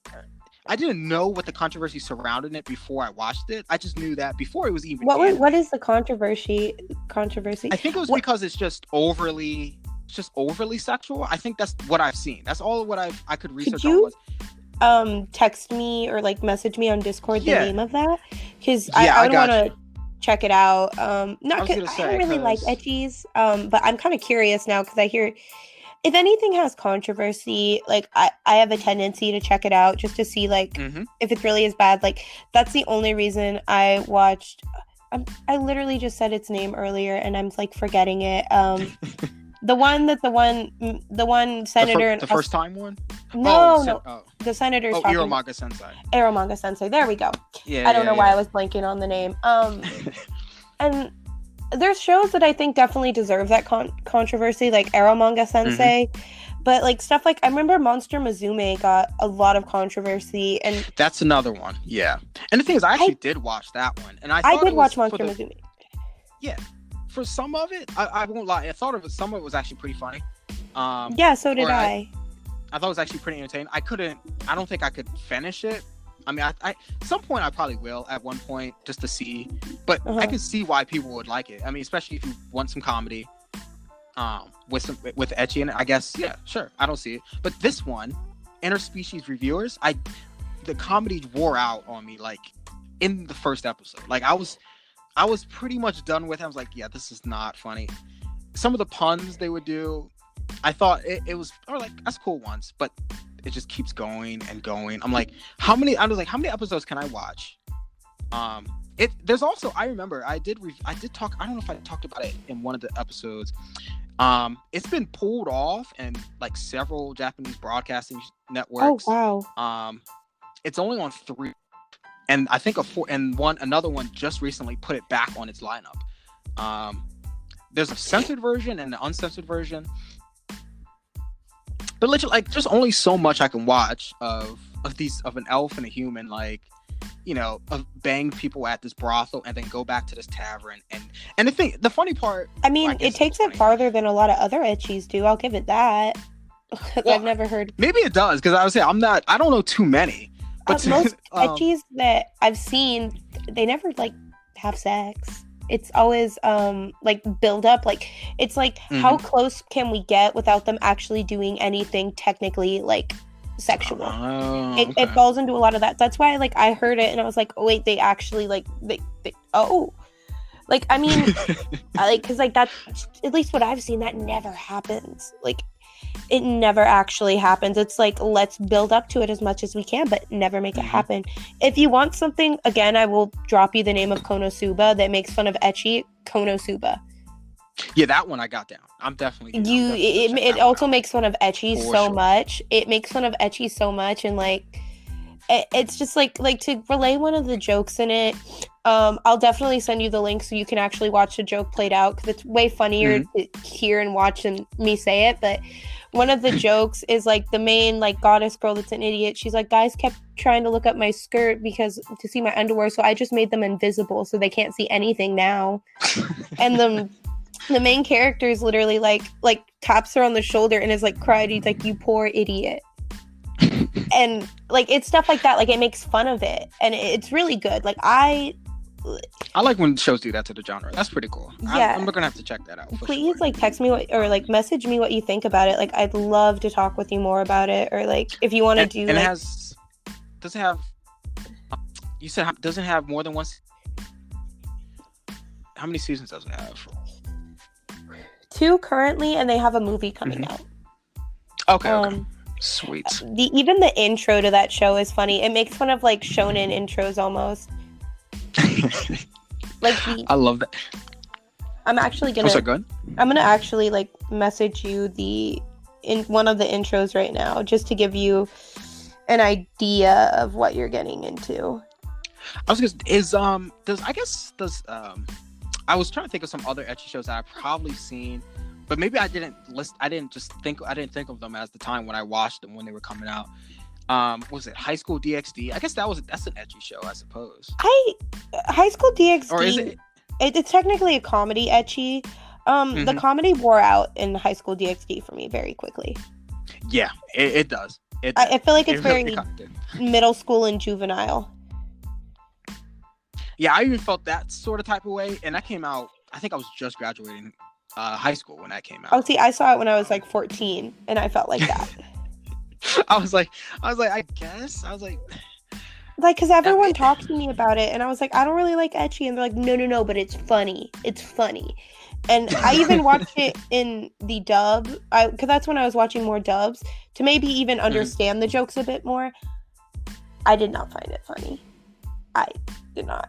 I didn't know what the controversy surrounding it before I watched it. I just knew that before it was even. What is the controversy? I think it was because it's just overly sexual. I think that's what I've seen. That's all what I could research. Could you text me or like message me on Discord the name of that? Because I would want to check it out. Not because I don't really like ecchis, but I'm kind of curious now because I hear if anything has controversy, like I have a tendency to check it out just to see like if it really is bad. Like that's the only reason I watched. I literally just said its name earlier and I'm like forgetting it. The one senator the first time one. No. The senator's talking. Eromanga Sensei. There we go. I don't know why I was blanking on the name. And there's shows that I think definitely deserve that controversy, like Eromanga Sensei. But like stuff like I remember Monster Musume got a lot of controversy, and that's another one. Yeah. And the thing is, I actually did watch that one, and I did watch Monster Musume. Yeah. For some of it, I won't lie. I thought some of it was actually pretty funny. So did I. I thought it was actually pretty entertaining. I don't think I could finish it. I mean, at some point I probably will at one point just to see, but I can see why people would like it. I mean, especially if you want some comedy, with ecchi in it. I guess, yeah, sure. I don't see it, but this one, Interspecies Reviewers, the comedy wore out on me like in the first episode. Like I was pretty much done with it. I was like, yeah, this is not funny. Some of the puns they would do, I thought it was like that's cool once, but it just keeps going and going. I'm like, how many episodes can I watch? There's also, I remember I did talk, I don't know if I talked about it in one of the episodes. It's been pulled off and like several Japanese broadcasting networks. Oh wow. It's only on 3, and I think another one just recently put it back on its lineup. There's a censored version and an uncensored version. But literally, like, there's only so much I can watch of an elf and a human, like, of bang people at this brothel and then go back to this tavern. And the funny part, I mean, it takes it farther than a lot of other ecchis do. I'll give it that. Well, I've never heard. Maybe it does, because I would say I don't know too many. But most ecchis that I've seen, they never like have sex. It's always like build up, like it's like how close can we get without them actually doing anything technically like sexual. It falls into a lot of that. That's why like I heard it and I was like, oh wait, they actually like they Like, I mean, like, because like that's at least what I've seen. That never happens. Like, it never actually happens. It's like, let's build up to it as much as we can, but never make it happen. If you want something, again, I will drop you the name of Konosuba that makes fun of ecchi. Konosuba. Yeah, that one I got down. I'm definitely. It also makes fun of ecchi so much. It makes fun of ecchi so much, and like, it's just like to relay one of the jokes in it. I'll definitely send you the link so you can actually watch the joke played out, because it's way funnier to hear and watch than me say it. But one of the jokes is like the main like goddess girl that's an idiot. She's like, guys kept trying to look up my skirt to see my underwear, so I just made them invisible so they can't see anything now. And the main character is literally like taps her on the shoulder and is like cried. He's like, you poor idiot. And like, it's stuff like that. Like, it makes fun of it, and it's really good. Like, I like when shows do that to the genre. That's pretty cool. Yeah, I'm gonna have to check that out. Please, like, text me or like message me what you think about it. Like, I'd love to talk with you more about it, or like if you want to do. And like, does it have? You said doesn't have more than one. How many seasons does it have? 2 currently, and they have a movie coming out. Okay. Sweet. Even the intro to that show is funny. It makes fun of like shonen intros almost. Like I love that. I'm actually gonna. What's that good? I'm gonna actually like message you in one of the intros right now, just to give you an idea of what you're getting into. I was just I was trying to think of some other ecchi shows that I've probably seen, but maybe I didn't think of them as the time when I watched them when they were coming out. Was it High School DxD? I guess that's an ecchi show, I suppose. High School DxD, or is it? It's technically a comedy ecchi. The comedy wore out in High School DxD for me very quickly. Yeah, it does. I feel like it's very middle school and juvenile. Yeah, I even felt that sort of type of way, and that came out. I think I was just graduating high school when that came out. Oh, see, I saw it when I was like 14, and I felt like that. I was like, I guess. I was like, because everyone talked to me about it, and I was like, I don't really like ecchi, and they're like, no, but it's funny. It's funny. And I even watched it in the dub, because that's when I was watching more dubs, to maybe even understand the jokes a bit more. I did not find it funny. I did not.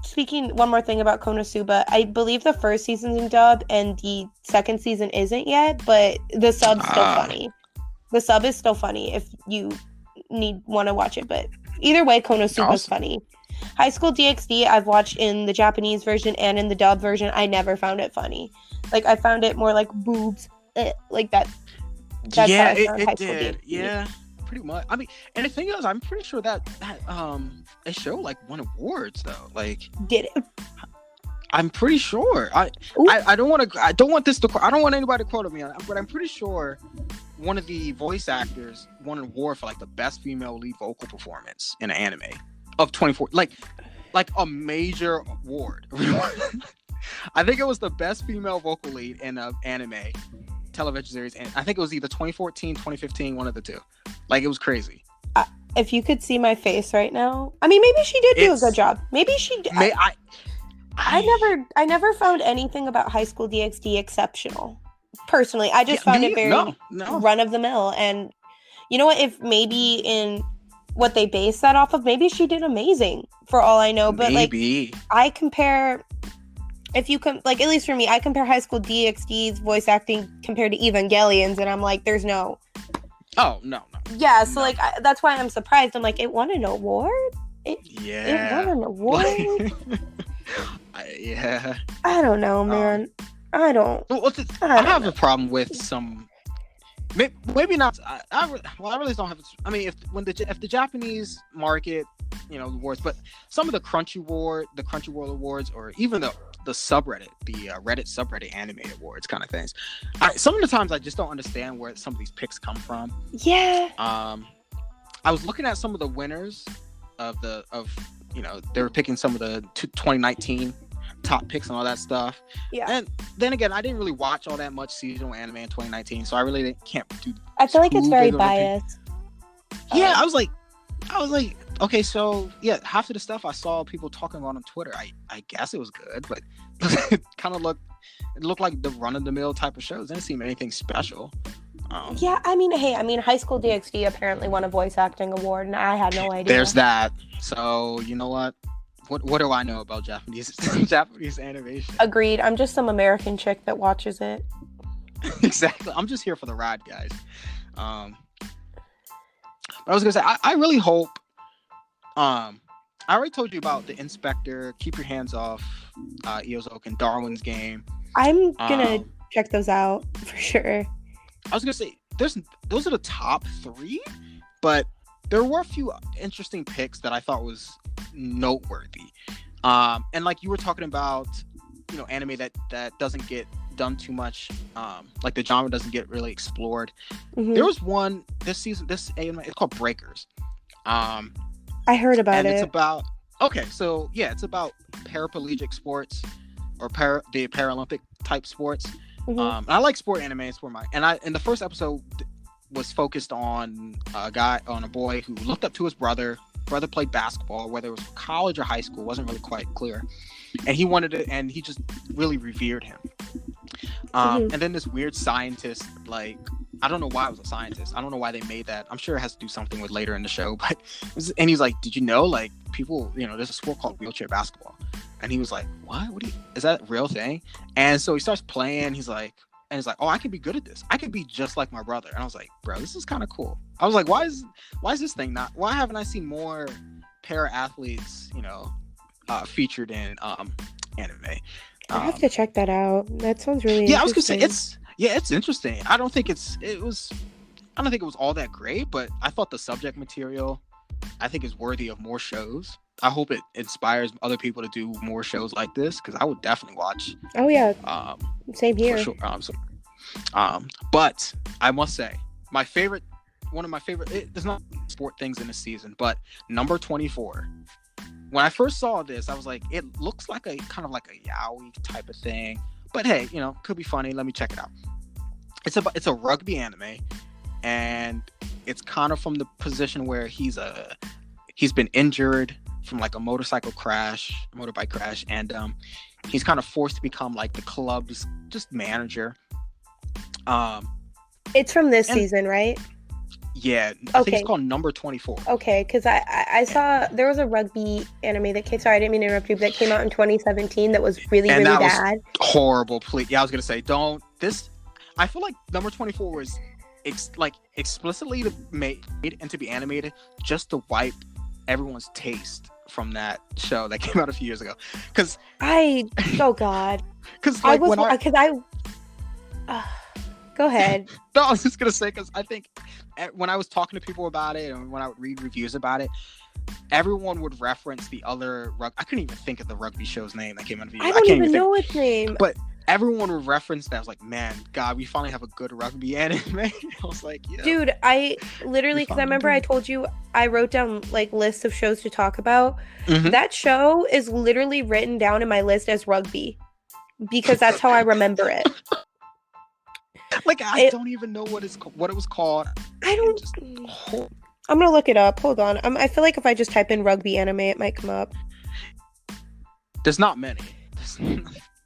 Speaking one more thing about Konosuba, I believe the first season's in dub and the second season isn't yet, but the sub's still funny. The sub is still funny if you want to watch it, but either way, Konosuba's funny. High School DxD, I've watched in the Japanese version and in the dub version. I never found it funny. Like, I found it more like boobs, like that. That's yeah, it did. Yeah. Pretty much. I mean, and the thing is, I'm pretty sure that show like won awards though. Like, did it? I'm pretty sure. I don't want anybody to quote me on it, but I'm pretty sure one of the voice actors won an award for like the best female lead vocal performance in an anime of 24. Like a major award. I think it was the best female vocal lead in an anime television series, and I think it was either 2014, 2015, one of the two. Like, it was crazy. If you could see my face right now, I mean, maybe she did do a good job. Maybe she did. I never found anything about High School DxD exceptional. Personally, I just found it very run of the mill. And you know what? If maybe in what they base that off of, maybe she did amazing for all I know. But maybe. Like, I compare. If you can, like, at least for me, I compare High School DxD's voice acting compared to Evangelion's, and I'm like, there's no. Oh, no. Yeah, so, like, that's why I'm surprised. I'm like, it won an award? It won an award? Yeah. I don't know, man. I have a problem with some. Maybe not. I really don't have. I mean, if the Japanese market, awards, but some of the Crunchyroll awards, or even the subreddit, the Reddit subreddit anime awards kind of things. Some of the times I just don't understand where some of these picks come from. Yeah. I was looking at some of the winners they were picking some of the 2019 top picks and all that stuff. Yeah. And then again, I didn't really watch all that much seasonal anime in 2019, so I really can't do. I feel like it's very biased. Yeah, I was like, Okay, so yeah, half of the stuff I saw people talking about on Twitter, I guess it was good, but it looked like the run of the mill type of shows. It didn't seem anything special. Yeah, I mean, hey, High School DxD apparently won a voice acting award, and I had no idea. There's that. So you know what? What do I know about Japanese Japanese animation? Agreed. I'm just some American chick that watches it. Exactly. I'm just here for the ride, guys. But I was gonna say, I really hope. I already told you about the Inspector, Keep Your Hands Off, Eozoke, and Darwin's Game. I'm gonna check those out for sure. I was gonna say, those are the top 3, but there were a few interesting picks that I thought was noteworthy. And like you were talking about, anime that doesn't get done too much, like the genre doesn't get really explored. Mm-hmm. There was one this season, this anime, it's called Breakers. I heard about it. It's about it's about paraplegic sports or the Paralympic type sports. Mm-hmm. And I like sport anime. It's and the first episode was focused on a boy who looked up to his brother. Brother played basketball, whether it was college or high school, wasn't really quite clear. And he wanted it, and he just really revered him. And then this weird scientist, like, I don't know why it was a scientist. I don't know why they made that. I'm sure it has to do something with later in the show. And he's like, did you know, like, people, there's a sport called wheelchair basketball. And he was like, what? Is that a real thing? And so he starts playing. He's like, oh, I can be good at this. I could be just like my brother. And I was like, bro, this is kind of cool. I was like, why is this thing not? Why haven't I seen more para athletes, featured in anime? I have to check that out. That sounds really interesting. I was gonna say it's interesting. I don't think it was all that great, but I thought the subject material, I think, is worthy of more shows. I hope it inspires other people to do more shows like this, because I would definitely watch. Oh yeah. Same here. For sure. But I must say, one of my favorite. There's not sport things in this season, but number 24. When I first saw this, I was like, it looks like a kind of like a yaoi type of thing. But hey, could be funny. Let me check it out. It's a rugby anime, and it's kind of from the position where he's been injured from like a motorbike crash, and he's kind of forced to become like the club's just manager. It's from this season, right? Yeah, I think it's called number 24. Okay, because I saw there was a rugby anime that came. Sorry, I didn't mean to interrupt you. But that came out in 2017. That was really bad. Was horrible. Please, yeah, I was gonna say, don't this. I feel like number 24 was explicitly made and to be animated just to wipe everyone's taste from that show that came out a few years ago. Oh God. Because go ahead. No, I was just gonna say, because I think when I was talking to people about it and when I would read reviews about it, everyone would reference the other I couldn't even think of the rugby show's name that came out of I don't even know its name. But everyone would reference that. I was like, man, God, we finally have a good rugby anime. I was like, yeah. Dude, I literally, because I remember I told you I wrote down like lists of shows to talk about. Mm-hmm. That show is literally written down in my list as rugby, because that's how I remember it. Like, I don't even know what it was called. I'm gonna look it up. Hold on. I feel like if I just type in rugby anime, it might come up. There's not many.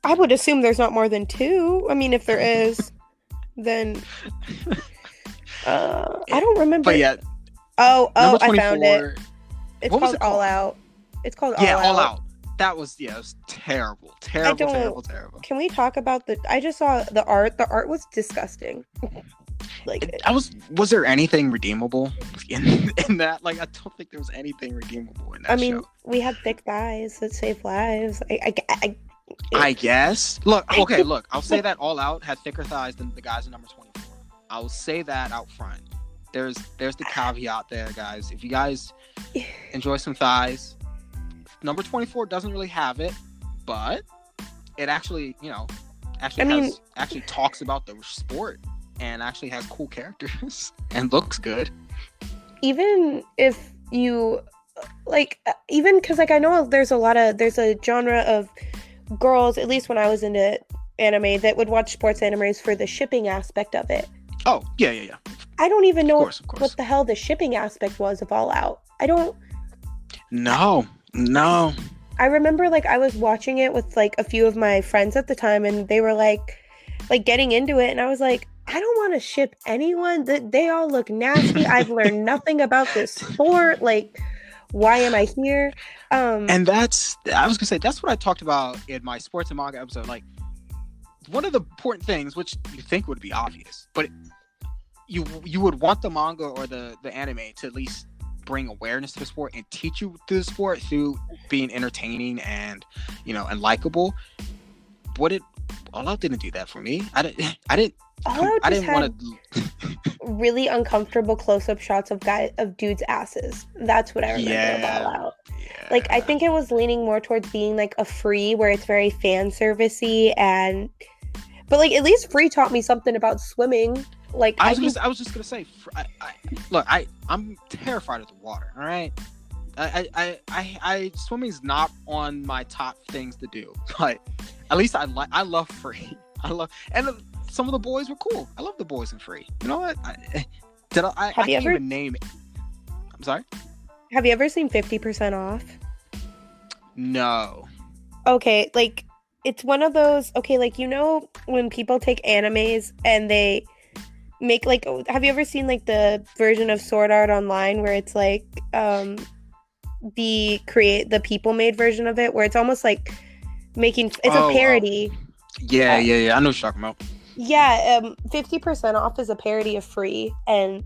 I would assume there's not more than 2. I mean, if there is, then I don't remember. But yeah. Oh, I found it. It's called All Out. It's called All Out. Yeah, All Out. It was terrible. Terrible. Can we talk about I just saw the art. The art was disgusting. Was there anything redeemable in that? Like, I don't think there was anything redeemable in that show. We had thick guys that save lives. I guess. Look, I'll say that All Out had thicker thighs than the guys in number 24. I'll say that out front. There's the caveat there, guys. If you guys enjoy some thighs, number 24 doesn't really have it, but it actually talks about the sport and actually has cool characters and looks good. Even if you because I know there's a genre of girls, at least when I was into anime, that would watch sports animes for the shipping aspect of it. Oh, yeah. I don't even know of course. what the hell the shipping aspect was of All Out. I don't No. I remember like I was watching it with like a few of my friends at the time, and they were like getting into it, and I was like, I don't want to ship anyone. That they all look nasty. I've learned nothing about this sport. Like, why am I here? And I was gonna say, that's what I talked about in my sports and manga episode. Like, one of the important things, which you think would be obvious, but you would want the manga or the anime to at least bring awareness to the sport and teach you the sport through being entertaining and and likable. All Out didn't do that for me. I didn't want to. Really uncomfortable close-up shots of dudes' asses. That's what I remember about All Out. Yeah. Like, I think it was leaning more towards being like a Free, where it's very fan servicey, but like at least Free taught me something about swimming. Like I was just gonna say, I'm terrified of the water. All right, swimming's not on my top things to do, but at least I love Free. And some of the boys were cool. I love the boys in Free. You know what? I can't even name it. I'm sorry. Have you ever seen 50% Off? No. Okay, like it's one of those. Okay, like when people take animes and they make like, have you ever seen like the version of Sword Art Online where it's like the people made version of it, where it's almost like it's a parody. Yeah. I know what you're talking about. Yeah, 50% Off is a parody of Free, and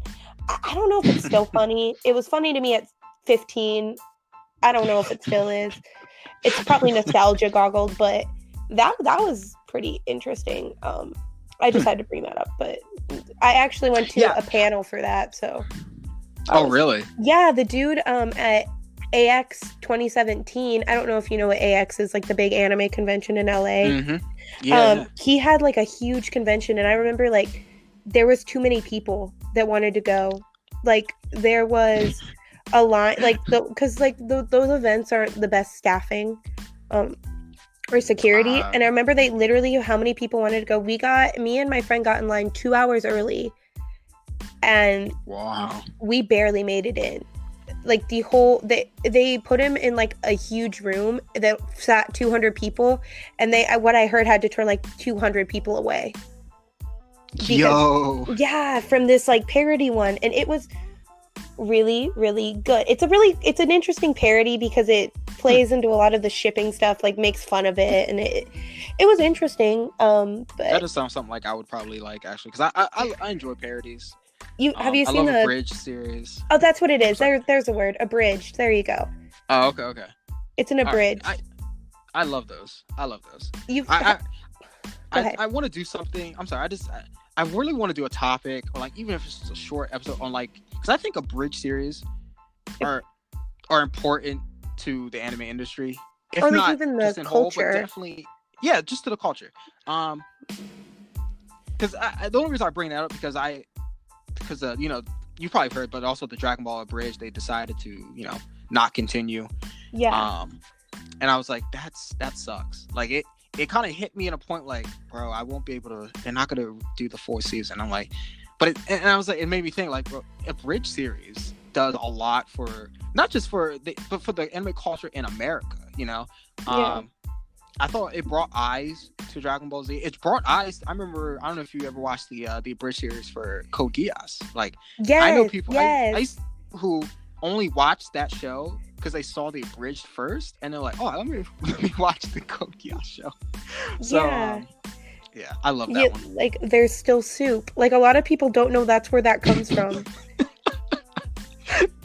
I don't know if it's still funny. It was funny to me at 15. I don't know if it still is. It's probably nostalgia goggled, but that was pretty interesting. I just had to bring that up, but I actually went to a panel for that. So. Really? Yeah, the dude at AX 2017. I don't know if you know what AX is, like the big anime convention in LA. Mm-hmm. Yeah. He had like a huge convention, and I remember like there was too many people that wanted to go. Like there was a line, like because like those events aren't the best staffing or security. And I remember they literally, how many people wanted to go. Me and my friend got in line 2 hours early, and we barely made it in. Like the whole, they put him in like a huge room that sat 200 people, and what I heard, had to turn like 200 people away. Yeah, from this like parody one, and it was really, really good. It's an interesting parody because it plays into a lot of the shipping stuff, like makes fun of it, and it was interesting. But that does sound something like I would probably like, actually, because I enjoy parodies. Have you seen the Abridged series? Oh, that's what it is. There's a word, abridged. There you go. Oh, okay. It's an abridged. I love those. Go ahead. I want to do something. I'm sorry. I really want to do a topic, or like even if it's just a short episode on like, because I think abridged series are important to the anime industry. If or not even just the in culture. Whole, but definitely, just to the culture. Because the only reason I bring that up because you probably heard, but also the Dragon Ball Abridged, they decided to not continue. Yeah. And I was like, that sucks. Like it kind of hit me in a point like, bro, I won't be able to. They're not gonna do the 4th season. I'm like, and I was like, it made me think like, bro, Abridged series does a lot for not just but for the anime culture in America. I thought it brought eyes to Dragon Ball Z. It brought eyes. I remember. I don't know if you ever watched the Abridged series for Code Geass. Like, I know people who only watched that show because they saw the Abridged first, and they're like, "Oh, let me watch the Code Geass show." So, I love that one. Like, there's still soup. Like, a lot of people don't know that's where that comes from.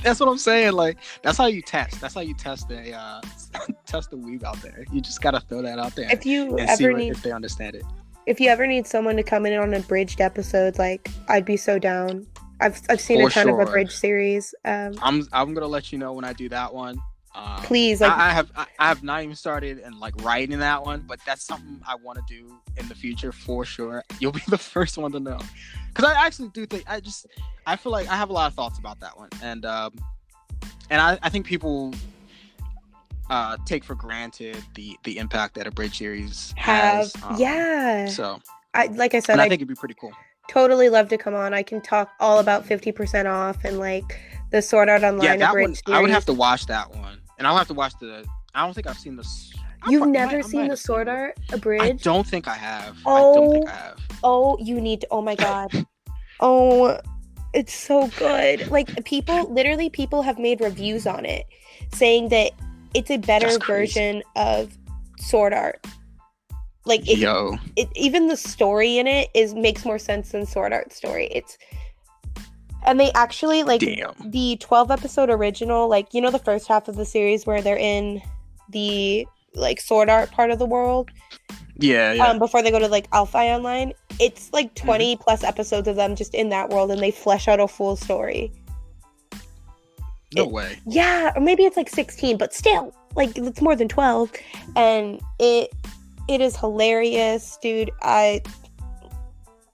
That's what I'm saying. Like, that's how you test. That's how you test the weeb out there. You just gotta throw that out there. If they understand it. If you ever need someone to come in on an abridged episode, like, I'd be so down. I've seen a ton of abridged series. I'm gonna let you know when I do that one. Please, like, I have not even started and like writing that one, but that's something I want to do in the future for sure. You'll be the first one to know, because I actually do think I feel like I have a lot of thoughts about that one, and I think people take for granted the impact that a bridge series has. So I think it'd be pretty cool. Totally love to come on. I can talk all about 50% Off and like the Sword Art Online abridged series. I would have to watch that one. and I'll have to watch I don't think I've seen this. You've never seen the Sword Art Abridged? I don't think I have. Oh, you need to. Oh my god. Oh, it's so good. Like people have made reviews on it saying that it's a better version of Sword Art. Like even the story in it makes more sense than Sword Art's story. And they actually the 12 episode original, like, you know, the first half of the series where they're in the like Sword Art part of the world. Yeah. Before they go to like Alpha Online, it's like 20 plus episodes of them just in that world, and they flesh out a full story. No way. Yeah, or maybe it's like 16, but still, like, it's more than 12, and it is hilarious, dude. I've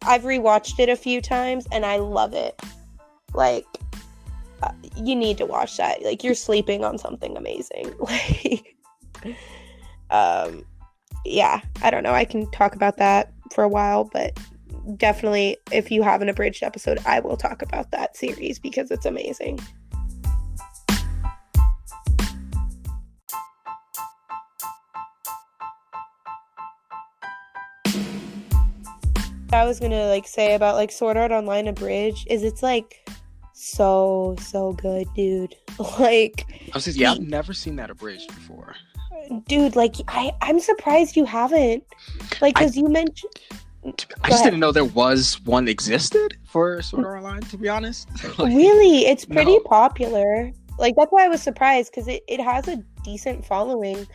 rewatched it a few times, and I love it. Like, you need to watch that. Like, you're sleeping on something amazing. Like, yeah, I don't know. I can talk about that for a while, but definitely, if you have an abridged episode, I will talk about that series because it's amazing. I was gonna like say about like Sword Art Online Abridged is it's like so good, dude. Like, I've never seen that abridged before. Dude, like, I'm surprised you haven't. Like, because you mentioned... I just didn't know there was one existed for Sword Art Online, to be honest. Like, really? It's pretty popular. Like, that's why I was surprised, because it has a decent following.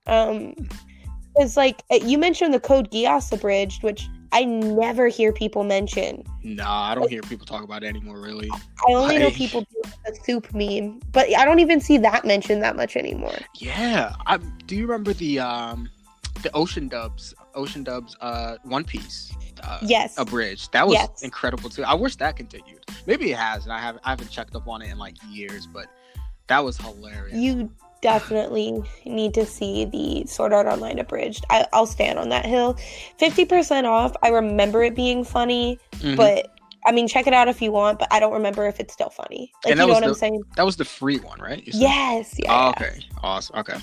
It's like, you mentioned the Code Geass abridged, which I never hear people mention. Nah, I don't hear people talk about it anymore, really. I only know people do the soup meme, but I don't even see that mentioned that much anymore. Yeah, do you remember the Ocean Dubs One Piece? Yes, abridged. That was incredible too. I wish that continued. Maybe it has, and I haven't checked up on it in like years, but that was hilarious. You definitely need to see the Sword Art Online abridged. I'll stand on that hill. 50% off. I remember it being funny, but I mean, check it out if you want, but I don't remember if it's still funny. Like, you know what I'm saying? That was the free one, right? Yes. Yeah. Oh, okay. Awesome. Okay.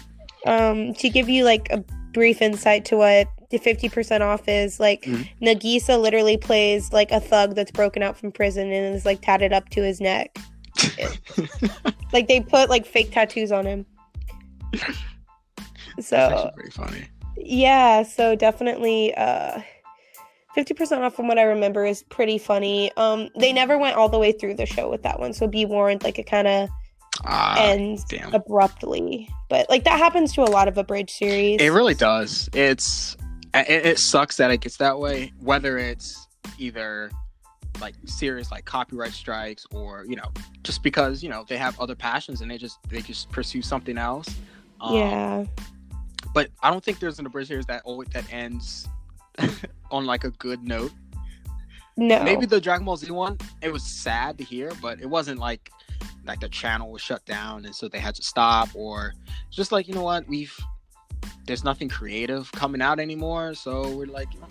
To give you like a brief insight to what the 50% off is, like, Nagisa literally plays like a thug that's broken out from prison and is like tatted up to his neck. Like, they put like fake tattoos on him. So that's actually pretty funny. Yeah, so definitely 50% off from what I remember is pretty funny. They never went all the way through the show with that one, so be warned, like, it kind of ends abruptly. But like, that happens to a lot of abridged series. It really does. It sucks that it gets that way, whether it's either like serious like copyright strikes or, you know, just because, you know, they have other passions and they just pursue something else. Yeah. But I don't think there's an abridged series that ends on like a good note. No. Maybe the Dragon Ball Z one, it was sad to hear, but it wasn't like the channel was shut down and so they had to stop, or just like, you know what, there's nothing creative coming out anymore, so we're like, you know,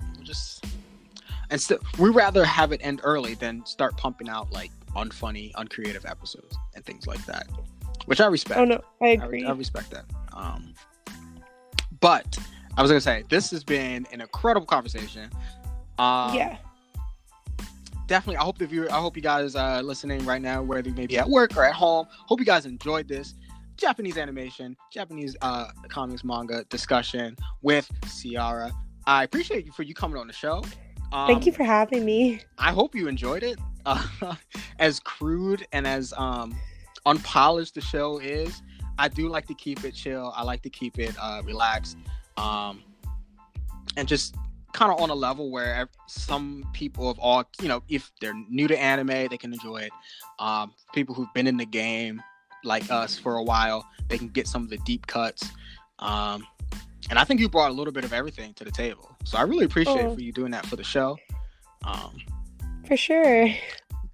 we'd rather have it end early than start pumping out like unfunny, uncreative episodes and things like that, which I respect. Oh no, I agree. I respect that. But I was gonna say, this has been an incredible conversation. Yeah. Definitely. I hope you guys listening right now, whether you may be at work or at home, hope you guys enjoyed this Japanese animation, Japanese comics, manga discussion with Siara. I appreciate you coming on the show. Thank you for having me. I hope you enjoyed it. As crude and as unpolished the show is, I do like to keep it chill. I like to keep it relaxed, and just kind of on a level where some people of all, you know, if they're new to anime, they can enjoy it. People who've been in the game like us for a while, they can get some of the deep cuts. And I think you brought a little bit of everything to the table, so I really appreciate for you doing that for the show. For sure.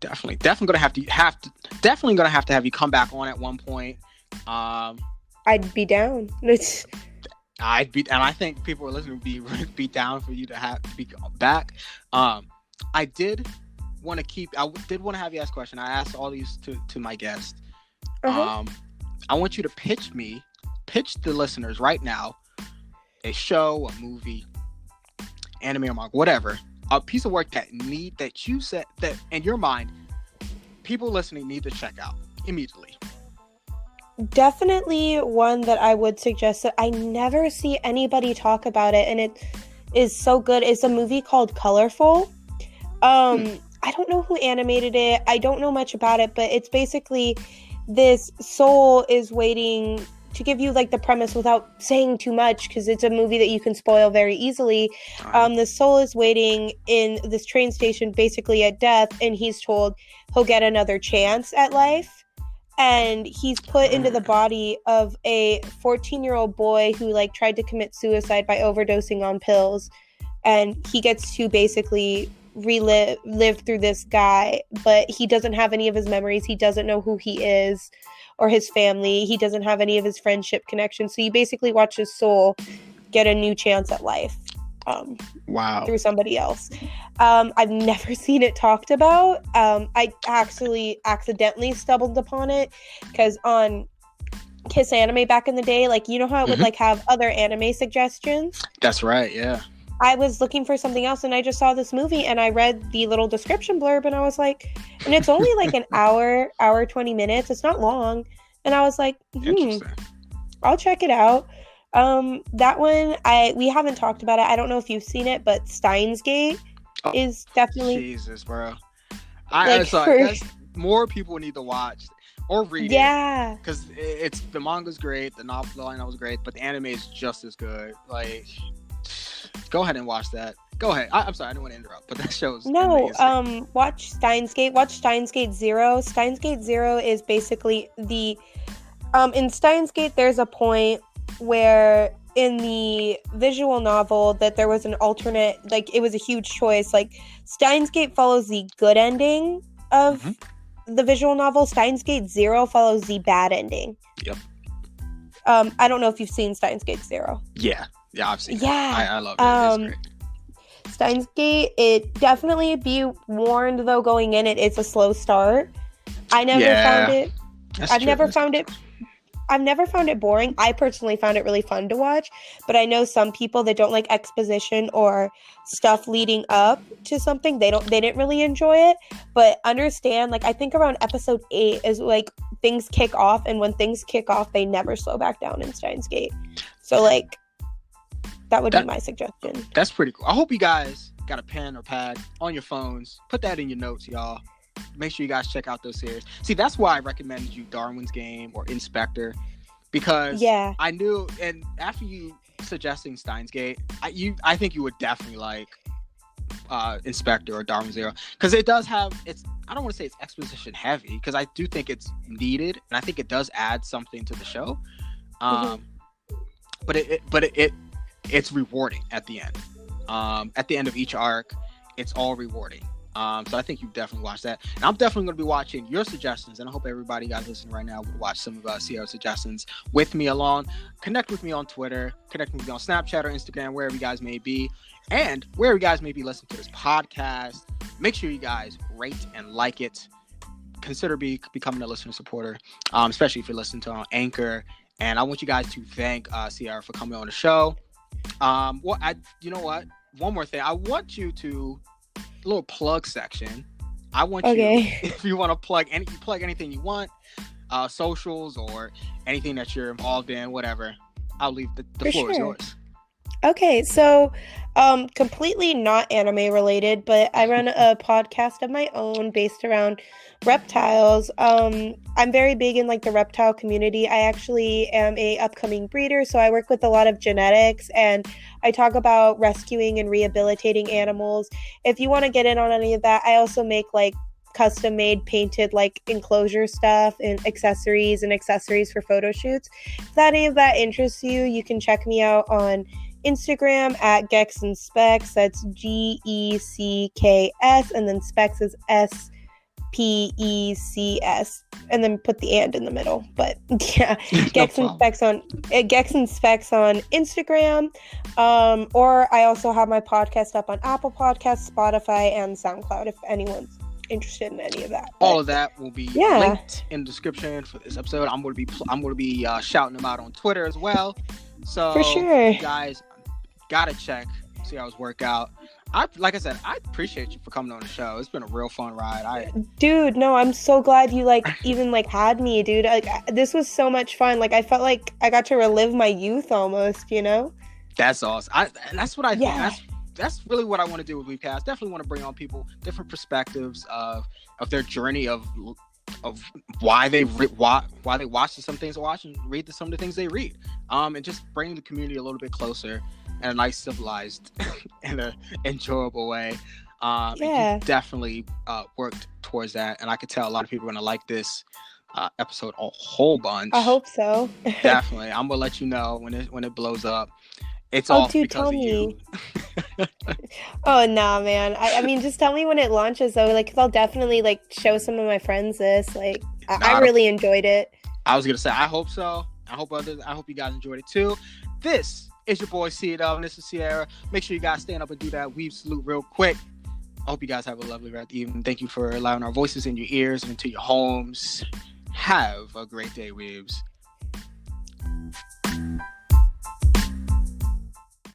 Definitely gonna have to have you come back on at one point. I'd be down. And I think people are listening would be down for you to be back. I did want to have you ask a question. I asked all these to my guest. I want you to pitch me pitch the listeners right now a show, a movie, anime or manga, whatever, a piece of work that you said that in your mind, people listening need to check out immediately. Definitely one that I would suggest that I never see anybody talk about it, and it is so good. It's a movie called Colorful. I don't know who animated it. I don't know much about it, but it's basically this soul is waiting to give you like the premise without saying too much, because it's a movie that you can spoil very easily. The soul is waiting in this train station basically at death, and he's told he'll get another chance at life. And he's put into the body of a 14-year-old boy who like tried to commit suicide by overdosing on pills. And he gets to basically live through this guy, but he doesn't have any of his memories. He doesn't know who he is or his family. He doesn't have any of his friendship connections. So you basically watch his soul get a new chance at life. Through somebody else. I've never seen it talked about. I actually accidentally stumbled upon it because on Kiss Anime back in the day, like, you know how it would like have other anime suggestions? That's right, yeah. I was looking for something else and I just saw this movie and I read the little description blurb and I was like, and it's only like an hour 20 minutes. It's not long. And I was like, I'll check it out. That one, we haven't talked about it. I don't know if you've seen it, but Steins Gate is definitely... Jesus, bro. I guess more people need to watch or read it. Because the manga's great, the novel was great, but the anime is just as good. Like, go ahead and watch that. Go ahead. I'm sorry, I didn't want to interrupt, but that show's amazing. Watch Steins Gate. Watch Steins Gate Zero. Steins Gate Zero is basically the... in Steins Gate, there's a point where in the visual novel that there was an alternate, like, it was a huge choice. Like, Steins Gate follows the good ending of the visual novel. Steins Gate Zero follows the bad ending. Yep. I don't know if you've seen Steins Gate Zero. Yeah, I've seen it. I love it. It's great. Steins Gate, it definitely, be warned though, going in, it's a slow start. I never found it. I've never found it boring. I personally found it really fun to watch, but I know some people that don't like exposition or stuff leading up to something. They didn't really enjoy it, but understand, like, I think around episode 8 is like things kick off, and when things kick off, they never slow back down in Steins Gate. So like, that would be my suggestion. That's pretty cool. I hope you guys got a pen or pad on your phones. Put that in your notes, y'all. Make sure you guys check out those series. See, that's why I recommended you Darwin's Game or Inspector, because I knew, and after you suggesting Steins Gate, I think you would definitely like Inspector or Darwin's Zero, because it does have, I don't want to say it's exposition heavy, because I do think it's needed, and I think it does add something to the show. But it's rewarding at the end. At the end of each arc, it's all rewarding. So I think you definitely watch that. And I'm definitely going to be watching your suggestions. And I hope everybody guys listening right now would watch some of Siara's suggestions with me along. Connect with me on Twitter. Connect with me on Snapchat or Instagram, wherever you guys may be. And wherever you guys may be listening to this podcast, make sure you guys rate and like it. Consider becoming a listener supporter, especially if you're listening to on Anchor. And I want you guys to thank Siara for coming on the show. You know what? One more thing. I want you to... little plug section. I want you, if you want to plug anything you want, socials or anything that you're involved in, whatever. I'll leave the floor is yours. Okay, so completely not anime related, but I run a podcast of my own based around reptiles. I'm very big in like the reptile community. I actually am a upcoming breeder, so I work with a lot of genetics and I talk about rescuing and rehabilitating animals. If you want to get in on any of that, I also make like custom made painted like enclosure stuff and accessories for photo shoots. If any of that interests you, you can check me out on Instagram at Gex and Specs. That's GECKS, and then Specs is SPECS, and then put the and in the middle. But yeah, Gex and Specs on Instagram. Or I also have my podcast up on Apple Podcasts, Spotify, and SoundCloud if anyone's interested in any of that. All of that will be Yeah. linked in the description for this episode. I'm going to be shouting them out on Twitter as well. So For sure. you guys gotta check Siara's workout. Like I said, I appreciate you for coming on the show. It's been a real fun ride. Dude, no, I'm so glad you like even like had me, dude. Like this was so much fun. Like I felt like I got to relive my youth almost, you know? That's awesome. That's what I think. Yeah. That's really what I want to do with WeebCast. Definitely want to bring on people, different perspectives of their journey of why they watch some things they watch and read some of the things they read. And just bring the community a little bit closer in a nice, civilized, and an enjoyable way. And you definitely worked towards that, and I could tell a lot of people are gonna like this episode a whole bunch. I hope so. Definitely, I'm gonna let you know when it blows up. It's all because of you. Oh nah, man. I mean, just tell me when it launches though. Like, 'cause I'll definitely like show some of my friends this. Like, I really enjoyed it. I was gonna say, I hope so. I hope you guys enjoyed it too. This is your boy CW, and this is Siara. Make sure you guys stand up and do that weeb salute real quick. I hope you guys have a lovely rest of the evening. Thank you for allowing our voices in your ears and into your homes. Have a great day, weebs.